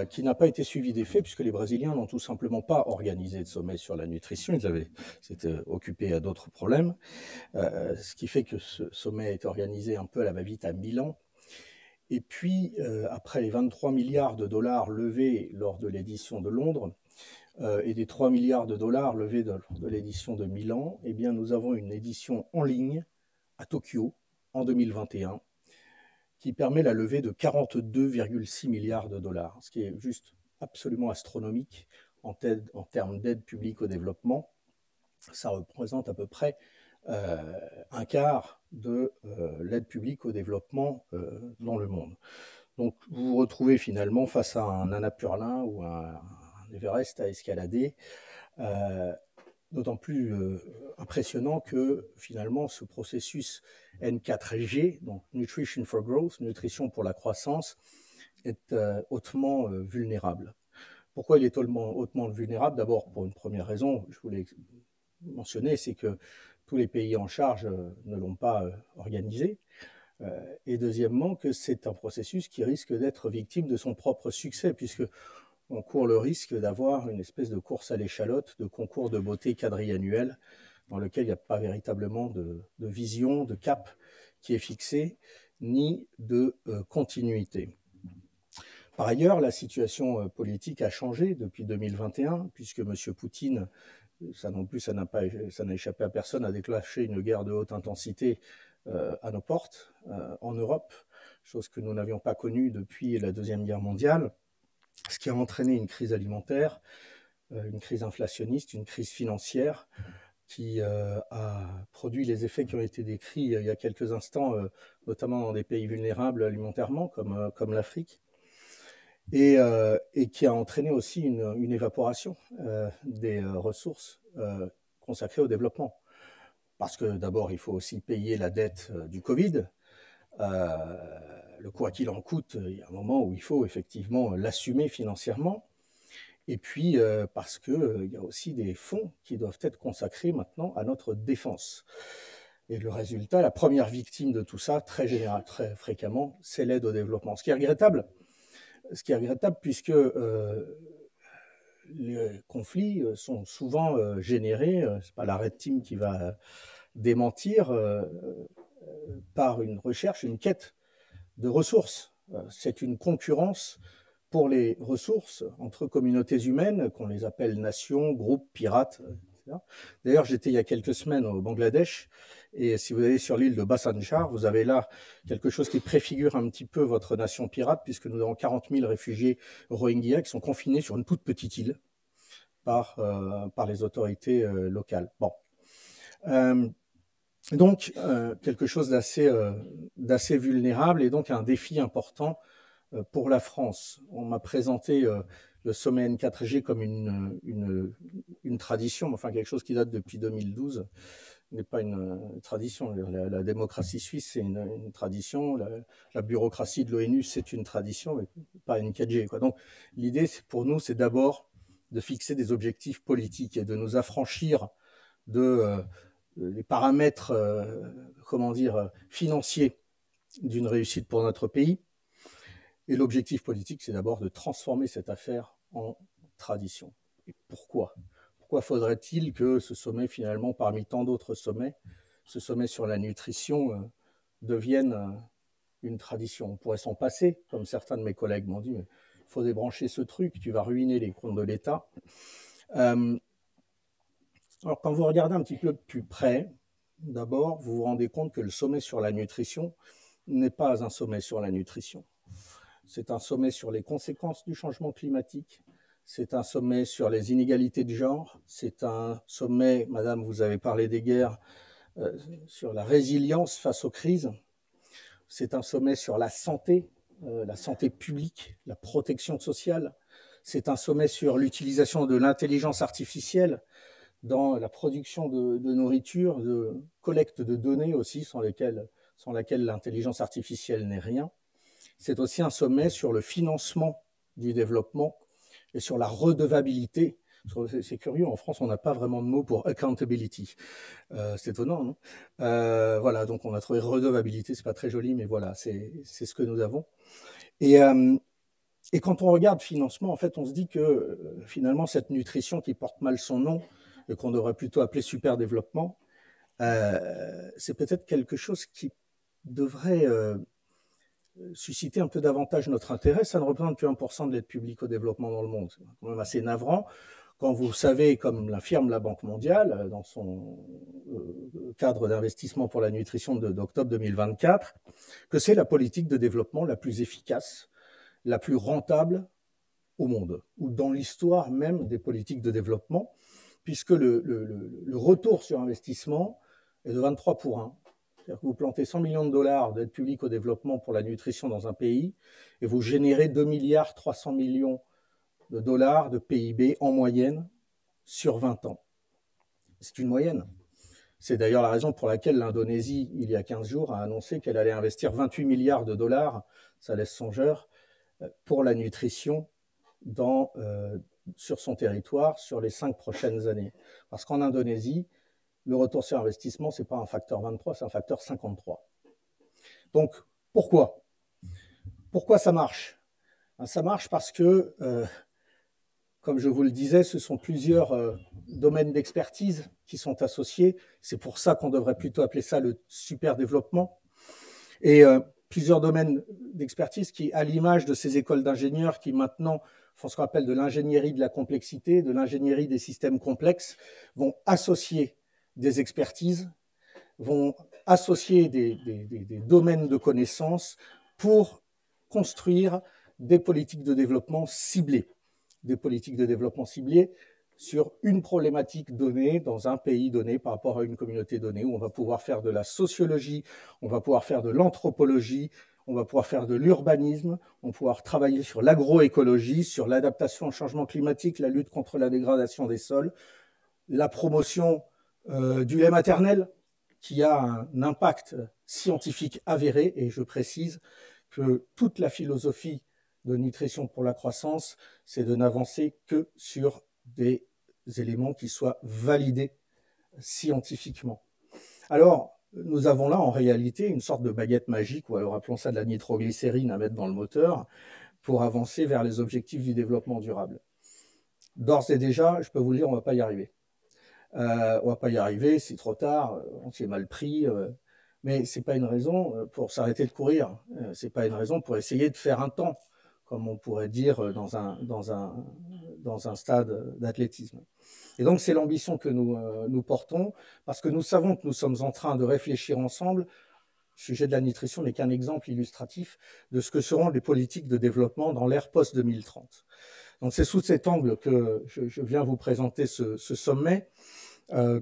qui n'a pas été suivie des faits, puisque les Brésiliens n'ont tout simplement pas organisé de sommet sur la nutrition. Ils s'étaient occupés à d'autres problèmes, ce qui fait que ce sommet est organisé un peu à la va-vite à Milan. Et puis, après les 23 milliards de dollars levés lors de l'édition de Londres, et des 3 milliards de dollars levés de l'édition de Milan, eh bien, nous avons une édition en ligne à Tokyo en 2021 qui permet la levée de 42,6 milliards de dollars, ce qui est juste absolument astronomique en termes d'aide publique au développement. Ça représente à peu près un quart de l'aide publique au développement dans le monde. Donc vous vous retrouvez finalement face à un Annapurna ou un Everest à escalader, d'autant plus impressionnant que finalement ce processus N4G, donc Nutrition for Growth, nutrition pour la croissance, est hautement vulnérable. Pourquoi il est hautement vulnérable? D'abord, pour une première raison, je voulais mentionner, c'est que tous les pays en charge ne l'ont pas organisé. Et deuxièmement, que c'est un processus qui risque d'être victime de son propre succès, puisque on court le risque d'avoir une espèce de course à l'échalote, de concours de beauté quadriannuel, dans lequel il n'y a pas véritablement de vision, de cap qui est fixé, ni de continuité. Par ailleurs, la situation politique a changé depuis 2021, puisque M. Poutine, ça non plus, ça n'a échappé à personne, a déclenché une guerre de haute intensité à nos portes, en Europe, chose que nous n'avions pas connue depuis la Deuxième Guerre mondiale, ce qui a entraîné une crise alimentaire, une crise inflationniste, une crise financière, qui a produit les effets qui ont été décrits il y a quelques instants, notamment dans des pays vulnérables alimentairement, comme l'Afrique, et qui a entraîné aussi une évaporation des ressources consacrées au développement. Parce que d'abord, il faut aussi payer la dette du Covid. Le quoi qu'il en coûte, il y a un moment où il faut effectivement l'assumer financièrement. Et puis parce qu'il y a aussi des fonds qui doivent être consacrés maintenant à notre défense. Et le résultat, la première victime de tout ça, très fréquemment, c'est l'aide au développement. Ce qui est regrettable puisque les conflits sont souvent générés, c'est pas la Red Team qui va démentir, par une recherche, une quête de ressources. C'est une concurrence pour les ressources entre communautés humaines, qu'on les appelle nations, groupes, pirates, etc. D'ailleurs, j'étais il y a quelques semaines au Bangladesh, et si vous allez sur l'île de Bhasan Char, vous avez là quelque chose qui préfigure un petit peu votre nation pirate, puisque nous avons 40 000 réfugiés Rohingyas qui sont confinés sur une toute petite île par les autorités locales. Bon. Donc, quelque chose d'assez vulnérable et donc un défi important pour la France. On m'a présenté le sommet N4G comme une tradition, enfin quelque chose qui date depuis 2012, n'est pas une tradition. La démocratie suisse, c'est une tradition, la bureaucratie de l'ONU, c'est une tradition, mais pas N4G, quoi. Donc, l'idée pour nous, c'est d'abord de fixer des objectifs politiques et de nous affranchir des paramètres financiers d'une réussite pour notre pays. Et l'objectif politique, c'est d'abord de transformer cette affaire en tradition. Et pourquoi? Pourquoi faudrait-il que ce sommet, finalement, parmi tant d'autres sommets, ce sommet sur la nutrition devienne une tradition? On pourrait s'en passer, comme certains de mes collègues m'ont dit, mais il faut débrancher ce truc, tu vas ruiner les comptes de l'État. Alors, quand vous regardez un petit peu plus près, d'abord, vous vous rendez compte que le sommet sur la nutrition n'est pas un sommet sur la nutrition. C'est un sommet sur les conséquences du changement climatique, c'est un sommet sur les inégalités de genre, c'est un sommet, madame, vous avez parlé des guerres, sur la résilience face aux crises, c'est un sommet sur la santé publique, la protection sociale, c'est un sommet sur l'utilisation de l'intelligence artificielle dans la production de nourriture, de collecte de données aussi, sans laquelle l'intelligence artificielle n'est rien. C'est aussi un sommet sur le financement du développement et sur la redevabilité. C'est curieux, en France, on n'a pas vraiment de mot pour accountability. C'est étonnant, non? Voilà, donc on a trouvé redevabilité, c'est pas très joli, mais voilà, c'est ce que nous avons. Et quand on regarde financement, en fait, on se dit que finalement, cette nutrition qui porte mal son nom, et qu'on devrait plutôt appeler super développement, c'est peut-être quelque chose qui devrait susciter un peu davantage notre intérêt. Ça ne représente que 1% de l'aide publique au développement dans le monde. C'est quand même assez navrant quand vous savez, comme l'affirme la Banque mondiale dans son cadre d'investissement pour la nutrition d'octobre 2024, que c'est la politique de développement la plus efficace, la plus rentable au monde, ou dans l'histoire même des politiques de développement, puisque le retour sur investissement est de 23 pour 1. C'est-à-dire que vous plantez 100 millions de dollars d'aide publique au développement pour la nutrition dans un pays, et vous générez 2 milliards 300 millions de dollars de PIB en moyenne sur 20 ans. C'est une moyenne. C'est d'ailleurs la raison pour laquelle l'Indonésie, il y a 15 jours, a annoncé qu'elle allait investir 28 milliards de dollars, ça laisse songeur, pour la nutrition sur son territoire sur les 5 prochaines années. Parce qu'en Indonésie, le retour sur investissement, ce n'est pas un facteur 23, c'est un facteur 53. Donc, pourquoi ça marche? Ça marche parce que, comme je vous le disais, ce sont plusieurs domaines d'expertise qui sont associés. C'est pour ça qu'on devrait plutôt appeler ça le super développement. Et plusieurs domaines d'expertise qui, à l'image de ces écoles d'ingénieurs qui maintenant font ce qu'on appelle de l'ingénierie de la complexité, de l'ingénierie des systèmes complexes, vont associer des expertises, vont associer des domaines de connaissances pour construire des politiques de développement ciblées. Des politiques de développement ciblées sur une problématique donnée dans un pays donné par rapport à une communauté donnée, où on va pouvoir faire de la sociologie, on va pouvoir faire de l'anthropologie, on va pouvoir faire de l'urbanisme, on va pouvoir travailler sur l'agroécologie, sur l'adaptation au changement climatique, la lutte contre la dégradation des sols, la promotion du lait maternel, qui a un impact scientifique avéré, et je précise que toute la philosophie de nutrition pour la croissance, c'est de n'avancer que sur des éléments qui soient validés scientifiquement. Alors, nous avons là en réalité une sorte de baguette magique, ou alors appelons ça de la nitroglycérine à mettre dans le moteur, pour avancer vers les objectifs du développement durable. D'ores et déjà, je peux vous le dire, on ne va pas y arriver. On ne va pas y arriver, c'est trop tard, on s'est mal pris, mais ce n'est pas une raison pour s'arrêter de courir, ce n'est pas une raison pour essayer de faire un temps, comme on pourrait dire dans un stade d'athlétisme. Et donc c'est l'ambition que nous portons, parce que nous savons que nous sommes en train de réfléchir ensemble. Le sujet de la nutrition n'est qu'un exemple illustratif de ce que seront les politiques de développement dans l'ère post-2030. Donc c'est sous cet angle que je viens vous présenter ce sommet,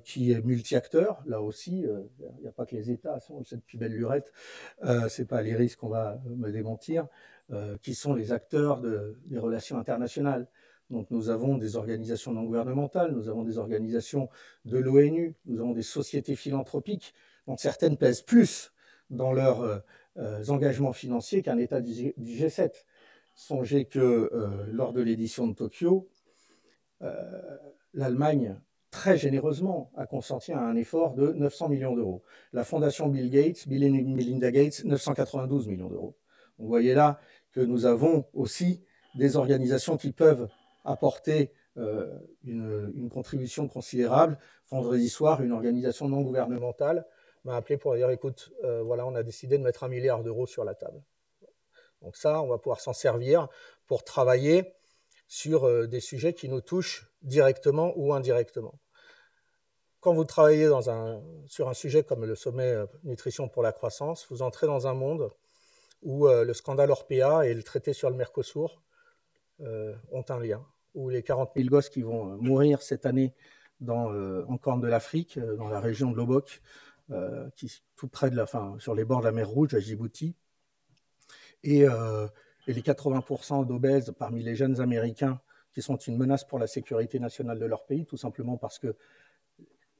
qui est multi-acteur. Là aussi, il n'y a pas que les États, cette plus belle lurette, c'est pas l'IRIS qu'on va me démentir, qui sont les acteurs des relations internationales. Donc nous avons des organisations non gouvernementales, nous avons des organisations de l'ONU, nous avons des sociétés philanthropiques, dont certaines pèsent plus dans leurs engagements financiers qu'un État du G7. Songez que lors de l'édition de Tokyo, l'Allemagne, très généreusement, a consenti à un effort de 900 millions d'euros. La fondation Bill Gates, Bill et Melinda Gates, 992 millions d'euros. Vous voyez là que nous avons aussi des organisations qui peuvent apporter une contribution considérable. Vendredi soir, une organisation non gouvernementale m'a appelé pour dire, écoute, voilà, on a décidé de mettre 1 milliard d'euros sur la table. Donc ça, on va pouvoir s'en servir pour travailler sur des sujets qui nous touchent directement ou indirectement. Quand vous travaillez sur un sujet comme le sommet nutrition pour la croissance, vous entrez dans un monde où le scandale Orpea et le traité sur le Mercosur ont un lien, où les 40 000 gosses qui vont mourir cette année en Corne de l'Afrique, dans la région de Lobok, tout près sur les bords de la mer Rouge, à Djibouti, et les 80% d'obèses parmi les jeunes Américains qui sont une menace pour la sécurité nationale de leur pays, tout simplement parce que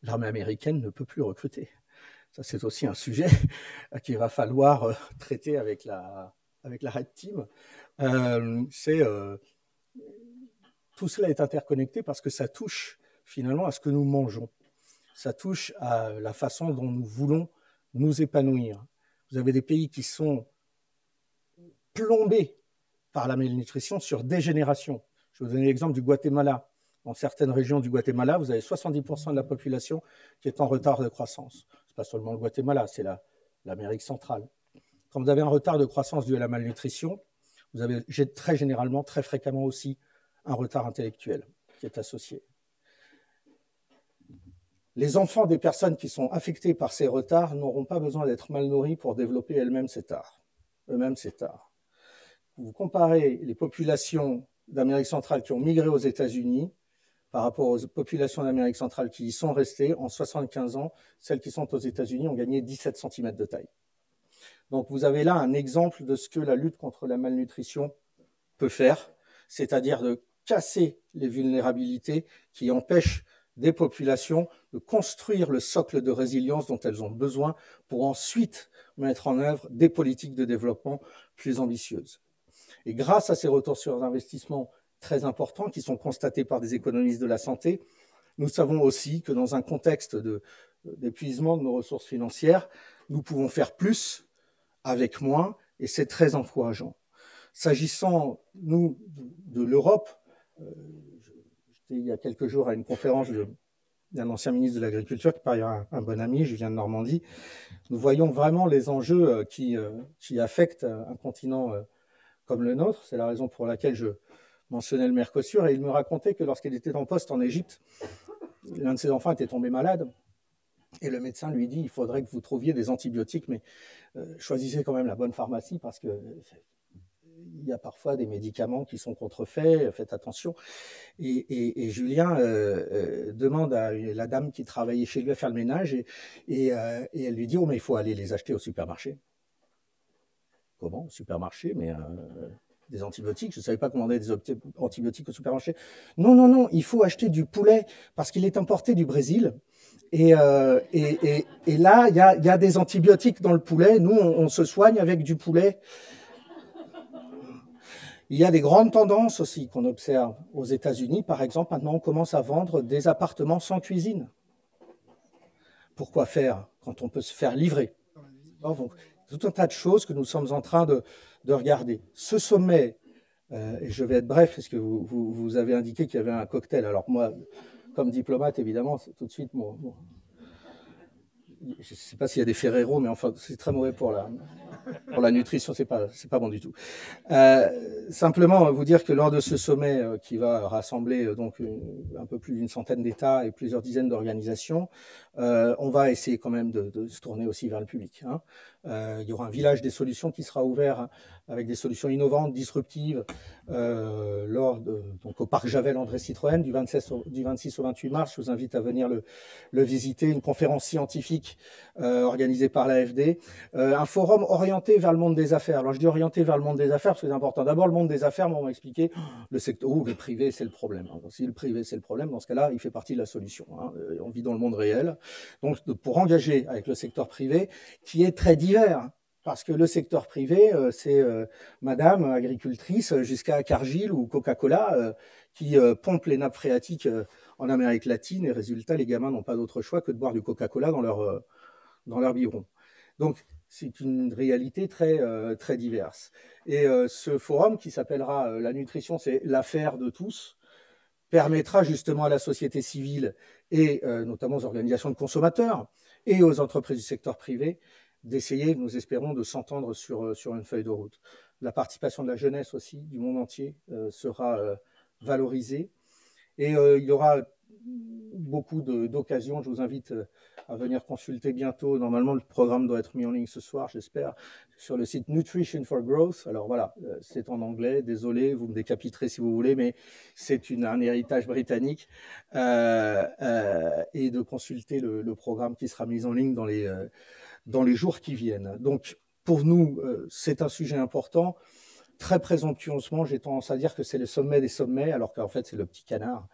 l'armée américaine ne peut plus recruter. Ça, c'est aussi un sujet qu'il va falloir traiter avec la Red Team. Tout cela est interconnecté parce que ça touche finalement à ce que nous mangeons. Ça touche à la façon dont nous voulons nous épanouir. Vous avez des pays qui sont plombés par la malnutrition sur des générations. Je vais vous donner l'exemple du Guatemala. Dans certaines régions du Guatemala, vous avez 70% de la population qui est en retard de croissance. Ce n'est pas seulement le Guatemala, c'est l'Amérique centrale. Quand vous avez un retard de croissance dû à la malnutrition, vous avez très généralement, très fréquemment aussi, un retard intellectuel. qui est associé. Les enfants des personnes qui sont affectées par ces retards n'auront pas besoin d'être mal nourris pour développer eux-mêmes cet art. Vous comparez les populations d'Amérique centrale qui ont migré aux États-Unis par rapport aux populations d'Amérique centrale qui y sont restées, en 75 ans, celles qui sont aux États-Unis ont gagné 17 cm de taille. Donc vous avez là un exemple de ce que la lutte contre la malnutrition peut faire, c'est-à-dire de casser les vulnérabilités qui empêchent des populations de construire le socle de résilience dont elles ont besoin pour ensuite mettre en œuvre des politiques de développement plus ambitieuses. Et grâce à ces retours sur investissement très importants qui sont constatés par des économistes de la santé, nous savons aussi que dans un contexte d'épuisement de nos ressources financières, nous pouvons faire plus avec moins, et c'est très encourageant. S'agissant, nous, de l'Europe, j'étais il y a quelques jours à une conférence d'un ancien ministre de l'Agriculture, qui par ailleurs un bon ami, Julien de Normandie. Nous voyons vraiment les enjeux qui affectent un continent comme le nôtre. C'est la raison pour laquelle je mentionnais le Mercosur. Et il me racontait que lorsqu'il était en poste en Égypte, l'un de ses enfants était tombé malade. Et le médecin lui dit, il faudrait que vous trouviez des antibiotiques, mais choisissez quand même la bonne pharmacie parce que il y a parfois des médicaments qui sont contrefaits, faites attention. Et Julien demande à la dame qui travaillait chez lui à faire le ménage et elle lui dit, oh mais il faut aller les acheter au supermarché. Comment? Au supermarché? Mais des antibiotiques, je ne savais pas commander des antibiotiques au supermarché. Non, non, non, il faut acheter du poulet parce qu'il est importé du Brésil. Et là, il y a des antibiotiques dans le poulet. Nous, on se soigne avec du poulet. Il y a des grandes tendances aussi qu'on observe aux États-Unis. Par exemple, maintenant, on commence à vendre des appartements sans cuisine. Pourquoi faire quand on peut se faire livrer? Donc, tout un tas de choses que nous sommes en train de regarder. Ce sommet, et je vais être bref, parce que vous avez indiqué qu'il y avait un cocktail. Alors moi, comme diplomate, évidemment, c'est tout de suite je ne sais pas s'il y a des Ferrero, mais enfin, c'est très mauvais pour la nutrition, c'est pas bon du tout. Simplement, vous dire que lors de ce sommet qui va rassembler donc un peu plus d'une centaine d'États et plusieurs dizaines d'organisations, on va essayer quand même de se tourner aussi vers le public. Il y aura un village des solutions qui sera ouvert avec des solutions innovantes, disruptives, donc au parc Javel André Citroën du 26 au 28 mars. Je vous invite à venir le visiter. Une conférence scientifique organisée par l'AFD. Un forum orienté vers le monde des affaires. Alors je dis orienté vers le monde des affaires parce que c'est important. D'abord le monde des affaires, on va expliquer le secteur. Le privé c'est le problème. Si le privé c'est le problème, dans ce cas-là, il fait partie de la solution. On vit dans le monde réel. Donc pour engager avec le secteur privé, qui est très divers. Parce que le secteur privé, c'est madame agricultrice jusqu'à Cargill ou Coca-Cola qui pompent les nappes phréatiques en Amérique latine et résultat, les gamins n'ont pas d'autre choix que de boire du Coca-Cola dans leur biberon. Donc, c'est une réalité très, très diverse. Et ce forum qui s'appellera La nutrition, c'est l'affaire de tous, permettra justement à la société civile et notamment aux organisations de consommateurs et aux entreprises du secteur privé d'essayer, nous espérons, de s'entendre sur une feuille de route. La participation de la jeunesse aussi, du monde entier, sera valorisée. Et il y aura beaucoup d'occasions. Je vous invite à venir consulter bientôt. Normalement, le programme doit être mis en ligne ce soir, j'espère, sur le site Nutrition for Growth. Alors voilà, c'est en anglais. Désolé, vous me décapiterez si vous voulez, mais c'est un héritage britannique. Et de consulter le programme qui sera mis en ligne dans les jours qui viennent. Donc, pour nous, c'est un sujet important. Très présomptueusement, j'ai tendance à dire que c'est le sommet des sommets, alors qu'en fait, c'est le petit canard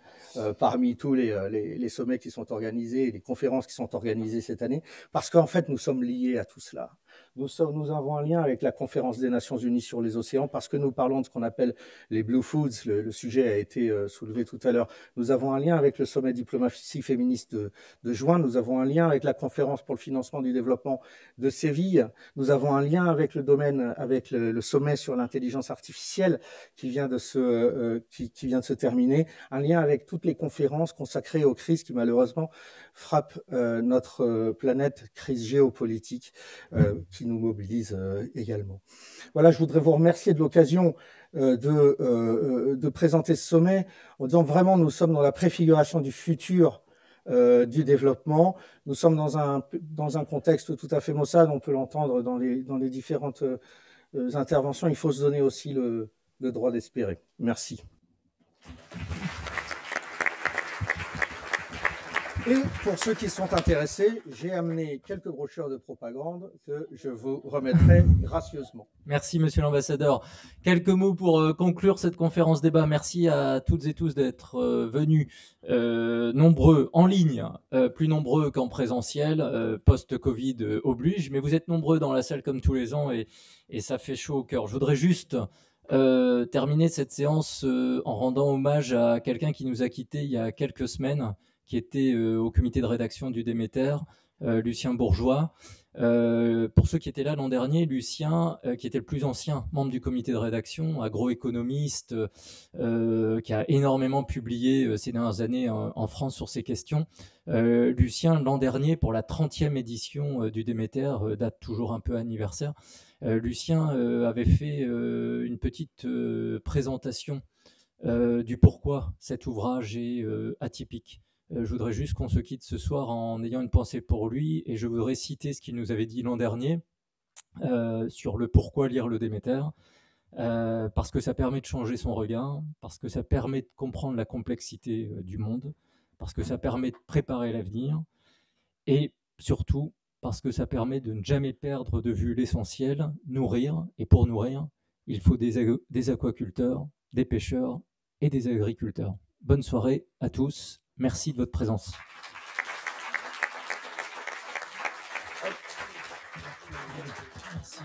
parmi tous les sommets qui sont organisés, les conférences qui sont organisées cette année, parce qu'en fait, nous sommes liés à tout cela. Nous avons un lien avec la conférence des Nations Unies sur les océans, parce que nous parlons de ce qu'on appelle les Blue Foods, le sujet a été soulevé tout à l'heure. Nous avons un lien avec le sommet diplomatie féministe de juin, nous avons un lien avec la conférence pour le financement du développement de Séville, nous avons un lien avec le domaine, avec le sommet sur l'intelligence artificielle qui vient de se terminer, un lien avec toutes les conférences consacrées aux crises qui malheureusement frappent notre planète, crise géopolitique qui nous mobilise également. Voilà, je voudrais vous remercier de l'occasion de présenter ce sommet en disant vraiment nous sommes dans la préfiguration du futur du développement. Nous sommes dans un contexte tout à fait maussade, on peut l'entendre dans les différentes interventions. Il faut se donner aussi le droit d'espérer. Merci. Et pour ceux qui sont intéressés, j'ai amené quelques brochures de propagande que je vous remettrai gracieusement. Merci, monsieur l'ambassadeur. Quelques mots pour conclure cette conférence débat. Merci à toutes et tous d'être venus nombreux en ligne, plus nombreux qu'en présentiel, post-Covid oblige, mais vous êtes nombreux dans la salle comme tous les ans et ça fait chaud au cœur. Je voudrais juste terminer cette séance en rendant hommage à quelqu'un qui nous a quittés il y a quelques semaines, qui était au comité de rédaction du Déméter, Lucien Bourgeois. Pour ceux qui étaient là l'an dernier, Lucien, qui était le plus ancien membre du comité de rédaction, agroéconomiste, qui a énormément publié ces dernières années en France sur ces questions. Lucien, l'an dernier, pour la 30e édition du Déméter, date toujours un peu anniversaire, Lucien avait fait une petite présentation du pourquoi cet ouvrage est atypique. Je voudrais juste qu'on se quitte ce soir en ayant une pensée pour lui, et je voudrais citer ce qu'il nous avait dit l'an dernier sur le pourquoi lire le Déméter, parce que ça permet de changer son regard, parce que ça permet de comprendre la complexité du monde, parce que ça permet de préparer l'avenir, et surtout parce que ça permet de ne jamais perdre de vue l'essentiel, nourrir, et pour nourrir, il faut des aquaculteurs, des pêcheurs et des agriculteurs. Bonne soirée à tous. Merci de votre présence. Merci.